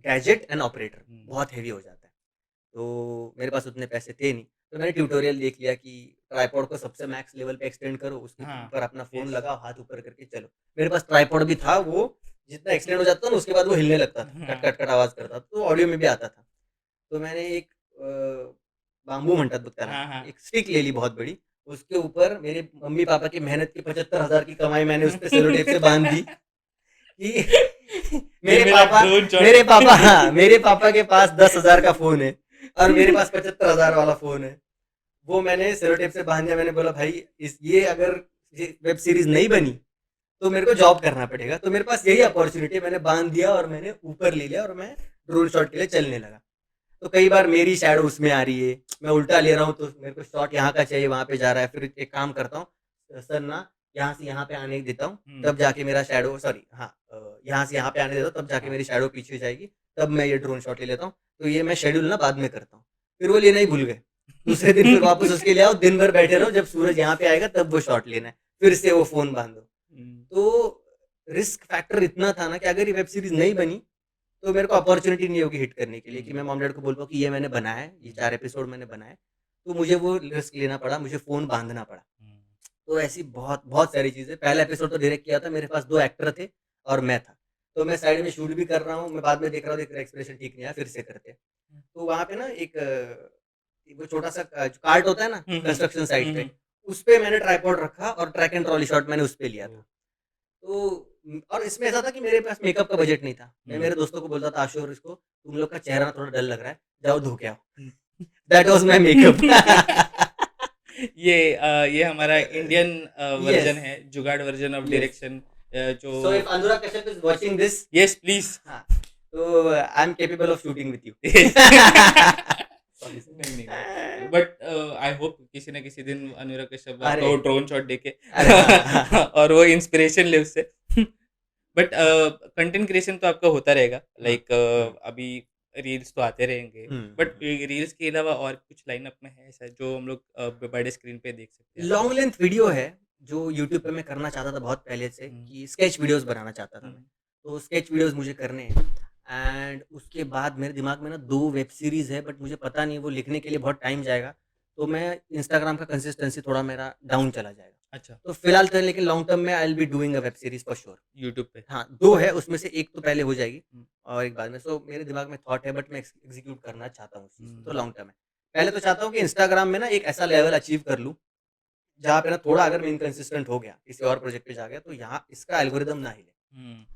gadget and operator, हुँ, बहुत हेवी हो जाता है। तो मेरे पास उतने पैसे थे नहीं, तो मैंने ट्यूटोरियल देख लिया कि ट्राइपॉड को सबसे मैक्स लेवल पे एक्सटेंड करो, उसके हाँ, ऊपर अपना फ़ोन यस। लगाओ, हाथ ऊपर करके चलो। मेरे पास ट्राइपॉड भी था, वो जितना एक्सटेंड हो जाता था ना उसके बाद वो हिलने लगता था, कट, हाँ, कट, कट आवाज़ करता था, तो ऑडियो में भी आता था। तो मैंने एक बाम्बू म्हणतात बघ त्याला, हाँ, हाँ। एक स्टिक ले ली बहुत बड़ी, उसके ऊपर मेरे मम्मी-पापा की मेहनत की 75,000 की कमाई मैंने उस पे सेलो टेप से बाँध दी कि ये मेरे मेरा पापा ड्रोन शॉट मेरे पापा है। हाँ, मेरे पापा के पास 10,000 का फ़ोन है और मेरे पास 75,000 वाला फ़ोन है। वो मैंने सेलो टेप से बाँध दिया, मैंने बोला भाई ये अगर ये वेब सीरीज़ नहीं बनी, तो मेरे को जॉब करना पड़ेगा। तो मेरे पास यही अपॉर्च्युनिटी है, मैंने बाँध दिया और मैंने ऊपर ले लिया और मैं ड्रोन शॉट के लिए चलने लगा। तो कई बार मेरी शैडो उसमें आ रही है, मैं उल्टा ले रहा हूँ तो मेरे को शॉट यहाँ का चाहिए, वहाँ पे जा रहा है। फिर एक काम करता हूँ, सर ना यहाँ से यहाँ पे आने देता हूँ, हुँ, तब जाके मेरा शैडो, सॉरी हाँ, यहाँ से यहाँ पे आने देता हूँ, तब जाके हाँ। मेरी शैडो पीछे जाएगी, तब मैं ये ड्रोन शॉट ले लेता हूँ। तो ये मैं शेड्यूल ना बाद में करता हूँ। फिर वो लेना ही भूल गए। दूसरे दिन फिर वापस उसके लिए आओ, दिन भर बैठे रहो, जब सूरज यहाँ पे आएगा तब वो शॉट लेना है। फिर से वो फ़ोन बाँधो। हुँ, तो रिस्क फैक्टर इतना था ना कि अगर ये वेब सीरीज़ नहीं बनी, तो मेरे को अपॉर्च्युनिटी नहीं होगी हिट करने के लिए कि हुँ, मैं मॉम-डैड को बोल पाऊँ कि ये मैंने बनाया है, ये हुँ, 4 एपिसोड मैंने बनाए हैं। तो मुझे वो रिस्क लेना पड़ा, मुझे फ़ोन बाँधना पड़ा। हुँ, तो ऐसी बहुत बहुत सारी चीज़ें, पहला एपिसोड तो डायरेक्ट किया था, मेरे पास 2 एक्टर थे और मैं था। तो मैं साइड में शूट भी कर रहा हूँ, मैं बाद में देख रहा हूँ, देख रहा एक्सप्रेशन ठीक नहीं आया, फिर से करते हैं। तो वहाँ पे ना एक वो छोटा-सा जो कार्ट होता है ना हुँ, हुँ, कंस्ट्रक्शन साइट हुँ, पे, हुँ। उस पे मैंने ट्राइपॉड रखा और ट्रैक एंड ट्रॉली शॉट मैंने उस पे लिया ओह! था। तो और इसमें ऐसा था कि मेरे पास मेकअप का बजट नहीं था। मैं हुँ, मेरे दोस्तों को बोलता था, "आशु और इसको, तुम लोग का चेहरा ना थोड़ा डल लग रहा है, जाओ धो के आओ।" हुँ। That was my makeup. ये हमारा इंडियन येस, वर्ज़न है, जुगाड़ वर्ज़न ऑफ येस। डायरेक्शन जो so if Anurag Kashyap is watching this, yes please. हाँ, तो I am capable of shooting with you. Yes. Sorry नहीं, नहीं, नहीं। बट आई होप किसी न किसी दिन अनुराग कश्यप आपका अरे! वो ड्रोन शॉट देखे अरे हाँ, हाँ, हाँ। और वो इंस्पिरेशन ले उससे। बट कंटेंट क्रिएशन तो आपका होता रहेगा हुँ, लाइक हुँ, अभी रील्स तो आते रहेंगे हुँ, बट हुँ। रील्स के अलावा और कुछ लाइनअप में है ऐसा जो हम लोग बड़े स्क्रीन पे देख सकते हैं आपको? लॉन्ग लेंथ वीडियो है, जो यूट्यूब पे मैं करना चाहता था बहुत पहले से, हुँ, कि स्केच वीडियोज़ बनाना चाहता था हुँ, मैं। तो स्केच वीडियोज़ मुझे करने हैं एंड उसके बाद मेरे दिमाग में ना 2 वेब सीरीज़ है, बट मुझे पता नहीं वो लिखने के लिए बहुत टाइम जाएगा। तो मैं इंस्टाग्राम का कंसिस्टेंसी थोड़ा मेरा डाउन चला जाएगा। अच्छा, तो फिलहाल तो, लेकिन लॉन्ग टर्म में I will be doing a web series for sure. YouTube पे। हाँ, 2 है, उसमें से 1 तो पहले हो जाएगी हुँ, और एक बाद में। सो मेरे दिमाग में थॉट है, बट मैं एग्ज़ीक्यूट करना चाहता हूँ उस चीज़ को, तो हुँ, लॉन्ग टर्म है। पहले तो चाहता हूँ कि इंस्टाग्राम में ना एक ऐसा लेवल अचीव कर लूँ, जहाँ पे ना थोड़ा अगर मैं इनकंसिस्टेंट हो गया, किसी और प्रोजेक्ट पे जा गया, तो यहाँ इसका एल्गोरिदम ना हिले। हुँ।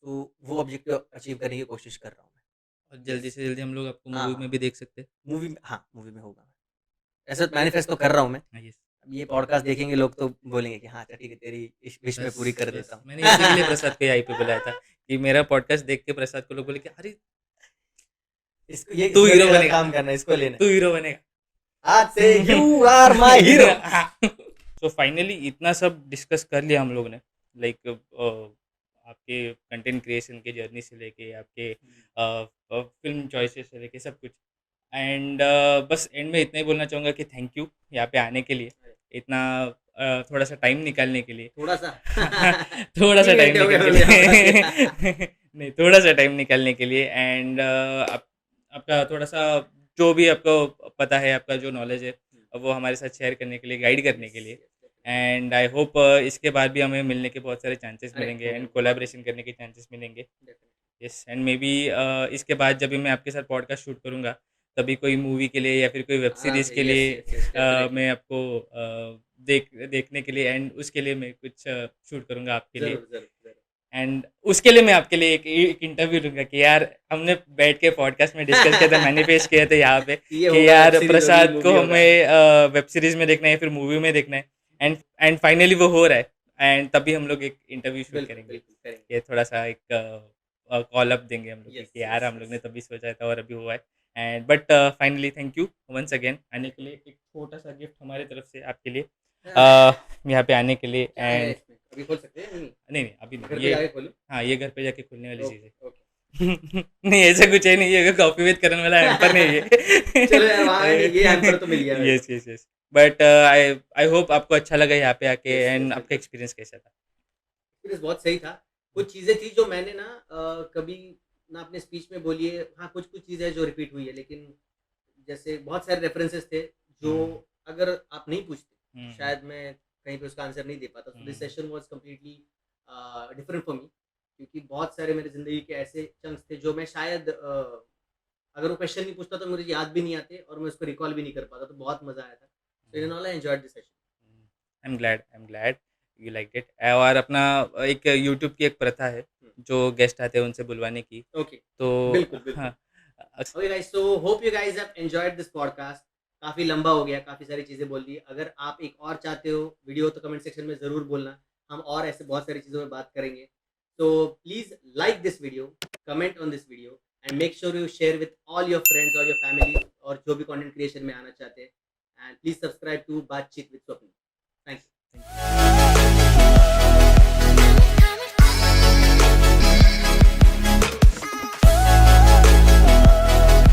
तो वो ऑब्जेक्टिव अचीव करने की कोशिश कर रहा हूँ और मैं। जल्दी येस। से जल्दी हम लोग आपको मूवी में हाँ, भी देख सकते हैं। मूवी में, हाँ, मूवी में होगा। ऐसे मैनिफेस्ट तो कर रहा हूँ मैं। हाँ, यस। अब ये पॉडकास्ट देखेंगे लोग तो बोलेंगे कि हाँ, अच्छा ठीक है, तेरी इश विश मैं बस, पूरी कर बस देता हूँ। मैंने इसी के लिए प्रसाद को यहीं पे बुलाया था कि मेरा पॉडकास्ट देख के प्रसाद को लोग बोले कि अरे! इसको ये तू इसमें हीरो मेरे साथ बनेगा, काम करना है, इसको लेना है। तू हीरो बनेगा। आज से यू आर माय हीरो। तो फाइनली इतना सब डिस्कस कर लिया हम लोग ने लाइक आपके कंटेंट क्रिएशन के जर्नी से लेके आपके फिल्म चॉइसेस से लेके सब कुछ एंड बस एंड में इतना ही बोलना चाहूँगा कि थैंक यू यहाँ पे आने के लिए इतना थोड़ा सा टाइम निकालने के लिए थोड़ा-सा थोड़ा सा 3 टाइम घंटे हो गए निकल के मुझे यहाँ पर आके। लिए नहीं थोड़ा सा टाइम निकालने के लिए एंड आपका थोड़ा सा जो भी आपको पता है आपका जो नॉलेज है वो हमारे साथ शेयर करने के लिए गाइड करने यस, के लिए यस, एंड आई होप इसके बाद भी हमें मिलने के बहुत सारे चांसेस अरे मिलेंगे होंगे, एंड होंगे। कोलैबोरेशन करने के चांसेस मिलेंगे definitely. Yes and may be इसके बाद जब भी मैं आपके साथ पॉडकास्ट शूट करूँगा तभी कोई मूवी के लिए या फिर कोई वेब सीरीज़ अरे के यस, लिए यस, यस, डेफिनिटली। मैं आपको देखने के लिए एंड उसके लिए मैं कुछ शूट करूँगा आपके लिए ज़रूर, ज़रूर, ज़रूर। एंड उसके लिए मैं आपके लिए एक इंटरव्यू लूँगा कि यार हमने बैठ के पॉडकास्ट में डिस्कस किया था मैनिफेस्ट किया था यहाँ पे ये कि होगा, वेब यार सीरीज़ होगी, प्रसाद को मूवी होगा। हमें वेब सीरीज़ में देखना है या फिर मूवी में देखना है एंड फाइनली वो हो रहा है एंड तभी हम लोग एक इंटरव्यू शूट बिल्कुल, करेंगे बिल्कुल, करेंगे। ये थोड़ा सा एक कॉल अप देंगे हम लोग यस, कि यार यस, हम लोग यस। ने तभी सोचा था और अभी हुआ है and but finally thank you once again आने के लिए एक छोटा सा गिफ्ट हमारी तरफ से आपके लिए यहाँ पे आने के लिए क्या है एंड इसमें? अभी खोल सकते हैं? नहीं, नहीं नहीं अभी घर नहीं पे ये जाके खोलूँ? हाँ ये घर पे जाके खुलने वाली चीज़ है ओके, ओके। नहीं ऐसा कुछ है नहीं है, कॉपी विद करण वाला हैम्पर नहीं है चलो यार वहाँ है नहीं, ये हैम्पर तो मिल गया मेरे यस को। Yes yes but I I hope आपको अच्छा लगा यहाँ पे आके यस एंड यस आपका बिल्कुल। एक्सपीरियंस कैसा था? एक्सपीरियंस बहुत सही था। कुछ चीज़ें थी जो मैंने ना कभी ना अपने स्पीच में बोली है। हाँ, कुछ-कुछ चीज़ें हैं जो रिपीट हुई है, लेकिन जैसे बहुत सारे रेफरेंसेस थे जो हुँ, अगर आप नहीं पूछते, हुँ, हुँ, शायद मैं कहीं पे उसका आंसर नहीं दे पाता। So this hmm, session was completely different for me, क्योंकि बहुत सारे मेरे ज़िंदगी के ऐसे चंक्स थे जो मैं शायद अगर वो क्वेश्चन नहीं पूछता तो मुझे याद भी नहीं आते और मैं उसको रिकॉल भी नहीं कर पाता। तो बहुत मज़ा आया था। So in hmm, and all I enjoyed this session. I am glad you liked it और अपना एक यूट्यूब की एक प्रथा है, हुँ, जो गेस्ट आते हैं उनसे बुलवाने की, ओके। तो बिल्कुल, बिल्कुल। हाँ, अक्स okay guys, so hope you guys have enjoyed this podcast. काफ़ी लंबा हो गया, काफ़ी सारी चीज़ें बोल दी। अगर आप एक और चाहते हो वीडियो तो कमेंट सेक्शन में ज़रूर बोलना। हम और ऐसे बहुत सारी चीज़ों में बात करेंगे। तो please like this video, comment on this video and make sure you share with all your friends और योर फैमिली और जो भी कंटेंट क्रिएशन में आना चाहते हैं। एंड प्लीज़ सब्सक्राइब टू बातचीत with Swapnil. Thank you. Thank you.